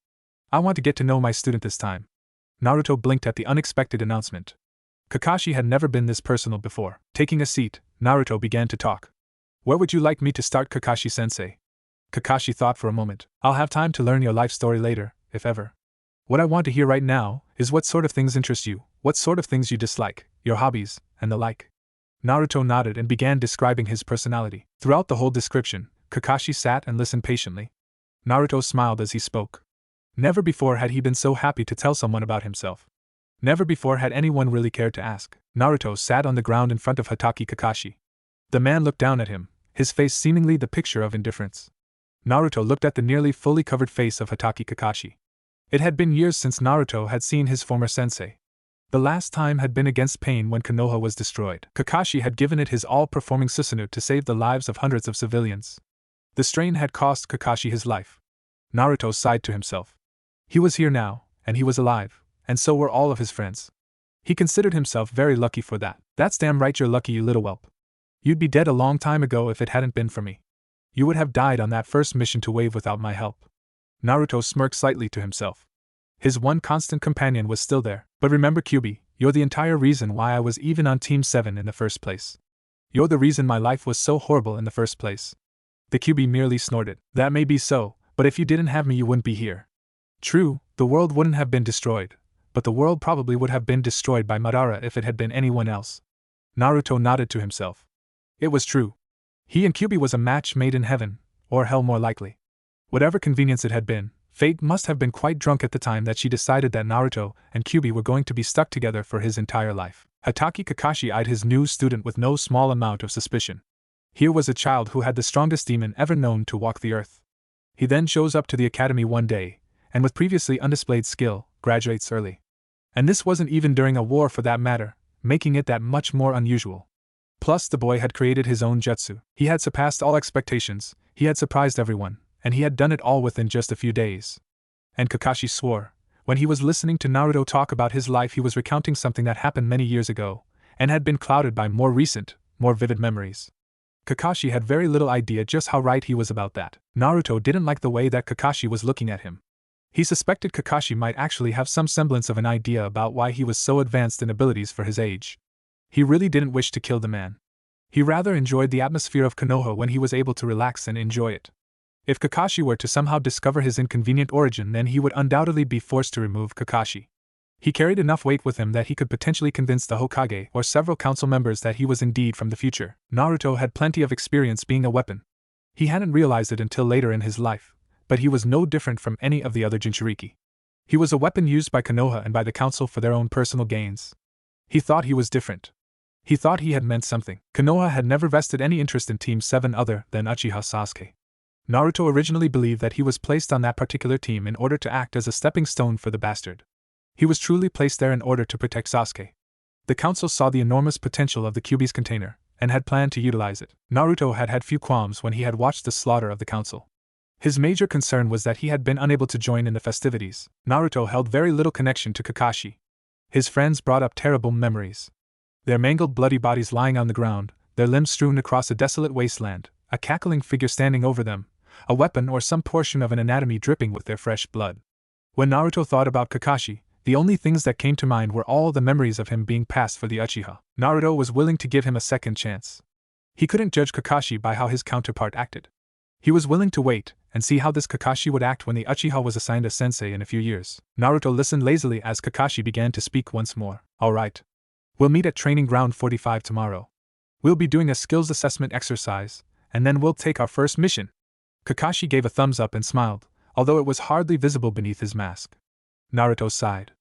I want to get to know my student this time. Naruto blinked at the unexpected announcement. Kakashi had never been this personal before. Taking a seat, Naruto began to talk. Where would you like me to start, Kakashi-sensei? Kakashi thought for a moment. I'll have time to learn your life story later, if ever. What I want to hear right now is what sort of things interest you, what sort of things you dislike, your hobbies, and the like. Naruto nodded and began describing his personality. Throughout the whole description, Kakashi sat and listened patiently. Naruto smiled as he spoke. Never before had he been so happy to tell someone about himself. Never before had anyone really cared to ask. Naruto sat on the ground in front of Hatake Kakashi. The man looked down at him, his face seemingly the picture of indifference. Naruto looked at the nearly fully covered face of Hatake Kakashi. It had been years since Naruto had seen his former sensei. The last time had been against Pain when Konoha was destroyed. Kakashi had given it his all, performing Susanoo to save the lives of hundreds of civilians. The strain had cost Kakashi his life. Naruto sighed to himself. He was here now, and he was alive, and so were all of his friends. He considered himself very lucky for that. That's damn right you're lucky, you little whelp. You'd be dead a long time ago if it hadn't been for me. You would have died on that first mission to Wave without my help. Naruto smirked slightly to himself. His one constant companion was still there. But remember, Kyubi, you're the entire reason why I was even on Team 7 in the first place. You're the reason my life was so horrible in the first place. The Kyubi merely snorted. That may be so, but if you didn't have me you wouldn't be here. True, the world wouldn't have been destroyed, but the world probably would have been destroyed by Madara if it had been anyone else. Naruto nodded to himself. It was true. He and Kyubi was a match made in heaven, or hell more likely. Whatever convenience it had been, Fate must have been quite drunk at the time that she decided that Naruto and Kyubi were going to be stuck together for his entire life. Hatake Kakashi eyed his new student with no small amount of suspicion. Here was a child who had the strongest demon ever known to walk the earth. He then shows up to the academy one day, and with previously undisplayed skill, graduates early. And this wasn't even during a war for that matter, making it that much more unusual. Plus the boy had created his own jutsu. He had surpassed all expectations, he had surprised everyone, and he had done it all within just a few days. And Kakashi swore, When he was listening to Naruto talk about his life, he was recounting something that happened many years ago, and had been clouded by more recent, more vivid memories. Kakashi had very little idea just how right he was about that. Naruto didn't like the way that Kakashi was looking at him. He suspected Kakashi might actually have some semblance of an idea about why he was so advanced in abilities for his age. He really didn't wish to kill the man. He rather enjoyed the atmosphere of Konoha when he was able to relax and enjoy it. If Kakashi were to somehow discover his inconvenient origin, then he would undoubtedly be forced to remove Kakashi. He carried enough weight with him that he could potentially convince the Hokage or several council members that he was indeed from the future. Naruto had plenty of experience being a weapon. He hadn't realized it until later in his life, but he was no different from any of the other Jinchuriki. He was a weapon used by Konoha and by the council for their own personal gains. He thought he was different. He thought he had meant something. Konoha had never vested any interest in Team 7 other than Uchiha Sasuke. Naruto originally believed that he was placed on that particular team in order to act as a stepping stone for the bastard. He was truly placed there in order to protect Sasuke. The council saw the enormous potential of the Kyuubi's container, and had planned to utilize it. Naruto had had few qualms when he had watched the slaughter of the council. His major concern was that he had been unable to join in the festivities. Naruto held very little connection to Kakashi. His friends brought up terrible memories. Their mangled bloody bodies lying on the ground, their limbs strewn across a desolate wasteland, a cackling figure standing over them, a weapon or some portion of an anatomy dripping with their fresh blood. When Naruto thought about Kakashi, the only things that came to mind were all the memories of him being passed for the Uchiha. Naruto was willing to give him a second chance. He couldn't judge Kakashi by how his counterpart acted. He was willing to wait and see how this Kakashi would act when the Uchiha was assigned a sensei in a few years. Naruto listened lazily as Kakashi began to speak once more. "Alright. We'll meet at Training Ground 45 tomorrow. We'll be doing a skills assessment exercise, and then we'll take our first mission." Kakashi gave a thumbs up and smiled, although it was hardly visible beneath his mask. Naruto sighed.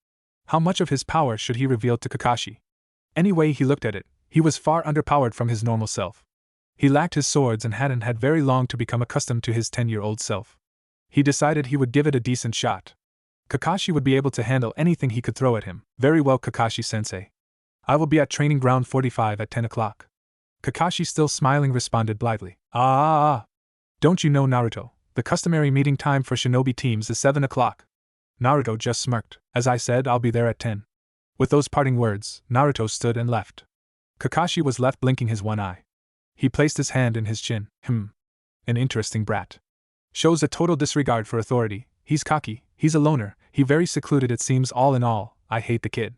How much of his power should he reveal to Kakashi? Any way he looked at it, he was far underpowered from his normal self. He lacked his swords and hadn't had very long to become accustomed to his 10-year-old self. He decided he would give it a decent shot. Kakashi would be able to handle anything he could throw at him. "Very well, Kakashi-sensei. I will be at Training Ground 45 at 10 o'clock. Kakashi, still smiling, responded blithely. Don't you know, Naruto, the customary meeting time for shinobi teams is 7 o'clock. Naruto just smirked. "As I said, I'll be there at 10. With those parting words, Naruto stood and left. Kakashi was left blinking his one eye. He placed his hand in his chin. An interesting brat. Shows a total disregard for authority. He's cocky, he's a loner, he very secluded it seems. All in all, I hate the kid."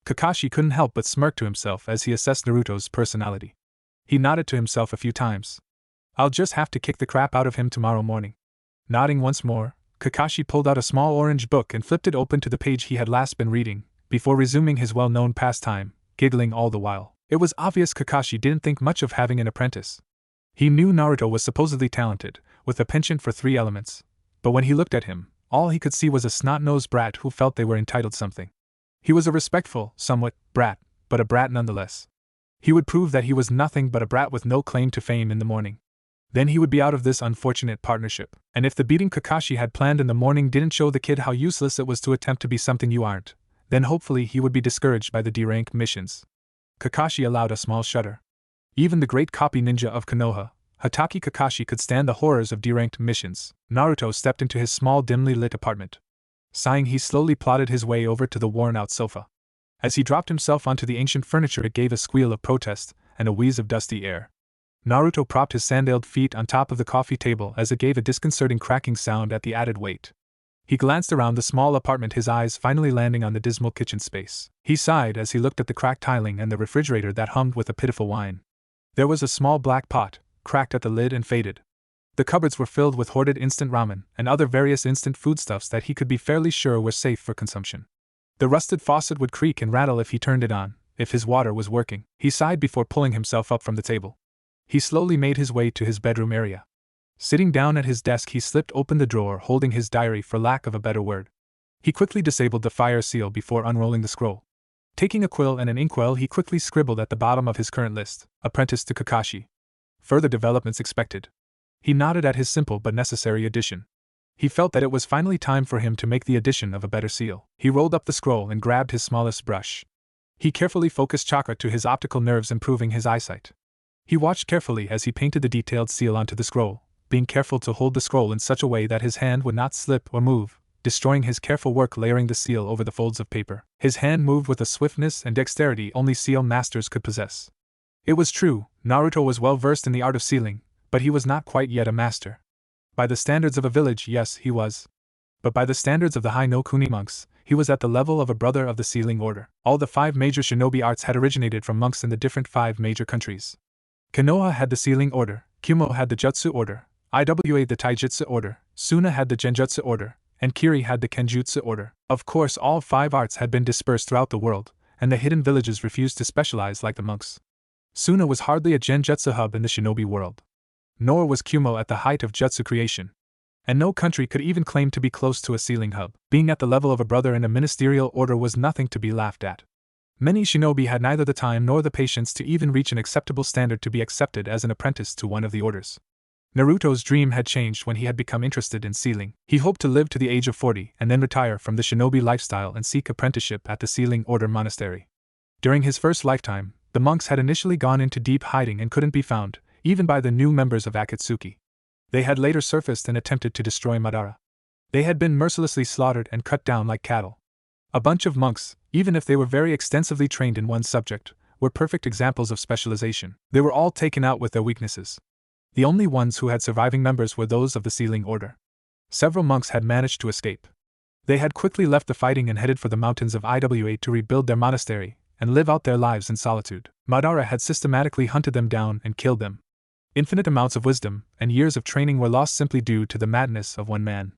Kakashi couldn't help but smirk to himself as he assessed Naruto's personality. He nodded to himself a few times. "I'll just have to kick the crap out of him tomorrow morning." Nodding once more, Kakashi pulled out a small orange book and flipped it open to the page he had last been reading, before resuming his well-known pastime, giggling all the while. It was obvious Kakashi didn't think much of having an apprentice. He knew Naruto was supposedly talented, with a penchant for 3 elements, but when he looked at him, all he could see was a snot-nosed brat who felt they were entitled something. He was a respectful, somewhat, brat, but a brat nonetheless. He would prove that he was nothing but a brat with no claim to fame in the morning. Then he would be out of this unfortunate partnership. And if the beating Kakashi had planned in the morning didn't show the kid how useless it was to attempt to be something you aren't, then hopefully he would be discouraged by the D-rank missions. Kakashi allowed a small shudder. Even the great copy ninja of Konoha, Hatake Kakashi, could stand the horrors of D-ranked missions. Naruto stepped into his small, dimly lit apartment. Sighing, he slowly plodded his way over to the worn-out sofa. As he dropped himself onto the ancient furniture, it gave a squeal of protest and a wheeze of dusty air. Naruto propped his sandaled feet on top of the coffee table as it gave a disconcerting cracking sound at the added weight. He glanced around the small apartment, his eyes finally landing on the dismal kitchen space. He sighed as he looked at the cracked tiling and the refrigerator that hummed with a pitiful whine. There was a small black pot, cracked at the lid and faded. The cupboards were filled with hoarded instant ramen and other various instant foodstuffs that he could be fairly sure were safe for consumption. The rusted faucet would creak and rattle if he turned it on, if his water was working. He sighed before pulling himself up from the table. He slowly made his way to his bedroom area. Sitting down at his desk, he slipped open the drawer holding his diary, for lack of a better word. He quickly disabled the fire seal before unrolling the scroll. Taking a quill and an inkwell, he quickly scribbled at the bottom of his current list, "Apprentice to Kakashi. Further developments expected." He nodded at his simple but necessary addition. He felt that it was finally time for him to make the addition of a better seal. He rolled up the scroll and grabbed his smallest brush. He carefully focused chakra to his optical nerves, improving his eyesight. He watched carefully as he painted the detailed seal onto the scroll, being careful to hold the scroll in such a way that his hand would not slip or move, destroying his careful work layering the seal over the folds of paper. His hand moved with a swiftness and dexterity only seal masters could possess. It was true, Naruto was well versed in the art of sealing, but he was not quite yet a master. By the standards of a village, yes, he was. But by the standards of the High no Kuni monks, he was at the level of a brother of the sealing order. All the 5 major shinobi arts had originated from monks in the different 5 major countries. Konoha had the sealing order, Kumo had the Jutsu order, Iwa the Taijutsu order, Suna had the Genjutsu order, and Kiri had the Kenjutsu order. Of course, all 5 arts had been dispersed throughout the world, and the hidden villages refused to specialize like the monks. Suna was hardly a Genjutsu hub in the shinobi world. Nor was Kumo at the height of jutsu creation. And no country could even claim to be close to a sealing hub. Being at the level of a brother in a ministerial order was nothing to be laughed at. Many shinobi had neither the time nor the patience to even reach an acceptable standard to be accepted as an apprentice to one of the orders. Naruto's dream had changed when he had become interested in sealing. He hoped to live to the age of 40 and then retire from the shinobi lifestyle and seek apprenticeship at the sealing order monastery. During his first lifetime, the monks had initially gone into deep hiding and couldn't be found, even by the new members of Akatsuki. They had later surfaced and attempted to destroy Madara. They had been mercilessly slaughtered and cut down like cattle. A bunch of monks, even if they were very extensively trained in one subject, were perfect examples of specialization. They were all taken out with their weaknesses. The only ones who had surviving members were those of the sealing order. Several monks had managed to escape. They had quickly left the fighting and headed for the mountains of Iwa to rebuild their monastery and live out their lives in solitude. Madara had systematically hunted them down and killed them. Infinite amounts of wisdom and years of training were lost simply due to the madness of one man.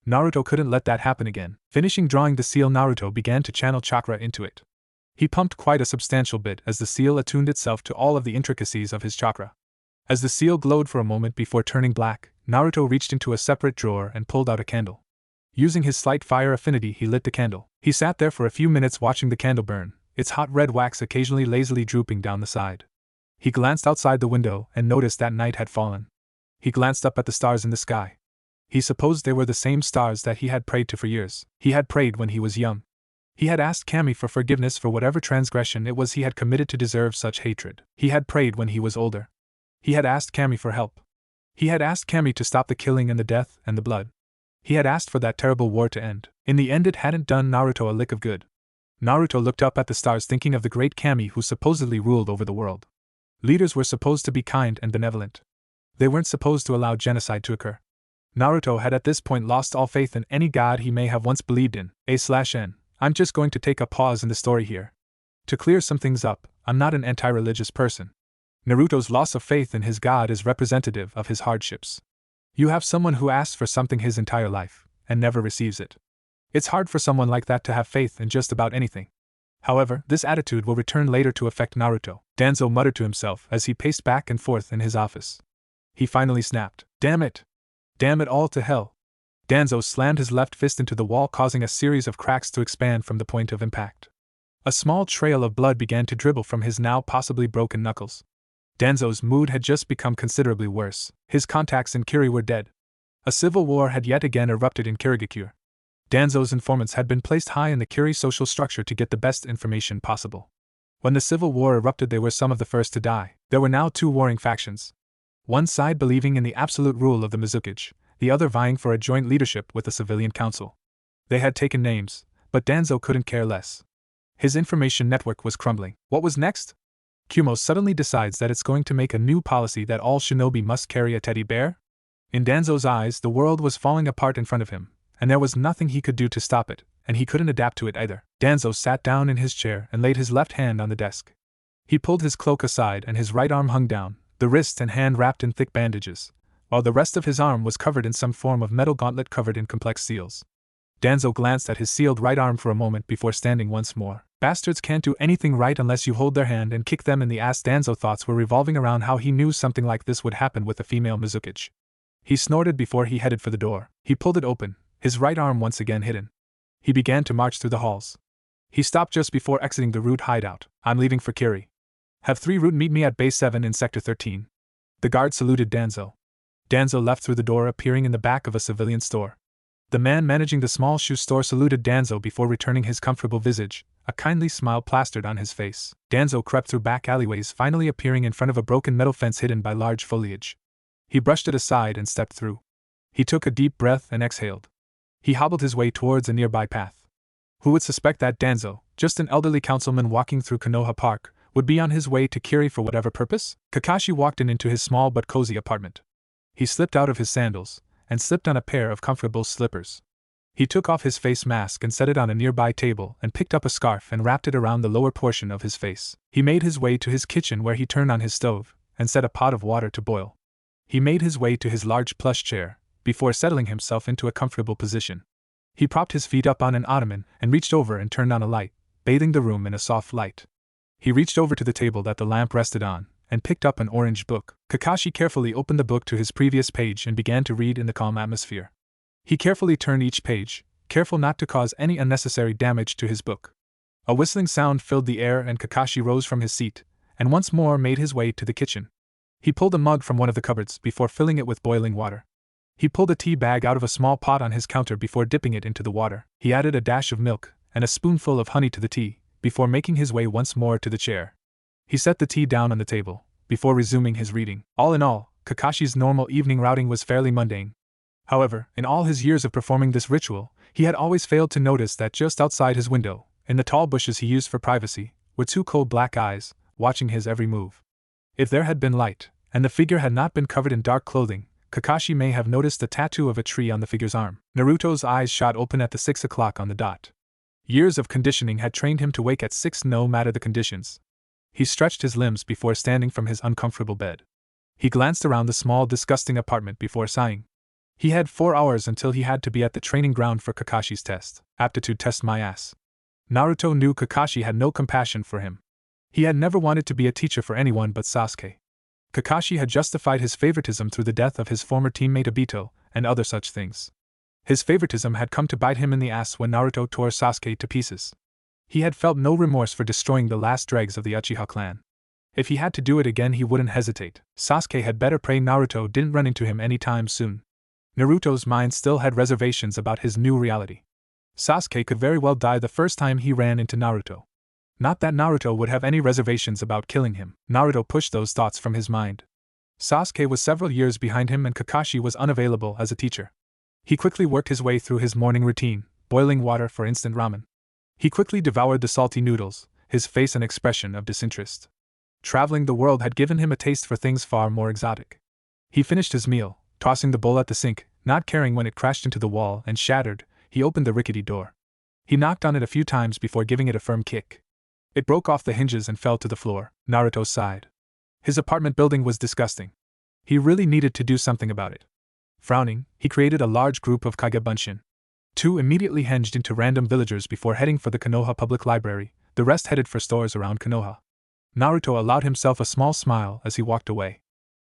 Naruto couldn't let that happen again. Finishing drawing the seal, Naruto began to channel chakra into it. He pumped quite a substantial bit as the seal attuned itself to all of the intricacies of his chakra. As the seal glowed for a moment before turning black, Naruto reached into a separate drawer and pulled out a candle. Using his slight fire affinity, he lit the candle. He sat there for a few minutes watching the candle burn, its hot red wax occasionally lazily drooping down the side. He glanced outside the window and noticed that night had fallen. He glanced up at the stars in the sky. He supposed they were the same stars that he had prayed to for years. He had prayed when he was young. He had asked Kami for forgiveness for whatever transgression it was he had committed to deserve such hatred. He had prayed when he was older. He had asked Kami for help. He had asked Kami to stop the killing and the death and the blood. He had asked for that terrible war to end. In the end, it hadn't done Naruto a lick of good. Naruto looked up at the stars thinking of the great Kami who supposedly ruled over the world. Leaders were supposed to be kind and benevolent. They weren't supposed to allow genocide to occur. Naruto had at this point lost all faith in any god he may have once believed in. A/N. I'm just going to take a pause in the story here. To clear some things up, I'm not an anti-religious person. Naruto's loss of faith in his god is representative of his hardships. You have someone who asks for something his entire life, and never receives it. It's hard for someone like that to have faith in just about anything. However, this attitude will return later to affect Naruto, Danzo muttered to himself as he paced back and forth in his office. He finally snapped, Damn it! Damn it all to hell! Danzo slammed his left fist into the wall, causing a series of cracks to expand from the point of impact. A small trail of blood began to dribble from his now possibly broken knuckles. Danzo's mood had just become considerably worse. His contacts in Kiri were dead. A civil war had yet again erupted in Kirigakure. Danzo's informants had been placed high in the Kiri social structure to get the best information possible. When the civil war erupted, they were some of the first to die. There were now 2 warring factions. One side believing in the absolute rule of the Mizukage, the other vying for a joint leadership with the civilian council. They had taken names, but Danzo couldn't care less. His information network was crumbling. What was next? Kumo suddenly decides that it's going to make a new policy that all shinobi must carry a teddy bear? In Danzo's eyes, the world was falling apart in front of him, and there was nothing he could do to stop it, and he couldn't adapt to it either. Danzo sat down in his chair and laid his left hand on the desk. He pulled his cloak aside and his right arm hung down, the wrist and hand wrapped in thick bandages, while the rest of his arm was covered in some form of metal gauntlet covered in complex seals. Danzo glanced at his sealed right arm for a moment before standing once more. Bastards can't do anything right unless you hold their hand and kick them in the ass. Danzo thoughts were revolving around how he knew something like this would happen with a female Mizukage. He snorted before he headed for the door. He pulled it open, his right arm once again hidden. He began to march through the halls. He stopped just before exiting the Root hideout. I'm leaving for Kiri. Have 3 Root meet me at Base 7 in Sector 13. The guard saluted Danzo. Danzo left through the door, appearing in the back of a civilian store. The man managing the small shoe store saluted Danzo before returning his comfortable visage, a kindly smile plastered on his face. Danzo crept through back alleyways, finally appearing in front of a broken metal fence hidden by large foliage. He brushed it aside and stepped through. He took a deep breath and exhaled. He hobbled his way towards a nearby path. Who would suspect that Danzo, just an elderly councilman walking through Konoha Park, would be on his way to Kiri for whatever purpose? Kakashi walked into his small but cozy apartment. He slipped out of his sandals and slipped on a pair of comfortable slippers. He took off his face mask and set it on a nearby table and picked up a scarf and wrapped it around the lower portion of his face. He made his way to his kitchen where he turned on his stove and set a pot of water to boil. He made his way to his large plush chair before settling himself into a comfortable position. He propped his feet up on an ottoman and reached over and turned on a light, bathing the room in a soft light. He reached over to the table that the lamp rested on and picked up an orange book. Kakashi carefully opened the book to his previous page and began to read in the calm atmosphere. He carefully turned each page, careful not to cause any unnecessary damage to his book. A whistling sound filled the air and Kakashi rose from his seat and once more made his way to the kitchen. He pulled a mug from one of the cupboards before filling it with boiling water. He pulled a tea bag out of a small pot on his counter before dipping it into the water. He added a dash of milk and a spoonful of honey to the tea before making his way once more to the chair. He set the tea down on the table before resuming his reading. All in all, Kakashi's normal evening routine was fairly mundane. However, in all his years of performing this ritual, he had always failed to notice that just outside his window, in the tall bushes he used for privacy, were two cold black eyes, watching his every move. If there had been light, and the figure had not been covered in dark clothing, Kakashi may have noticed the tattoo of a tree on the figure's arm. Naruto's eyes shot open at the 6 o'clock on the dot. Years of conditioning had trained him to wake at 6 no matter the conditions. He stretched his limbs before standing from his uncomfortable bed. He glanced around the small, disgusting apartment before sighing. He had 4 hours until he had to be at the training ground for Kakashi's test. Aptitude test, my ass. Naruto knew Kakashi had no compassion for him. He had never wanted to be a teacher for anyone but Sasuke. Kakashi had justified his favoritism through the death of his former teammate Obito, and other such things. His favoritism had come to bite him in the ass when Naruto tore Sasuke to pieces. He had felt no remorse for destroying the last dregs of the Uchiha clan. If he had to do it again, he wouldn't hesitate. Sasuke had better pray Naruto didn't run into him anytime soon. Naruto's mind still had reservations about his new reality. Sasuke could very well die the first time he ran into Naruto. Not that Naruto would have any reservations about killing him. Naruto pushed those thoughts from his mind. Sasuke was several years behind him and Kakashi was unavailable as a teacher. He quickly worked his way through his morning routine, boiling water for instant ramen. He quickly devoured the salty noodles, his face an expression of disinterest. Traveling the world had given him a taste for things far more exotic. He finished his meal, tossing the bowl at the sink, not caring when it crashed into the wall and shattered. He opened the rickety door. He knocked on it a few times before giving it a firm kick. It broke off the hinges and fell to the floor. Naruto sighed. His apartment building was disgusting. He really needed to do something about it. Frowning, he created a large group of Kagebunshin. 2 immediately hinged into random villagers before heading for the Konoha Public Library, the rest headed for stores around Konoha. Naruto allowed himself a small smile as he walked away.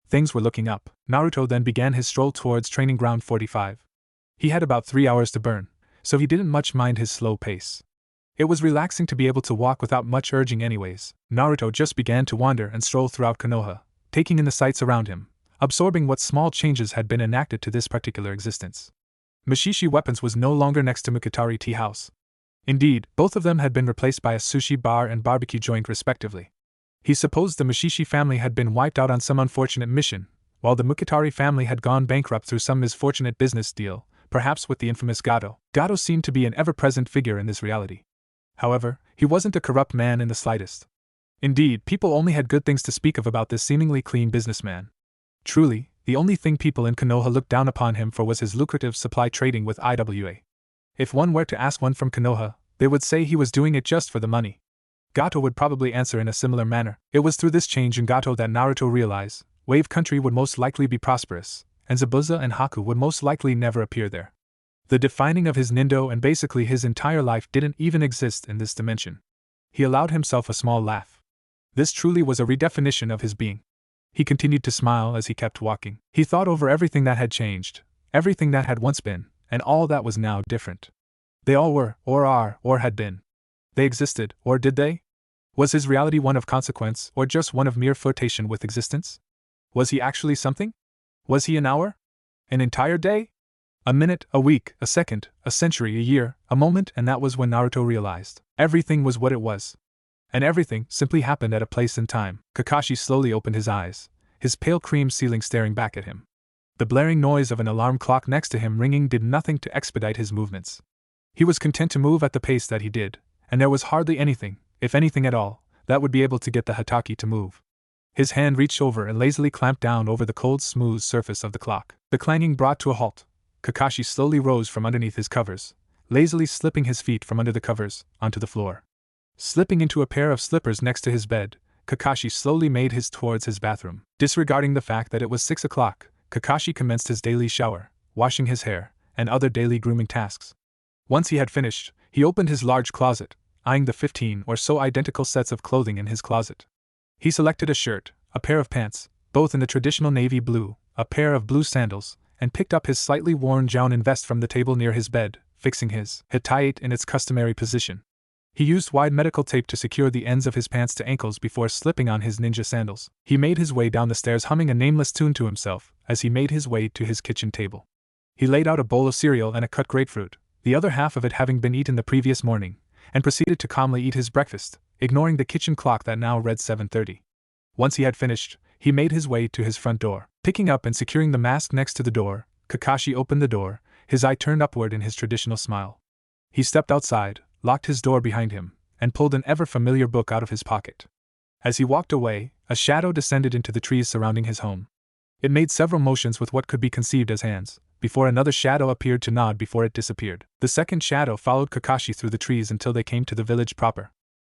Things were looking up. Naruto then began his stroll towards Training Ground 45. He had about 3 hours to burn, so he didn't much mind his slow pace. It was relaxing to be able to walk without much urging anyways. Naruto just began to wander and stroll throughout Konoha, taking in the sights around him, absorbing what small changes had been enacted to this particular existence. Mushishi Weapons was no longer next to Mukatari Tea House. Indeed, both of them had been replaced by a sushi bar and barbecue joint respectively. He supposed the Mushishi family had been wiped out on some unfortunate mission, while the Mukatari family had gone bankrupt through some misfortunate business deal, perhaps with the infamous Gato. Gato seemed to be an ever-present figure in this reality. However, he wasn't a corrupt man in the slightest. Indeed, people only had good things to speak of about this seemingly clean businessman. Truly, the only thing people in Konoha looked down upon him for was his lucrative supply trading with IWA. If one were to ask one from Konoha, they would say he was doing it just for the money. Gato would probably answer in a similar manner. It was through this change in Gato that Naruto realized Wave Country would most likely be prosperous, and Zabuza and Haku would most likely never appear there. The defining of his Nindo and basically his entire life didn't even exist in this dimension. He allowed himself a small laugh. This truly was a redefinition of his being. He continued to smile as he kept walking. He thought over everything that had changed, everything that had once been, and all that was now different. They all were, or are, or had been. They existed, or did they? Was his reality one of consequence, or just one of mere flirtation with existence? Was he actually something? Was he an hour? An entire day? A minute, a week, a second, a century, a year, a moment, and that was when Naruto realized everything was what it was. And everything simply happened at a place and time. Kakashi slowly opened his eyes, his pale cream ceiling staring back at him. The blaring noise of an alarm clock next to him ringing did nothing to expedite his movements. He was content to move at the pace that he did, and there was hardly anything, if anything at all, that would be able to get the Hataki to move. His hand reached over and lazily clamped down over the cold, smooth surface of the clock. The clanging brought to a halt. Kakashi slowly rose from underneath his covers, lazily slipping his feet from under the covers, onto the floor. Slipping into a pair of slippers next to his bed, Kakashi slowly made his towards his bathroom. Disregarding the fact that it was 6 o'clock, Kakashi commenced his daily shower, washing his hair, and other daily grooming tasks. Once he had finished, he opened his large closet, eyeing the 15 or so identical sets of clothing in his closet. He selected a shirt, a pair of pants, both in the traditional navy blue, a pair of blue sandals, and picked up his slightly worn jounin vest from the table near his bed, fixing his hitayate in its customary position. He used wide medical tape to secure the ends of his pants to ankles before slipping on his ninja sandals. He made his way down the stairs humming a nameless tune to himself as he made his way to his kitchen table. He laid out a bowl of cereal and a cut grapefruit, the other half of it having been eaten the previous morning, and proceeded to calmly eat his breakfast, ignoring the kitchen clock that now read 7:30. Once he had finished, he made his way to his front door. Picking up and securing the mask next to the door, Kakashi opened the door, his eye turned upward in his traditional smile. He stepped outside, locked his door behind him, and pulled an ever-familiar book out of his pocket. As he walked away, a shadow descended into the trees surrounding his home. It made several motions with what could be conceived as hands, before another shadow appeared to nod before it disappeared. The second shadow followed Kakashi through the trees until they came to the village proper.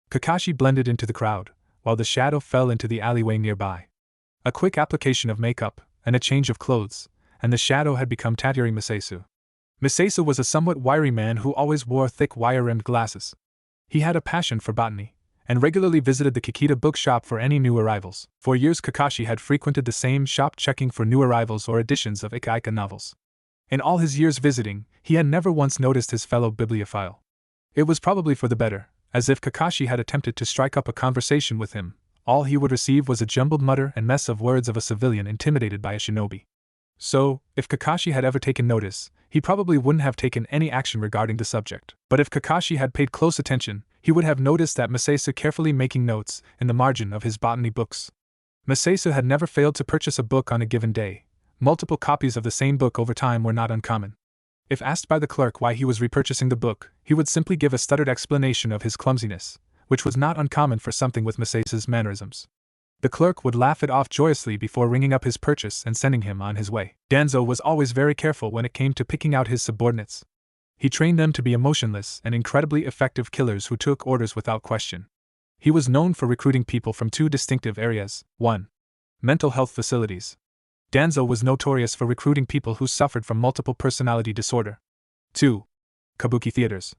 Kakashi blended into the crowd, while the shadow fell into the alleyway nearby. A quick application of makeup, and a change of clothes, and the shadow had become Tatsuri Miseisu. Miseisu was a somewhat wiry man who always wore thick wire-rimmed glasses. He had a passion for botany, and regularly visited the Kikita bookshop for any new arrivals. For years Kakashi had frequented the same shop checking for new arrivals or editions of Ika novels. In all his years visiting, he had never once noticed his fellow bibliophile. It was probably for the better, as if Kakashi had attempted to strike up a conversation with him, all he would receive was a jumbled mutter and mess of words of a civilian intimidated by a shinobi. So, if Kakashi had ever taken notice, he probably wouldn't have taken any action regarding the subject. But if Kakashi had paid close attention, he would have noticed that Miseisu carefully making notes in the margin of his botany books. Miseisu had never failed to purchase a book on a given day. Multiple copies of the same book over time were not uncommon. If asked by the clerk why he was repurchasing the book, he would simply give a stuttered explanation of his clumsiness, which was not uncommon for something with Miseisu's mannerisms. The clerk would laugh it off joyously before ringing up his purchase and sending him on his way. Danzo was always very careful when it came to picking out his subordinates. He trained them to be emotionless and incredibly effective killers who took orders without question. He was known for recruiting people from two distinctive areas. 1. Mental health facilities. Danzo was notorious for recruiting people who suffered from multiple personality disorder. 2. Kabuki theaters.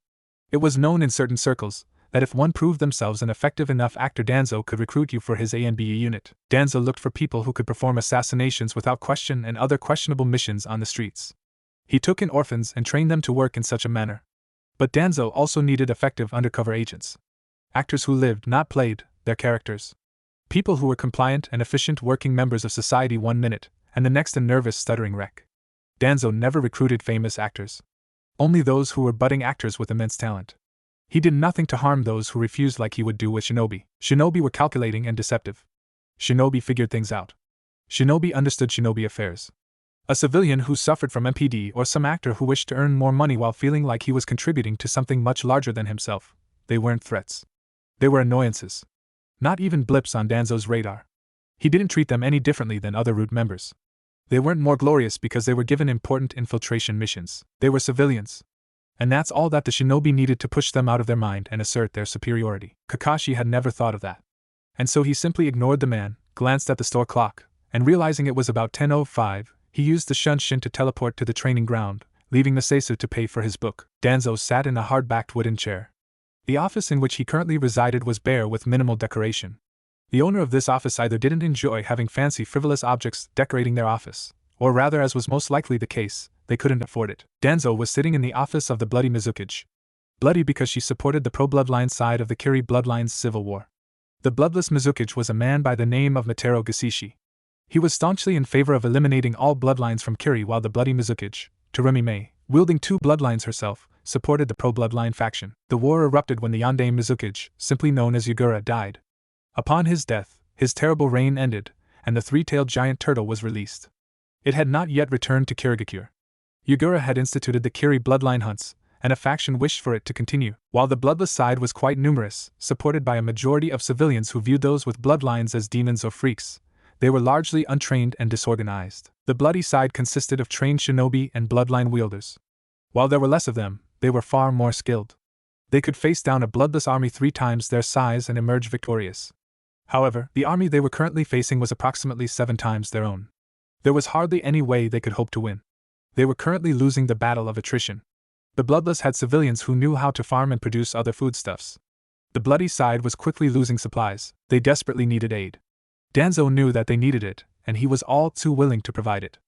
It was known in certain circles that if one proved themselves an effective enough actor, Danzo could recruit you for his A and B unit. Danzo looked for people who could perform assassinations without question and other questionable missions on the streets. He took in orphans and trained them to work in such a manner. But Danzo also needed effective undercover agents. Actors who lived, not played, their characters. People who were compliant and efficient working members of society one minute, and the next a nervous stuttering wreck. Danzo never recruited famous actors. Only those who were budding actors with immense talent. He did nothing to harm those who refused, like he would do with shinobi. Shinobi were calculating and deceptive. Shinobi figured things out. Shinobi understood shinobi affairs. A civilian who suffered from MPD or some actor who wished to earn more money while feeling like he was contributing to something much larger than himself, they weren't threats. They were annoyances. Not even blips on Danzo's radar. He didn't treat them any differently than other root members. They weren't more glorious because they were given important infiltration missions. They were civilians. And that's all that the shinobi needed to push them out of their mind and assert their superiority. Kakashi had never thought of that. And so he simply ignored the man, glanced at the store clock, and realizing it was about 10:05, he used the shunshin to teleport to the training ground, leaving Miseisu to pay for his book. Danzo sat in a hard-backed wooden chair. The office in which he currently resided was bare with minimal decoration. The owner of this office either didn't enjoy having fancy frivolous objects decorating their office, or rather, as was most likely the case, they couldn't afford it. Danzo was sitting in the office of the Bloody Mizukage. Bloody because she supported the pro-bloodline side of the Kiri bloodline's civil war. The bloodless Mizukage was a man by the name of Matero Gasishi. He was staunchly in favor of eliminating all bloodlines from Kiri, while the Bloody Mizukage, Terumi Mei, wielding two bloodlines herself, supported the pro-bloodline faction. The war erupted when the Yandere Mizukage, simply known as Yagura, died. Upon his death, his terrible reign ended, and the three-tailed giant turtle was released. It had not yet returned to Kirigakure. Yugura had instituted the Kiri bloodline hunts, and a faction wished for it to continue. While the bloodless side was quite numerous, supported by a majority of civilians who viewed those with bloodlines as demons or freaks, they were largely untrained and disorganized. The bloody side consisted of trained shinobi and bloodline wielders. While there were less of them, they were far more skilled. They could face down a bloodless army 3 times their size and emerge victorious. However, the army they were currently facing was approximately 7 times their own. There was hardly any way they could hope to win. They were currently losing the battle of attrition. The bloodless had civilians who knew how to farm and produce other foodstuffs. The bloody side was quickly losing supplies. They desperately needed aid. Danzo knew that they needed it, and he was all too willing to provide it.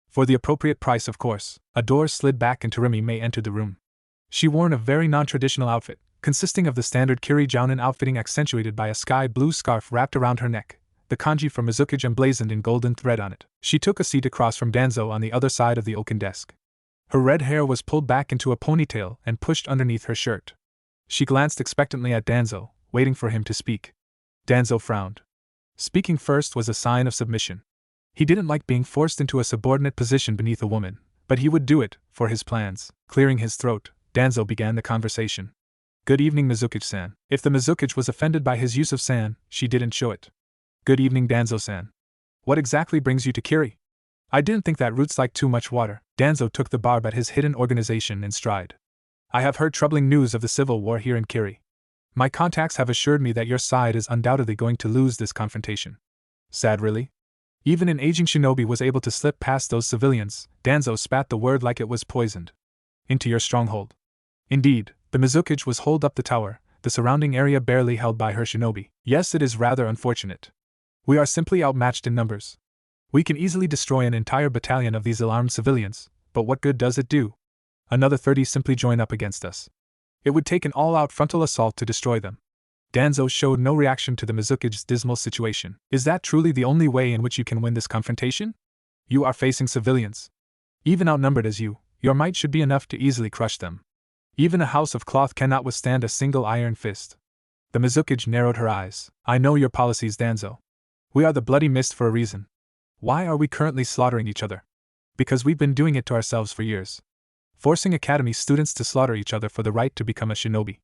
For the appropriate price, of course. A door slid back and Terumi May entered the room. She wore a very non-traditional outfit, consisting of the standard Kiri Jounin outfitting accentuated by a sky blue scarf wrapped around her neck, the kanji for Mizukage emblazoned in golden thread on it. She took a seat across from Danzo on the other side of the oaken desk. Her red hair was pulled back into a ponytail and pushed underneath her shirt. She glanced expectantly at Danzo, waiting for him to speak. Danzo frowned. Speaking first was a sign of submission. He didn't like being forced into a subordinate position beneath a woman, but he would do it, for his plans. Clearing his throat, Danzo began the conversation. Good evening, Mizukage-san. If the Mizukage was offended by his use of san, she didn't show it. Good evening, Danzo-san. What exactly brings you to Kiri? I didn't think that roots like too much water. Danzo took the barb at his hidden organization in stride. I have heard troubling news of the civil war here in Kiri. My contacts have assured me that your side is undoubtedly going to lose this confrontation. Sad, really? Even an aging shinobi was able to slip past those civilians. Danzo spat the word like it was poisoned. Into your stronghold. Indeed, the Mizukage was holed up the tower, the surrounding area barely held by her shinobi. Yes, it is rather unfortunate. We are simply outmatched in numbers. We can easily destroy an entire battalion of these alarmed civilians, but what good does it do? Another 30 simply join up against us. It would take an all-out frontal assault to destroy them. Danzo showed no reaction to the Mizukage's dismal situation. Is that truly the only way in which you can win this confrontation? You are facing civilians. Even outnumbered as you, your might should be enough to easily crush them. Even a house of cloth cannot withstand a single iron fist. The Mizukage narrowed her eyes. I know your policies, Danzo. We are the bloody mist for a reason. Why are we currently slaughtering each other? Because we've been doing it to ourselves for years. Forcing academy students to slaughter each other for the right to become a shinobi.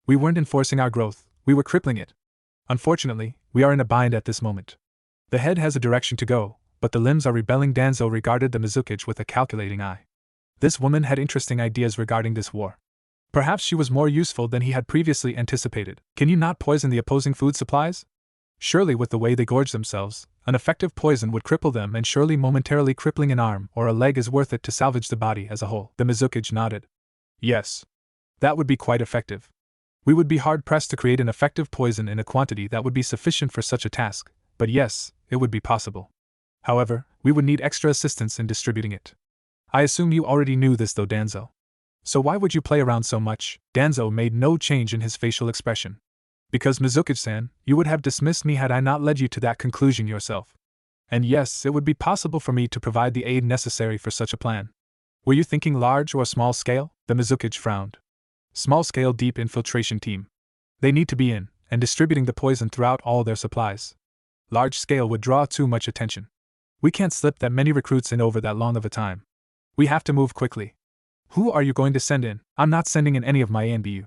We weren't enforcing our growth, we were crippling it. Unfortunately, we are in a bind at this moment. The head has a direction to go, but the limbs are rebelling. Danzo regarded the Mizukage with a calculating eye. This woman had interesting ideas regarding this war. Perhaps she was more useful than he had previously anticipated. Can you not poison the opposing food supplies? Surely with the way they gorge themselves, an effective poison would cripple them, and surely momentarily crippling an arm or a leg is worth it to salvage the body as a whole. The Mizukage nodded. Yes. That would be quite effective. We would be hard-pressed to create an effective poison in a quantity that would be sufficient for such a task, but yes, it would be possible. However, we would need extra assistance in distributing it. I assume you already knew this though, Danzo. So why would you play around so much? Danzo made no change in his facial expression. Because Mizukage-san, you would have dismissed me had I not led you to that conclusion yourself. And yes, it would be possible for me to provide the aid necessary for such a plan. Were you thinking large or small scale? The Mizukage frowned. Small scale deep infiltration team. They need to be in, and distributing the poison throughout all their supplies. Large scale would draw too much attention. We can't slip that many recruits in over that long of a time. We have to move quickly. Who are you going to send in? I'm not sending in any of my ANBU.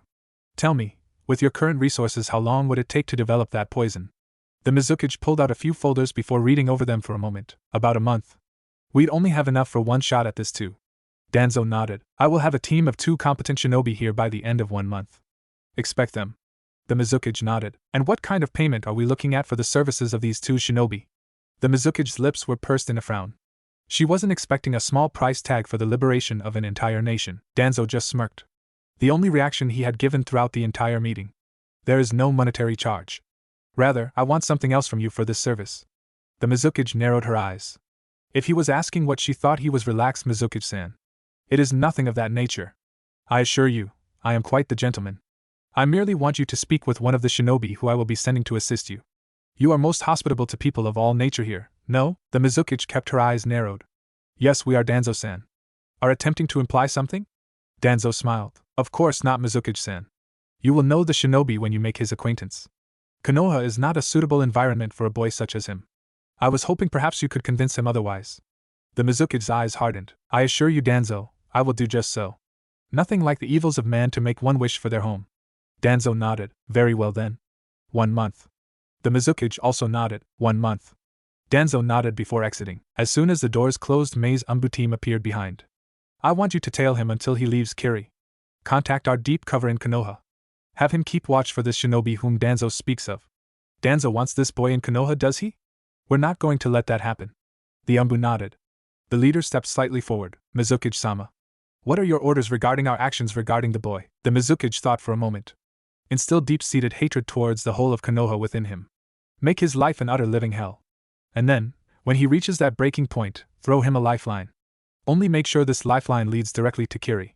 Tell me, with your current resources, how long would it take to develop that poison? The Mizukage pulled out a few folders before reading over them for a moment. About a month. We'd only have enough for one shot at this too. Danzo nodded. I will have a team of 2 competent shinobi here by the end of 1 month. Expect them. The Mizukage nodded. And what kind of payment are we looking at for the services of these 2 shinobi? The Mizukage's lips were pursed in a frown. She wasn't expecting a small price tag for the liberation of an entire nation. Danzo just smirked. The only reaction he had given throughout the entire meeting. There is no monetary charge. Rather, I want something else from you for this service. The Mizukage narrowed her eyes. If he was asking what she thought, he was relaxed. Mizukage-san. It is nothing of that nature. I assure you, I am quite the gentleman. I merely want you to speak with one of the shinobi who I will be sending to assist you. You are most hospitable to people of all nature here, no? The Mizukage kept her eyes narrowed. Yes, we are, Danzo-san. Are attempting to imply something? Danzo smiled. Of course not, Mizukage-san. You will know the shinobi when you make his acquaintance. Konoha is not a suitable environment for a boy such as him. I was hoping perhaps you could convince him otherwise. The Mizuki's eyes hardened. I assure you, Danzo, I will do just so. Nothing like the evils of man to make one wish for their home. Danzo nodded. Very well then. 1 month. The Mizuki also nodded. 1 month. Danzo nodded before exiting. As soon as the doors closed, Mei's Umbu team appeared behind. I want you to tail him until he leaves Kiri. Contact our deep cover in Konoha. Have him keep watch for this shinobi whom Danzo speaks of. Danzo wants this boy in Konoha, does he? We're not going to let that happen. The Umbu nodded. The leader stepped slightly forward. Mizuki-sama. What are your orders regarding our actions regarding the boy? The Mizuki thought for a moment. Instill deep-seated hatred towards the whole of Konoha within him. Make his life an utter living hell. And then, when he reaches that breaking point, throw him a lifeline. Only make sure this lifeline leads directly to Kiri.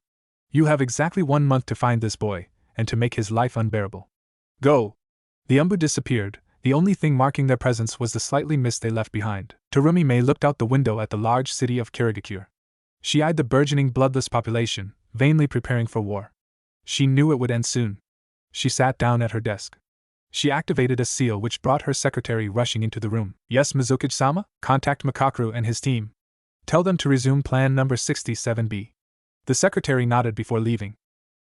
You have exactly 1 month to find this boy, and to make his life unbearable. Go! The Umbu disappeared. The only thing marking their presence was the slightly mist they left behind. Terumi Mei looked out the window at the large city of Kirigakure. She eyed the burgeoning bloodless population, vainly preparing for war. She knew it would end soon. She sat down at her desk. She activated a seal which brought her secretary rushing into the room. Yes, Mizuki-sama? Contact Makakuru and his team. Tell them to resume plan number 67B. The secretary nodded before leaving.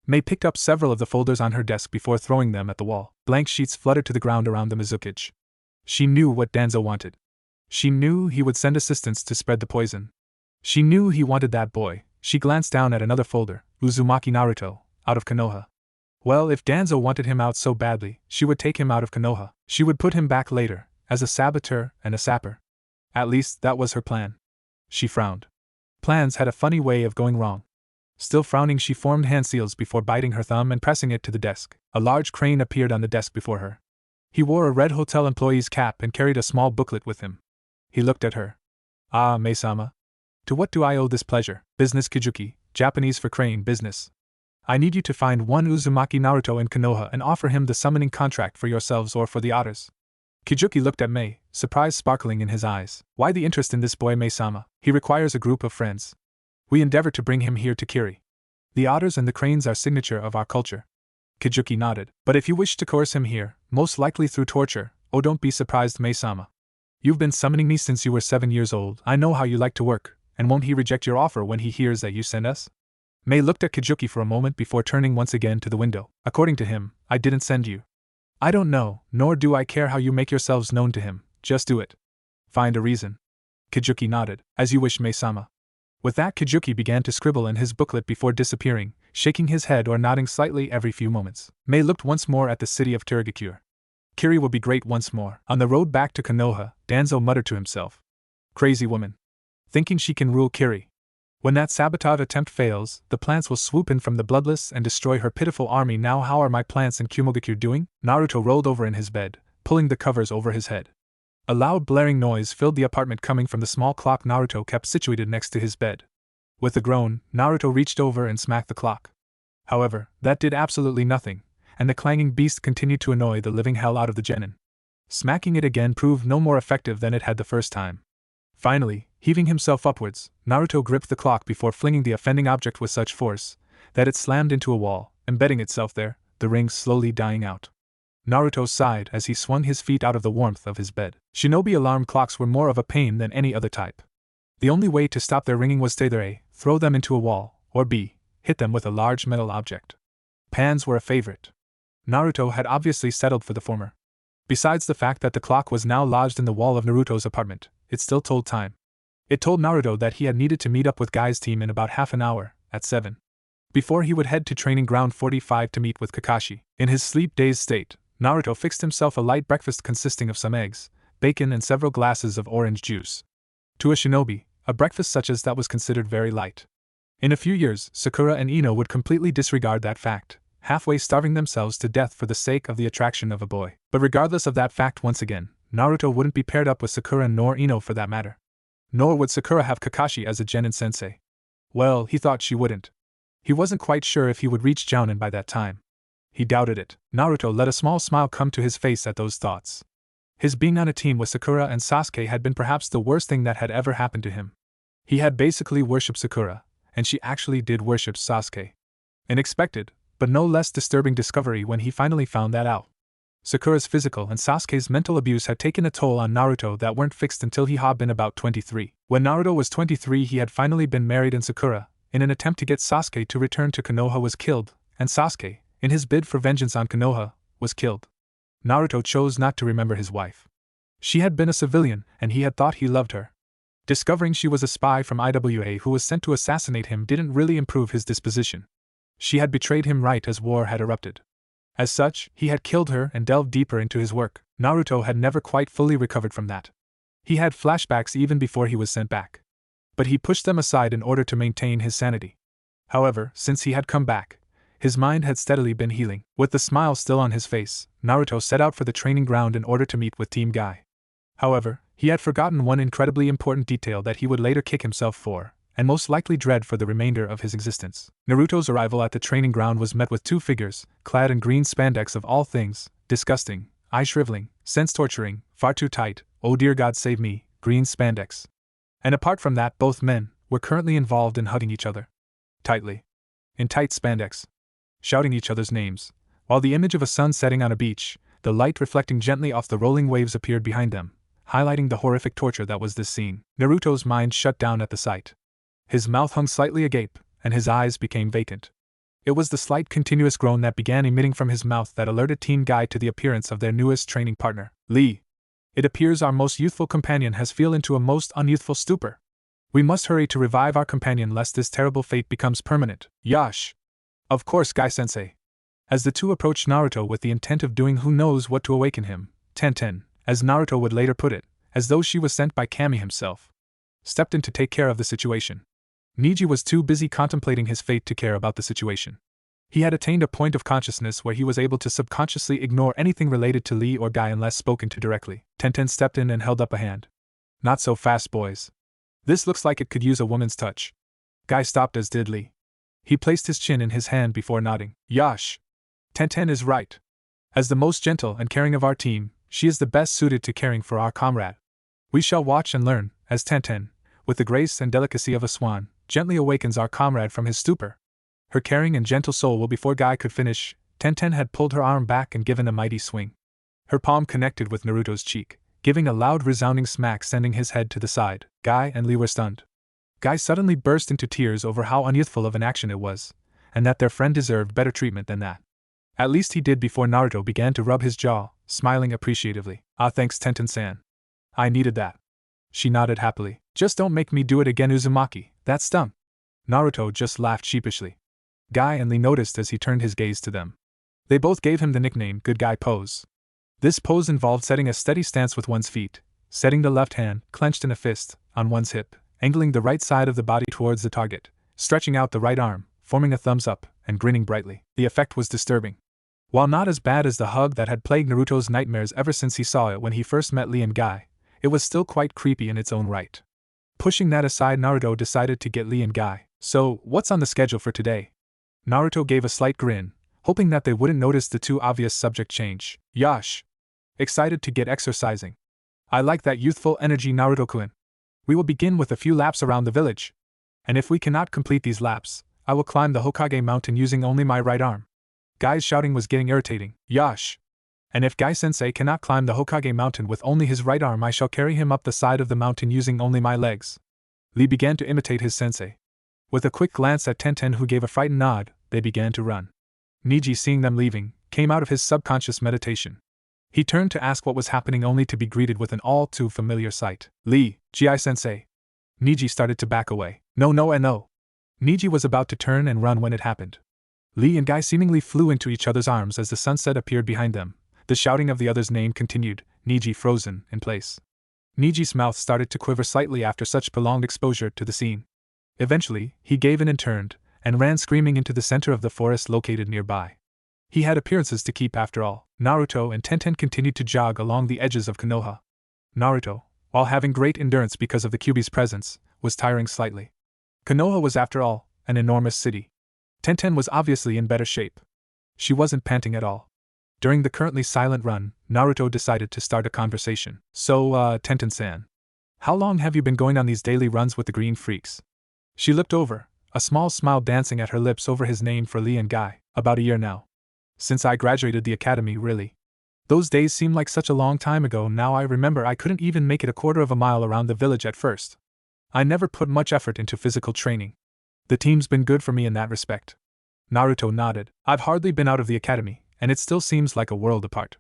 Mei picked up several of the folders on her desk before throwing them at the wall. Blank sheets fluttered to the ground around the Mizuki. She knew what Danzo wanted. She knew he would send assistants to spread the poison. She knew he wanted that boy. She glanced down at another folder, Uzumaki Naruto, out of Konoha. Well, if Danzo wanted him out so badly, she would take him out of Konoha. She would put him back later, as a saboteur and a sapper. At least, that was her plan. She frowned. Plans had a funny way of going wrong. Still frowning, she formed hand seals before biting her thumb and pressing it to the desk. A large crane appeared on the desk before her. He wore a red hotel employee's cap and carried a small booklet with him. He looked at her. Ah, Mei-sama. To what do I owe this pleasure? Business Kijuki, Japanese for crane business. I need you to find one Uzumaki Naruto in Konoha and offer him the summoning contract for yourselves or for the otters. Kijuki looked at Mei, surprise sparkling in his eyes. Why the interest in this boy, Mei-sama? He requires a group of friends. We endeavor to bring him here to Kiri. The otters and the cranes are signature of our culture. Kijuki nodded. But if you wish to coerce him here, most likely through torture, oh, don't be surprised, Mei-sama. You've been summoning me since you were 7 years old. I know how you like to work, and won't he reject your offer when he hears that you send us? Mei looked at Kijuki for a moment before turning once again to the window. According to him, I didn't send you. I don't know, nor do I care how you make yourselves known to him. Just do it. Find a reason. Kijuki nodded. As you wish, Mei-sama. With that, Kijuki began to scribble in his booklet before disappearing, shaking his head or nodding slightly every few moments. Mei looked once more at the city of Kirigakure. Kiri will be great once more. On the road back to Konoha, Danzo muttered to himself. Crazy woman. Thinking she can rule Kiri. When that sabotage attempt fails, the plants will swoop in from the bloodless and destroy her pitiful army. Now how are my plants in Kumogakure doing? Naruto rolled over in his bed, pulling the covers over his head. A loud blaring noise filled the apartment coming from the small clock Naruto kept situated next to his bed. With a groan, Naruto reached over and smacked the clock. However, that did absolutely nothing, and the clanging beast continued to annoy the living hell out of the genin. Smacking it again proved no more effective than it had the first time. Finally, heaving himself upwards, Naruto gripped the clock before flinging the offending object with such force that it slammed into a wall, embedding itself there, the rings slowly dying out. Naruto sighed as he swung his feet out of the warmth of his bed. Shinobi alarm clocks were more of a pain than any other type. The only way to stop their ringing was to either A, throw them into a wall, or B, hit them with a large metal object. Pans were a favorite. Naruto had obviously settled for the former. Besides the fact that the clock was now lodged in the wall of Naruto's apartment, it still told time. It told Naruto that he had needed to meet up with Guy's team in about half an hour, at 7. Before he would head to Training Ground 45 to meet with Kakashi. In his sleep-dazed state, Naruto fixed himself a light breakfast consisting of some eggs, bacon and several glasses of orange juice. To a shinobi, a breakfast such as that was considered very light. In a few years, Sakura and Ino would completely disregard that fact, halfway starving themselves to death for the sake of the attraction of a boy. But regardless of that fact, once again, Naruto wouldn't be paired up with Sakura nor Ino for that matter. Nor would Sakura have Kakashi as a genin sensei. Well, he thought she wouldn't. He wasn't quite sure if he would reach Jounin by that time. He doubted it. Naruto let a small smile come to his face at those thoughts. His being on a team with Sakura and Sasuke had been perhaps the worst thing that had ever happened to him. He had basically worshipped Sakura, and she actually did worship Sasuke. An expected, but no less disturbing discovery when he finally found that out. Sakura's physical and Sasuke's mental abuse had taken a toll on Naruto that weren't fixed until he had been about 23. When Naruto was 23, he had finally been married, and Sakura, in an attempt to get Sasuke to return to Konoha, was killed, and Sasuke, in his bid for vengeance on Konoha, was killed. Naruto chose not to remember his wife. She had been a civilian, and he had thought he loved her. Discovering she was a spy from IWA who was sent to assassinate him didn't really improve his disposition. She had betrayed him right as war had erupted. As such, he had killed her and delved deeper into his work. Naruto had never quite fully recovered from that. He had flashbacks even before he was sent back. But he pushed them aside in order to maintain his sanity. However, since he had come back, his mind had steadily been healing. With the smile still on his face, Naruto set out for the training ground in order to meet with Team Guy. However, he had forgotten one incredibly important detail that he would later kick himself for, and most likely dread for the remainder of his existence. Naruto's arrival at the training ground was met with two figures, clad in green spandex of all things, disgusting, eye-shriveling, sense-torturing, far too tight, oh dear God save me, green spandex. And apart from that, both men were currently involved in hugging each other. Tightly. In tight spandex. Shouting each other's names, while the image of a sun setting on a beach, the light reflecting gently off the rolling waves, appeared behind them, highlighting the horrific torture that was this scene. Naruto's mind shut down at the sight. His mouth hung slightly agape, and his eyes became vacant. It was the slight continuous groan that began emitting from his mouth that alerted Team Guy to the appearance of their newest training partner. Lee. It appears our most youthful companion has fallen into a most unyouthful stupor. We must hurry to revive our companion lest this terrible fate becomes permanent. Yash. Of course, Guy-sensei. As the two approached Naruto with the intent of doing who knows what to awaken him, Tenten, as Naruto would later put it, as though she was sent by Kami himself, stepped in to take care of the situation. Niji was too busy contemplating his fate to care about the situation. He had attained a point of consciousness where he was able to subconsciously ignore anything related to Lee or Guy unless spoken to directly. Tenten stepped in and held up a hand. Not so fast, boys. This looks like it could use a woman's touch. Guy stopped, as did Lee. He placed his chin in his hand before nodding. Yash. Tenten is right. As the most gentle and caring of our team, she is the best suited to caring for our comrade. We shall watch and learn, as Tenten, with the grace and delicacy of a swan, gently awakens our comrade from his stupor. Her caring and gentle soul will. Before Guy could finish, Tenten had pulled her arm back and given a mighty swing. Her palm connected with Naruto's cheek, giving a loud resounding smack, sending his head to the side. Guy and Lee were stunned. Guy suddenly burst into tears over how unyouthful of an action it was, and that their friend deserved better treatment than that. At least he did. Before Naruto began to rub his jaw, smiling appreciatively. Ah, thanks, Tenten-san. I needed that. She nodded happily. Just don't make me do it again, Uzumaki. That stung. Naruto just laughed sheepishly. Guy and Lee noticed as he turned his gaze to them. They both gave him the nickname Good Guy Pose. This pose involved setting a steady stance with one's feet, setting the left hand, clenched in a fist, on one's hip, angling the right side of the body towards the target, stretching out the right arm, forming a thumbs up, and grinning brightly. The effect was disturbing. While not as bad as the hug that had plagued Naruto's nightmares ever since he saw it when he first met Lee and Guy, it was still quite creepy in its own right. Pushing that aside, Naruto decided to get Lee and Guy. So, what's on the schedule for today? Naruto gave a slight grin, hoping that they wouldn't notice the too obvious subject change. Yash. Excited to get exercising. I like that youthful energy, Naruto-kun. We will begin with a few laps around the village. And if we cannot complete these laps, I will climb the Hokage mountain using only my right arm. Guy's shouting was getting irritating. Yash. And if Guy-sensei cannot climb the Hokage mountain with only his right arm, I shall carry him up the side of the mountain using only my legs. Lee began to imitate his sensei. With a quick glance at Tenten, who gave a frightened nod, they began to run. Niji, seeing them leaving, came out of his subconscious meditation. He turned to ask what was happening, only to be greeted with an all too familiar sight. Lee, Gi-sensei. Niji started to back away. No. Niji was about to turn and run when it happened. Lee and Guy seemingly flew into each other's arms as the sunset appeared behind them. The shouting of the other's name continued, Niji frozen in place. Niji's mouth started to quiver slightly after such prolonged exposure to the scene. Eventually, he gave in and turned, and ran screaming into the center of the forest located nearby. He had appearances to keep after all. Naruto and Tenten continued to jog along the edges of Konoha. Naruto, while having great endurance because of the Kyuubi's presence, was tiring slightly. Konoha was, after all, an enormous city. Tenten was obviously in better shape. She wasn't panting at all. During the currently silent run, Naruto decided to start a conversation. So, Tenten-san, how long have you been going on these daily runs with the Green Freaks? She looked over, a small smile dancing at her lips over his name for Lee and Guy. About a year now. Since I graduated the academy, really. Those days seem like such a long time ago now. I remember I couldn't even make it a quarter of a mile around the village at first. I never put much effort into physical training. The team's been good for me in that respect. Naruto nodded. I've hardly been out of the academy, and it still seems like a world apart.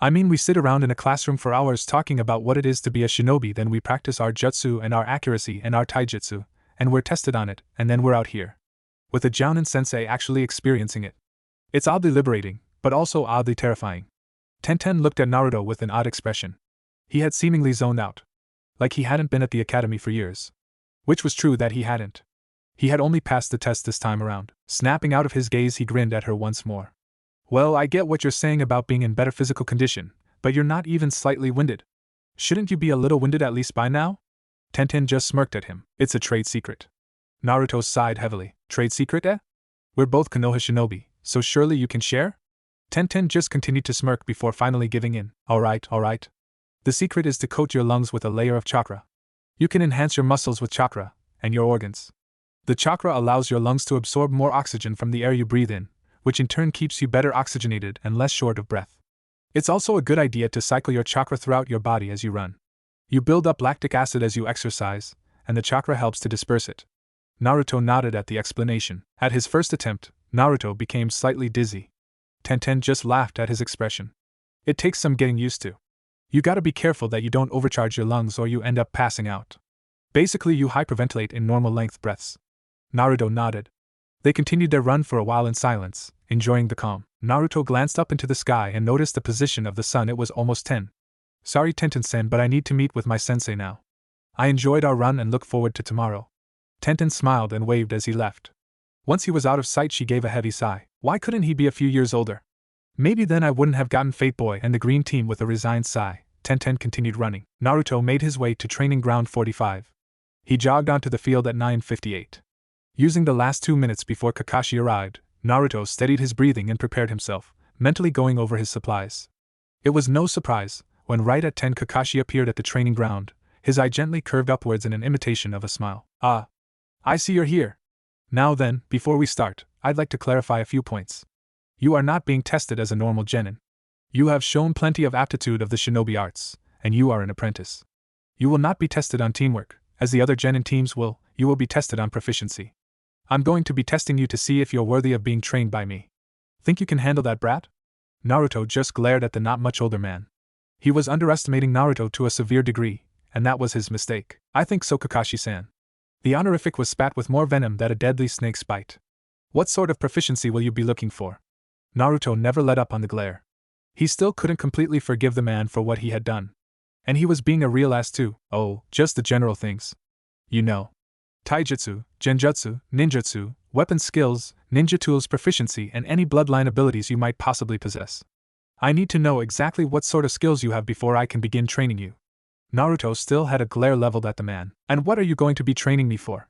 I mean, we sit around in a classroom for hours talking about what it is to be a shinobi, then we practice our jutsu and our accuracy and our taijutsu, and we're tested on it, and then we're out here. With a Jounin sensei actually experiencing it. It's oddly liberating, but also oddly terrifying. Tenten looked at Naruto with an odd expression. He had seemingly zoned out. Like he hadn't been at the academy for years. Which was true that he hadn't. He had only passed the test this time around. Snapping out of his gaze, he grinned at her once more. Well, I get what you're saying about being in better physical condition, but you're not even slightly winded. Shouldn't you be a little winded at least by now? Tenten just smirked at him. It's a trade secret. Naruto sighed heavily. Trade secret, eh? We're both Konoha shinobi, so surely you can share? Tenten just continued to smirk before finally giving in. Alright. The secret is to coat your lungs with a layer of chakra. You can enhance your muscles with chakra, and your organs. The chakra allows your lungs to absorb more oxygen from the air you breathe in, which in turn keeps you better oxygenated and less short of breath. It's also a good idea to cycle your chakra throughout your body as you run. You build up lactic acid as you exercise, and the chakra helps to disperse it. Naruto nodded at the explanation. At his first attempt, Naruto became slightly dizzy. Tenten just laughed at his expression. It takes some getting used to. You gotta be careful that you don't overcharge your lungs or you end up passing out. Basically, you hyperventilate in normal length breaths. Naruto nodded. They continued their run for a while in silence, enjoying the calm. Naruto glanced up into the sky and noticed the position of the sun. It was almost 10. Sorry Tenten-sen, but I need to meet with my sensei now. I enjoyed our run and look forward to tomorrow. Tenten smiled and waved as he left. Once he was out of sight, she gave a heavy sigh. Why couldn't he be a few years older? Maybe then I wouldn't have gotten Fate Boy and the green team. With a resigned sigh, Tenten continued running. Naruto made his way to training ground 45. He jogged onto the field at 9:58. Using the last 2 minutes before Kakashi arrived, Naruto steadied his breathing and prepared himself, mentally going over his supplies. It was no surprise, when right at 10 Kakashi appeared at the training ground, his eye gently curved upwards in an imitation of a smile. Ah, I see you're here. Now then, before we start, I'd like to clarify a few points. You are not being tested as a normal genin. You have shown plenty of aptitude of the shinobi arts, and you are an apprentice. You will not be tested on teamwork, as the other genin teams will. You will be tested on proficiency. I'm going to be testing you to see if you're worthy of being trained by me. Think you can handle that, brat? Naruto just glared at the not much older man. He was underestimating Naruto to a severe degree, and that was his mistake. I think so, Kakashi-san. The honorific was spat with more venom than a deadly snake's bite. What sort of proficiency will you be looking for? Naruto never let up on the glare. He still couldn't completely forgive the man for what he had done. And he was being a real ass too. Oh, just the general things. You know. Taijutsu, genjutsu, ninjutsu, weapon skills, ninja tools proficiency, and any bloodline abilities you might possibly possess. I need to know exactly what sort of skills you have before I can begin training you. Naruto still had a glare leveled at the man. And what are you going to be training me for?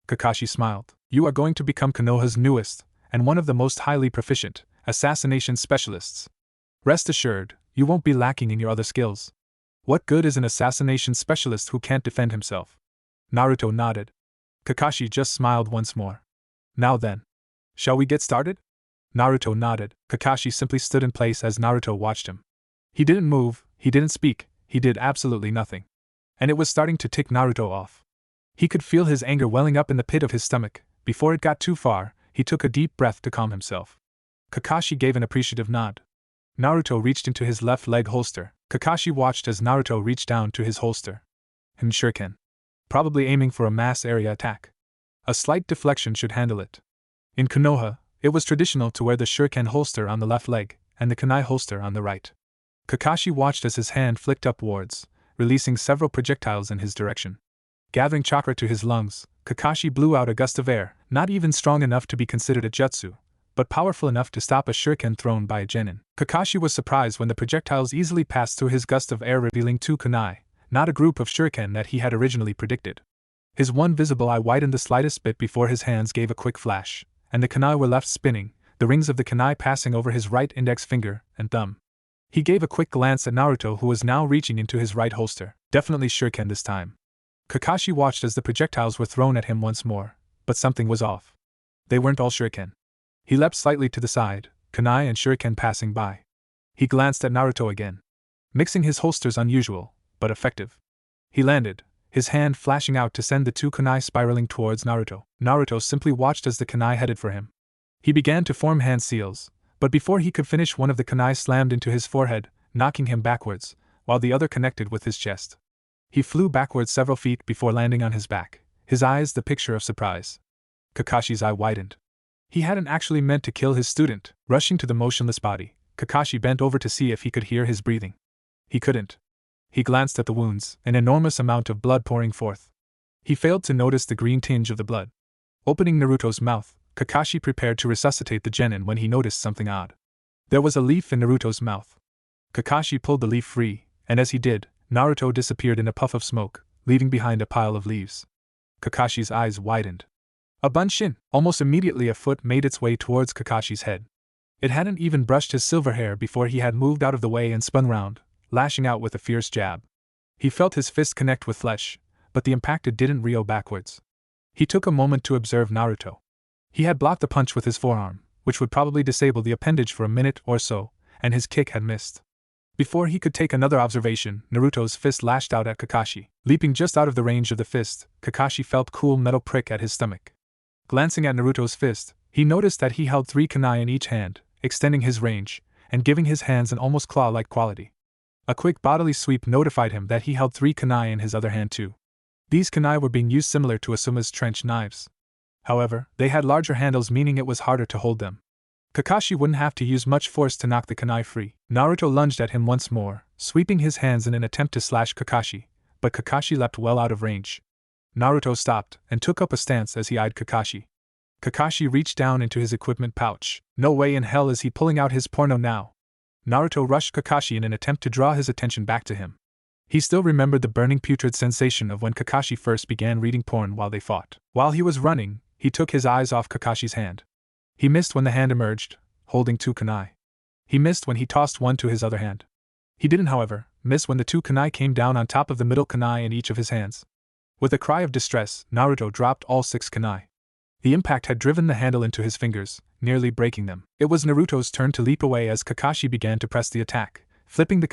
Kakashi smiled. You are going to become Konoha's newest, and one of the most highly proficient, assassination specialists. Rest assured, you won't be lacking in your other skills. What good is an assassination specialist who can't defend himself? Naruto nodded. Kakashi just smiled once more. Now then. Shall we get started? Naruto nodded. Kakashi simply stood in place as Naruto watched him. He didn't move, he didn't speak, he did absolutely nothing. And it was starting to tick Naruto off. He could feel his anger welling up in the pit of his stomach. Before it got too far, he took a deep breath to calm himself. Kakashi gave an appreciative nod. Naruto reached into his left leg holster. Kakashi watched as Naruto reached down to his holster. Shuriken. Probably aiming for a mass area attack. A slight deflection should handle it. In Konoha, it was traditional to wear the shuriken holster on the left leg, and the kunai holster on the right. Kakashi watched as his hand flicked upwards, releasing several projectiles in his direction. Gathering chakra to his lungs, Kakashi blew out a gust of air, not even strong enough to be considered a jutsu, but powerful enough to stop a shuriken thrown by a genin. Kakashi was surprised when the projectiles easily passed through his gust of air, revealing 2 kunai, not a group of shuriken that he had originally predicted. His one visible eye widened the slightest bit before his hands gave a quick flash, and the kunai were left spinning, the rings of the kunai passing over his right index finger and thumb. He gave a quick glance at Naruto, who was now reaching into his right holster. Definitely shuriken this time. Kakashi watched as the projectiles were thrown at him once more, but something was off. They weren't all shuriken. He leapt slightly to the side, kunai and shuriken passing by. He glanced at Naruto again. Mixing his holsters unusual, but effective. He landed, his hand flashing out to send the two kunai spiraling towards Naruto. Naruto simply watched as the kunai headed for him. He began to form hand seals, but before he could finish, one of the kunai slammed into his forehead, knocking him backwards, while the other connected with his chest. He flew backwards several feet before landing on his back, his eyes the picture of surprise. Kakashi's eye widened. He hadn't actually meant to kill his student. Rushing to the motionless body, Kakashi bent over to see if he could hear his breathing. He couldn't. He glanced at the wounds, an enormous amount of blood pouring forth. He failed to notice the green tinge of the blood. Opening Naruto's mouth, Kakashi prepared to resuscitate the genin when he noticed something odd. There was a leaf in Naruto's mouth. Kakashi pulled the leaf free, and as he did, Naruto disappeared in a puff of smoke, leaving behind a pile of leaves. Kakashi's eyes widened. A bunshin! Almost immediately a foot made its way towards Kakashi's head. It hadn't even brushed his silver hair before he had moved out of the way and spun round, lashing out with a fierce jab. He felt his fist connect with flesh, but the impact didn't reel backwards. He took a moment to observe Naruto. He had blocked the punch with his forearm, which would probably disable the appendage for a minute or so, and his kick had missed. Before he could take another observation, Naruto's fist lashed out at Kakashi. Leaping just out of the range of the fist, Kakashi felt cool metal prick at his stomach. Glancing at Naruto's fist, he noticed that he held 3 kunai in each hand, extending his range, and giving his hands an almost claw-like quality. A quick bodily sweep notified him that he held 3 kunai in his other hand too. These kunai were being used similar to Asuma's trench knives. However, they had larger handles, meaning it was harder to hold them. Kakashi wouldn't have to use much force to knock the kunai free. Naruto lunged at him once more, sweeping his hands in an attempt to slash Kakashi, but Kakashi leapt well out of range. Naruto stopped and took up a stance as he eyed Kakashi. Kakashi reached down into his equipment pouch. No way in hell is he pulling out his porno now. Naruto rushed Kakashi in an attempt to draw his attention back to him. He still remembered the burning putrid sensation of when Kakashi first began reading porn while they fought. While he was running, he took his eyes off Kakashi's hand. He missed when the hand emerged, holding 2 kunai. He missed when he tossed one to his other hand. He didn't, however, miss when the 2 kunai came down on top of the middle kunai in each of his hands. With a cry of distress, Naruto dropped all 6 kunai. The impact had driven the handle into his fingers, nearly breaking them. It was Naruto's turn to leap away as Kakashi began to press the attack, flipping the